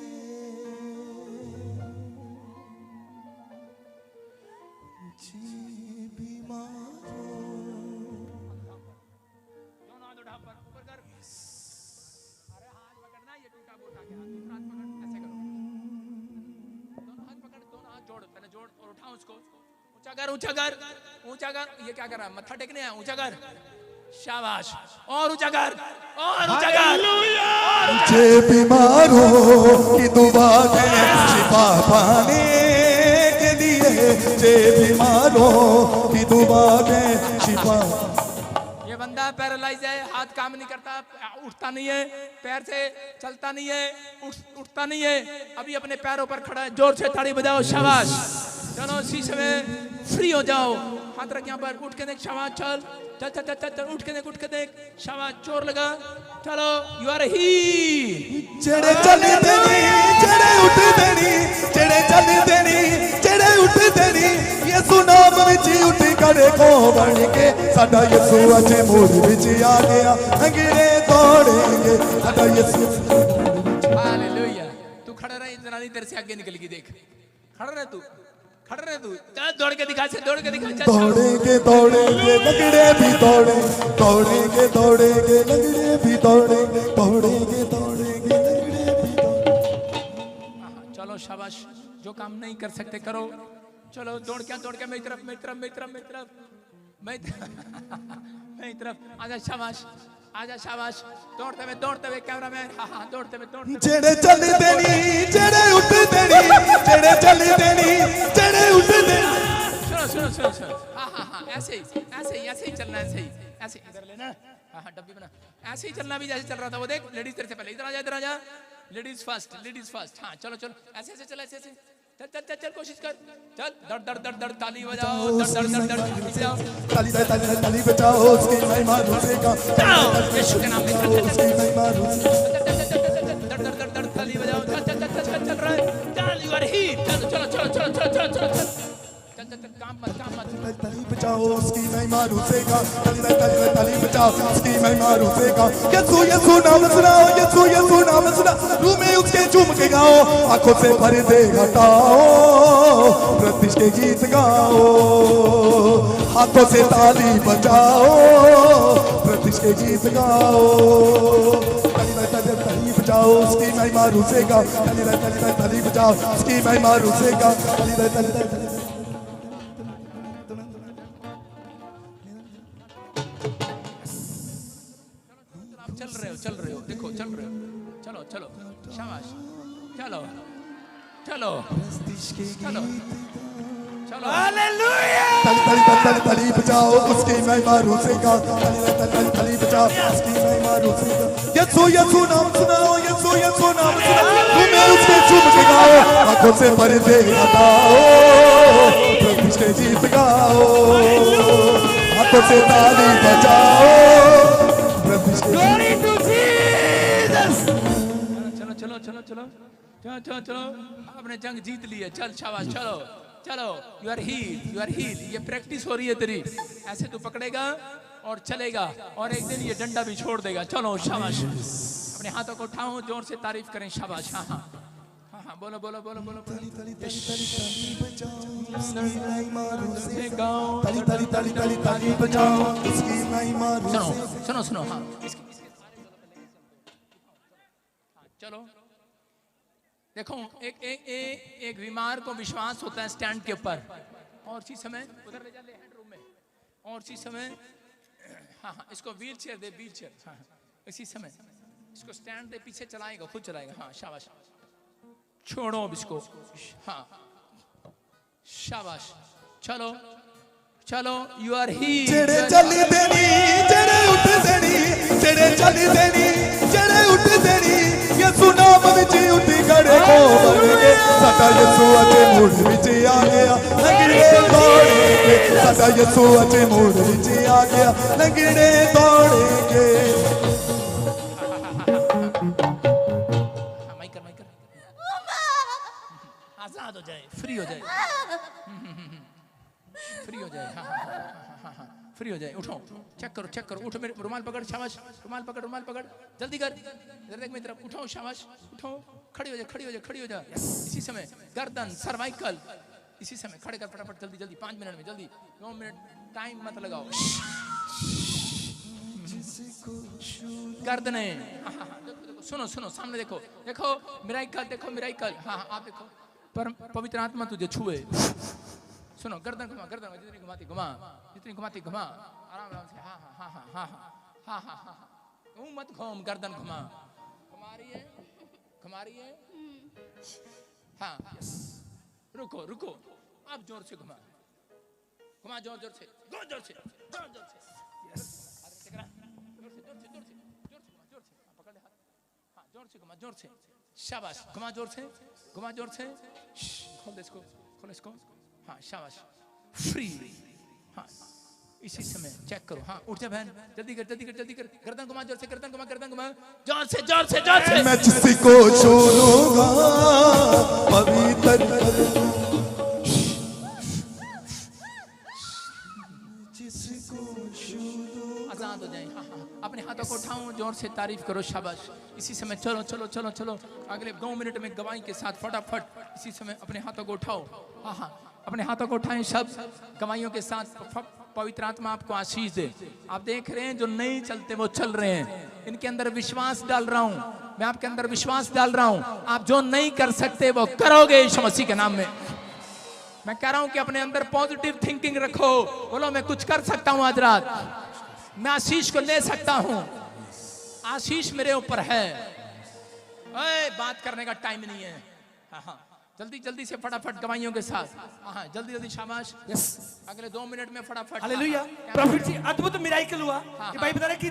जी बीमारों ऊपर कर। अरे हाथ पकड़ना, ये टूटा बोटा के हाथ, दूसरा हाथ पकड़, ऐसे करो। दोनों हाथ पकड़, दोनों हाथ जोड़, पहले जोड़ और उठा उसको। ऊंचा कर, ऊंचा कर, ऊंचा कर। ये क्या कर रहा है? मत्था टेकने है, ऊंचा कर। शाबाश, और ऊंचा कर, और ऊंचा कर। जे बीमारों की दुआ है शिफा पाने के लिए जे बीमारों की दुआ है शिफा। ये बंदा पैरालाइज है, हाथ काम नहीं करता, उठता नहीं है, पैर से चलता नहीं है, उठता नहीं है। अभी अपने पैरों पर खड़ा है, जोर से ताड़ी बजाओ। शाबाश, चलो शीशे में फ्री हो जाओ। हाथ रख यहाँ पर, उठ के देख। शाबाश, चल चल चल चल चल, उठ के देख, उठ के देख। शाबाश, जोर लगा। चलो, यू आर ही। जेड़े चलदे नी जेड़े उठदे नी जेड़े चलदे नी जेड़े उठदे नी यीशु नाम विच उठ खड़े को बन के साडा यीशु अज मूड विच आ गया लंगड़े दौड़ेंगे साडा यीशु। हालेलुया। तू खड़ा रह, जनानी तेरे से आगे निकल गई, देख खड़ा रह तू, खड़ा रह तू, चल दौड़ के दिखा, चल दौड़ के दिखा, चल दौड़ेंगे दौड़ेंगे लंगड़े भी दौड़ेंगे, दौड़ेंगे दौड़ेंगे लंगड़े भी दौड़ेंगे, दौड़ेंगे दौड़ेंगे लंगड़े भी दौड़ेंगे। चलो शाबाश, जो काम नहीं कर सकते करो, चलो दौड़ के मेरी तरफ, मेरी तरफ, मेरी तरफ, मेरी तरफ, मेरी तरफ, आजा शाबाश, आजा शाबाश, दौड़ते हुए कैमरामैन, हाँ हाँ दौड़ते हुए जेड़े चल देनी जेड़े उठ देनी, जेड़े चल देनी जेड़े उठ देनी। सुनो सुनो सुनो सुनो, हाँ हाँ हाँ ऐसे ही चलना है, ऐसे ही इधर लेना, हाँ हाँ डब्बी बना, ऐसे ही चलना भी जैसे चल रहा था वो, देख लेडीज तेरे से पहले, इधर आ जा, लेडीज फर्स्ट, हाँ चलो चलो ऐसे चल, ऐसे चल कोशिश कर, चल दर ताली बजाओ, दर बजाओ, ताली ताली बजाओ, उसकी महिमा दूसरेगा, यीशु के नाम में उसकी महिमा दर ताली बजाओ, चल रहा है, चल यू आर हील, चल काम मत ताली बजाओ, उसकी महिमा दूसरेगा, ताली बजाओ, उसकी महिमा दूसरेगा। यीशु नाम सुनाओ, यीशु नाम सुनाओ, रूह में उसके झूम के गाओ, आंखों से पर्दे हटाओ, प्रतिष्ठा के गीत गाओ, हाथों से ताली बजाओ, प्रतिष्ठा के गीत गाओ, ताली बजाओ, उसकी महिमा रूसेगा, ताली बजाओ, उसकी महिमा रूसेगा, चल रहे हो, देखो चल रहे हो, चलो शाबाश, चलो हालेलुया, ताली बजाओ, उसकी महिमा रूसेगा, ताली बजाओ, उसकी महिमा रूसेगा। यीशु नाम सुनाओ, यीशु नाम सुनाओ, तुम्हें उसके झूम के गाओ, आंखों से पर्दे हटाओ, प्रतिष्ठा के गीत गाओ, हाथों से ताली बजाओ, प्रतिष्ठा चलो आपने जंग जीत ली है, चल शाबाश, चलो यू आर हील, ये प्रैक्टिस हो रही है तेरी, ऐसे तू पकड़ेगा और चलेगा और एक दिन ये डंडा भी छोड़ देगा, चलो शाबाश, अपने हाथों को उठाओ, जोर से तारीफ करें, शाबाश, हाँ बोलो ताली बजाओ, उसकी महिमा सुनो हाँ चलो देखो, एक बीमार को विश्वास होता है स्टैंड के ऊपर, और उसी समय उधर ले जा, ले हैंड रूम में, और उसी समय हाँ इसको व्हील चेयर दे, हाँ इसी समय इसको स्टैंड दे, पीछे चलाएगा, खुद चलाएगा, हाँ शाबाश, छोड़ो अब इसको, हाँ शाबाश, चलो यू आर हील, जेड़े चल देनी जेड़े उठ देनी, जेड़े चल देनी जेड़े उठ देनी, यीशु नाम विच उठी खड़े हो बनेगे, साडा यीशु अजे मोड़ विच आ गया, लंगड़े दौड़ेंगे, साडा यीशु अजे मोड़ विच आ गया, लंगड़े दौड़ेंगे। आजाद हो जाए, फ्री हो जाए, फ्री हो जाए, उठो, चेक करो, उठो, मेरे रुमाल पकड़, शाबाश, रुमाल पकड़, जल्दी कर, इधर देख मेरी तरफ, उठो शाबाश, उठो, खड़ी हो जा, इसी समय गर्दन, सर्वाइकल, इसी समय खड़े कर फटाफट, जल्दी 5 मिनट में, जल्दी 2 मिनट टाइम मत लगाओ, गर्दने, देखो, सुनो सामने देखो मिराइकल, हाँ आप देखो, पर पवित्र आत्मा तुझे छुए, सुनो, गर्दन घुमा, जितनी घुमाती घुमा, आराम से, हाँ मत घूम, गर्दन घुमा रही है, हाँ रुको, अब जोर से घुमा जोर से, जोर से घुमा, जोर से, शाबाश, घुमा जोर से, खोल इसको, हाँ शाबाश, फ्री, हाँ इसी समय चेक करो, हाँ उठ जा बहन, जल्दी कर, गर्दन घुमा, जोर से, जोर से, मैं जिसको छू लूंगा पवित्र कर दूं, आजाद हो जाए। हाँ हाँ, अपने हाथों को उठाओ, जोर से तारीफ करो, शाबाश। इसी समय चलो चलो चलो चलो, अगले 2 मिनट में गवाही के साथ फटाफट इसी समय अपने हाथों को उठाओ। हाँ हाँ, अपने हाथों को उठाएं सब गवाहियों के साथ। पवित्र आत्मा आपको आशीष दे। आप देख रहे हैं जो नहीं चलते वो चल रहे हैं, इनके अंदर विश्वास डाल रहा हूं मैं, आपके अंदर विश्वास डाल रहा हूं। आप जो नहीं कर सकते वो करोगे यीशु मसीह के नाम में। मैं कह रहा हूं कि अपने अंदर पॉजिटिव थिंकिंग रखो। बोलो मैं कुछ कर सकता हूं आज रात, मैं आशीष को ले सकता हूं, आशीष मेरे ऊपर है। बात करने का टाइम नहीं है। हाँ हाँ, जल्दी जल्दी से फटाफट गवाहियों के साथ। हाँ जल्दी जल्दी, शाबाश। यस, अगले 2 मिनट में फटाफट। हालेलुया। हाँ, प्रॉफिट जी, अद्भुत मिराकल हुआ हाँ, कि भाई बता रहे कि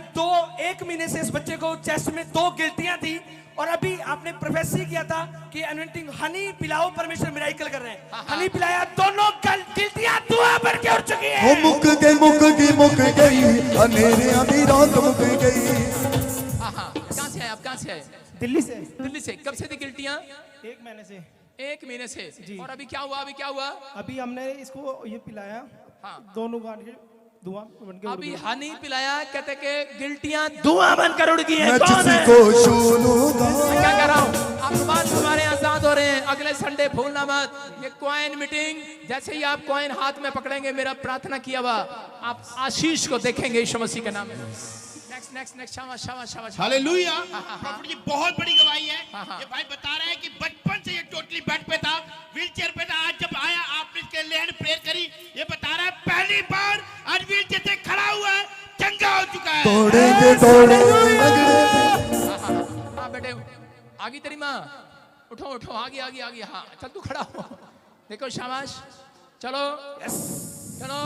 1 महीने से इस बच्चे को चेस्ट में 2 गिल्टियां थी, और अभी आपने प्रोफेसी किया था कि अनॉइंटिंग हनी पिलाओ, परमेश्वर मिराकल कर रहे हैं। हाँ, हनी पिलाया, दोनों गिल्टियां धुआं भर के उड़ चुकी वो है। मुक गई अंधेरे अभी रात मुक गई। हाँ हाँ, कहाँ से है आप, कहाँ से है? दिल्ली से। दिल्ली से। कब से थी गिल्टियां? 1 महीने से। 1 महीने से। और अभी क्या हुआ, अभी क्या हुआ? अभी हमने इसको ये पिलाया, हाँ, दोनों गांठ के धुआं बन के उड़ अभी गया। हनी पिलाया, कहते कि गिल्टियां धुआं बनकर उड़ गई हैं। मैं कौन है? जिसको छू लूंगा। मैं क्या कह रहा हूँ, आप बात हमारे आजाद हो रहे हैं। अगले संडे भूलना मत, ये कॉइन मीटिंग। जैसे ही आप कॉइन हाथ में पकड़ेंगे, मेरा प्रार्थना किया हुआ, आप आशीष को देखेंगे यीशु मसीह के नाम में। नेक्स्ट नेक्स्ट नेक्स्ट, शाबाश शाबाश शाबाश। हालेलुया। हाँ, हाँ। प्रॉफिट जी बहुत बड़ी गवाही है। हाँ, हाँ। ये भाई बता रहे हैं कि बचपन से ये टोटली बेड पे था, व्हील चेयर पे था। आज जब आया, आपने इसके लिए हैंड प्रेयर करी। ये बता रहा है पहली बार आज व्हील चेयर से खड़ा हुआ है, चंगा हो चुका है। दौड़ेंगे दौड़ेंगे हाँ बेटे, आगे तेरी माँ, उठो उठो, आगे आगे आगे। हाँ चल, तू खड़ा हो, देखो, शाबाश। चलो चलो,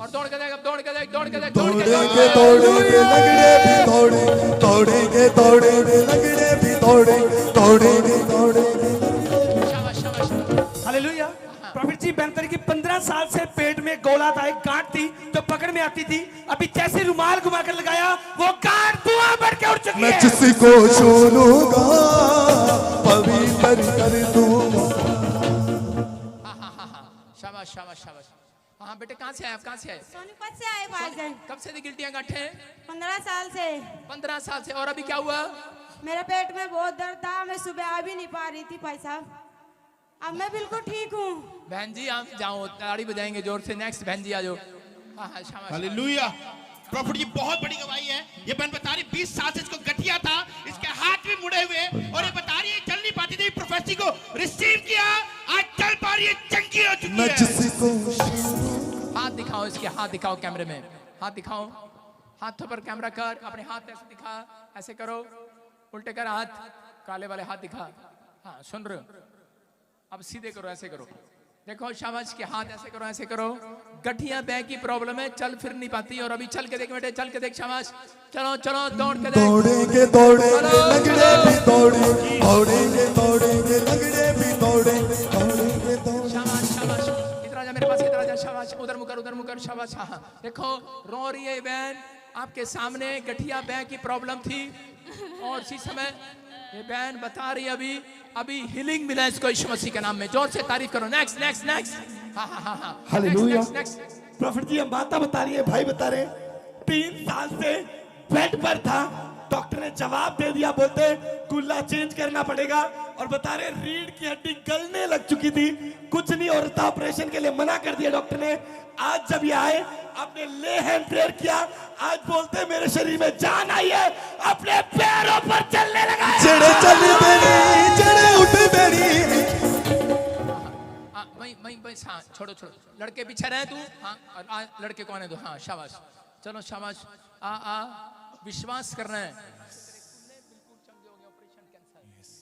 और दौड़ के देख, अब दौड़ के देख, दौड़ के देख, दौड़ के दौड़ेंगे दौड़ेंगे लगड़े भी दौड़े दौड़ेंगे दौड़ेंगे लगड़े भी दौड़े दौड़ेंगे दौड़ेंगे। शाबाश शाबाश। हालेलुया। प्रॉफिट जी, बेहतर कि 15 साल से पेट में गोला था, एक गांठ थी जो पकड़ में आती थी। अभी जैसे रुमाल घुमा कर लगाया, वो गांठ धुआं भर के उड़ चुकी मैं है। जिसको छू लूंगा पवित्र कर दूंगा। शाबाश शाबाश शाबाश। हाँ बेटे, कहाँ से आए आप, कहाँ से आए? सोनीपत से आए भाईजान। कब से थी गिल्टियां गांठे? 15 साल से। 15 साल से। और अभी क्या हुआ? मेरे पेट में बहुत दर्द था, मैं सुबह आ भी नहीं पा रही थी भाई साहब। अब मैं बिल्कुल ठीक हूँ। बहन जी आप जाओ, ताड़ी बजाएंगे जोर से। नेक्स्ट बहन जी आ जाओ। हाँ हाँ, शाबाश। हालेलुया। प्रॉफिट जी बहुत बड़ी गवाही है। ये बहन बता रही 20 साल से इसको गठिया था, इसके हाथ भी मुड़े हुए, और ये बता रही है चल नहीं पाती थी। प्रोफेसी को रिसीव किया, आज चल पा रही है, चंगी हो चुकी मैं है। जिसको हाथ दिखाओ, इसके हाथ दिखाओ कैमरे में, हाथ दिखाओ। हाथों पर कैमरा कर, अपने हाथ ऐसे दिखा, ऐसे करो, उल्टे कर हाथ, काले वाले हाथ दिखा। हाँ सुन रहे हो, अब सीधे करो, ऐसे करो, देखो शाबाश के हाथ ऐसे करो, ऐसे करो। गठिया बैक की प्रॉब्लम है, चल फिर नहीं पाती, और अभी चल के देख बेटे, चल के देख, शाबाश। चलो चलो, दौड़ के देख। दौड़ेंगे दौड़ेंगे लगड़े भी दौड़े दौड़ेंगे दौड़ेंगे लगड़े भी दौड़े दौड़ेंगे दौड़े। शाबाश शाबाश, इधर आ जा मेरे पास, इधर आ जा, शाबाश। उधर मुकर, उधर मुकर, शाबाश। हाँ हाँ, देखो रो रही है बहन, आपके सामने गठिया बैक की प्रॉब्लम थी, और इसी समय ये बहन बता रही है अभी हीलिंग मिला इसको यीशु मसीह के नाम में। जोर से तारीफ करो। Next next next. हाँ हाँ हाँ हाँ, हालेलुया। Next next. प्रॉफिट जी, हम बात बता रही है, भाई बता रहे 3 साल से बेड पर था, डॉक्टर ने जवाब दे दिया, बोलते कुल्ला चेंज करना पड़ेगा, और बता रहे रीढ़ की हड्डी गलने लग चुकी थी, कुछ नहीं हो रहा था, ऑपरेशन के लिए मना कर दिया डॉक्टर ने। आज जब ये आए, आपने ले हैंड प्रेयर किया, आज बोलते मेरे शरीर में जान आई है, अपने पैरों पर चलने लगा है। जड़े चल बेरी जड़े उठ बेरी। हाँ वही वही वही, हाँ छोड़ो छोड़ो, लड़के पीछे रहे तू। हाँ और लड़के कौन है तू? हाँ शाबाश, चलो शाबाश। आ विश्वास कर रहे हैं,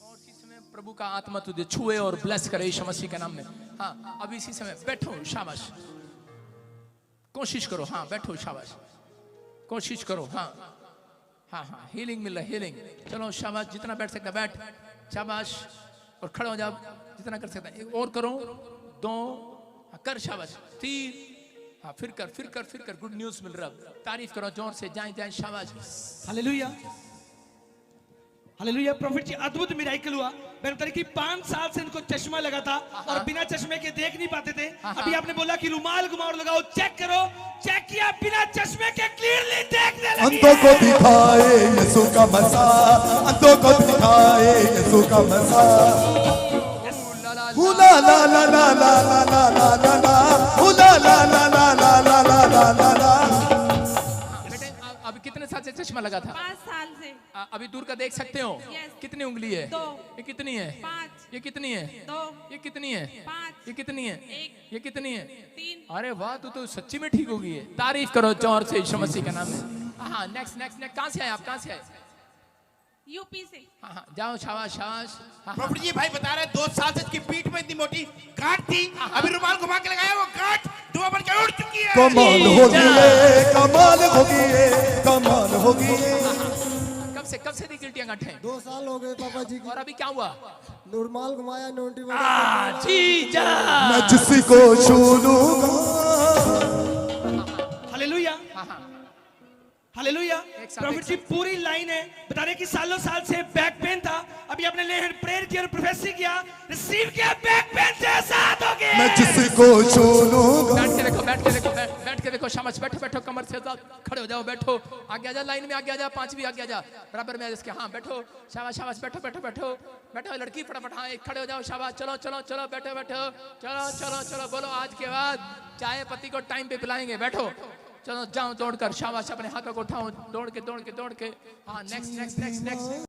और इसी समय प्रभु का आत्मा तुझे छुए और ब्लेस करे यीशु मसीह के नाम में। हाँ अभी इसी समय बैठो, शाबाश, कोशिश करो। हाँ बैठो, शाबाश, कोशिश करो। हाँ हाँ हाँ, हीलिंग मिल रहा है, हीलिंग। चलो शाबाश, जितना बैठ सकता बैठ, शाबाश, और खड़ा हो जाओ जितना कर सकता है। और करो, 2 कर, शाबाश, 3, हाँ फिर कर फिर कर फिर कर। गुड न्यूज मिल रहा है, तारीफ करो जोर से, जाए जाए, शाबाश। हालेलुया। हालेलुया। प्रॉफिट जी अद्भुत मिराइकल हुआ। मैंने बताया कि 5 साल से इनको चश्मा लगा था और बिना चश्मे के देख नहीं पाते थे। अभी आपने बोला कि रुमाल घुमाओ और लगाओ, चेक करो, चेक किया, बिना चश्मे के क्लियरली देखने लगे। अंधों को दिखाए यीशु का मसा, अंधों को दिखाए यीशु का मसा। हुला ला ला ला ला ला ला ला ला ला, हुला ला ला ला ला ला ला ला ला ला। बेटे अभी कितने साल से चश्मा लगा था? 5 साल से। अभी दूर का देख सकते हो? Yes. कितनी उंगली है? 2। ये कितनी है? 5। ये कितनी है? 2। ये कितनी है? 5। ये कितनी है? 1। ये कितनी है? 3। अरे वाह, तू तो सच्ची में ठीक हो गई है। तारीफ करो जोर से यीशु मसीह के नाम में। हाँ, नेक्स्ट नेक्स्ट नेक्स्ट। कहाँ से आए आप? कहाँ से आए? यूपी से। हाँ हाँ, जाओ, शाबाश शाबाश। हाँ, प्रॉफिट जी भाई बता रहे 2 साल से इसकी पीठ में इतनी मोटी गांठ थी, अभी रुमाल घुमा के लगाया, वो गांठ धुआं बन के उड़ चुकी है। कमाल होगी ये, कमाल होगी ये, कमाल होगी ये। कब से थी गिल्टियां गांठें? 2 साल हो गए पापा जी और अभी क्या हुआ? रुमाल घुमाया, नोटी जीजा। मैं जिसी को छू लूंगा। हालेलुया, हाँ हाँ, हालेलुया। एक साथ, प्रॉफिट एक जी पूरी लाइन है। बता रहे कि सालों साल से बैक पेन था, अभी आपने ले हैंड प्रेयर किया और प्रोफेसी किया, रिसीव किया, बैक पेन से आजाद हो गए। मैं जिसी को छू लूंगा। बैठ के देखो, बैठ के देखो, बैठ के देखो, शाबाश। बैठो बैठो, कमर से खड़े हो जाओ, बैठो, आगे आ जा, लाइन में आगे आ जा, 5वीं आगे आ जा, बराबर में इसके। हाँ बैठो, शाबाश शाबाश, बैठो बैठो बैठो बैठो, लड़की फटाफट, हाँ एक खड़े हो जाओ, शाबाश। चलो चलो चलो, बैठो बैठो, चलो चलो चलो, बोलो आज के बाद चाय पत्ती को टाइम पे पिलाएंगे, बैठो। चलो जाओ दौड़कर, शाबाश, अपने हाथों को उठाओ, दौड़ के। हाँ, नेक्स्ट नेक्स्ट नेक्स्ट नेक्स्ट।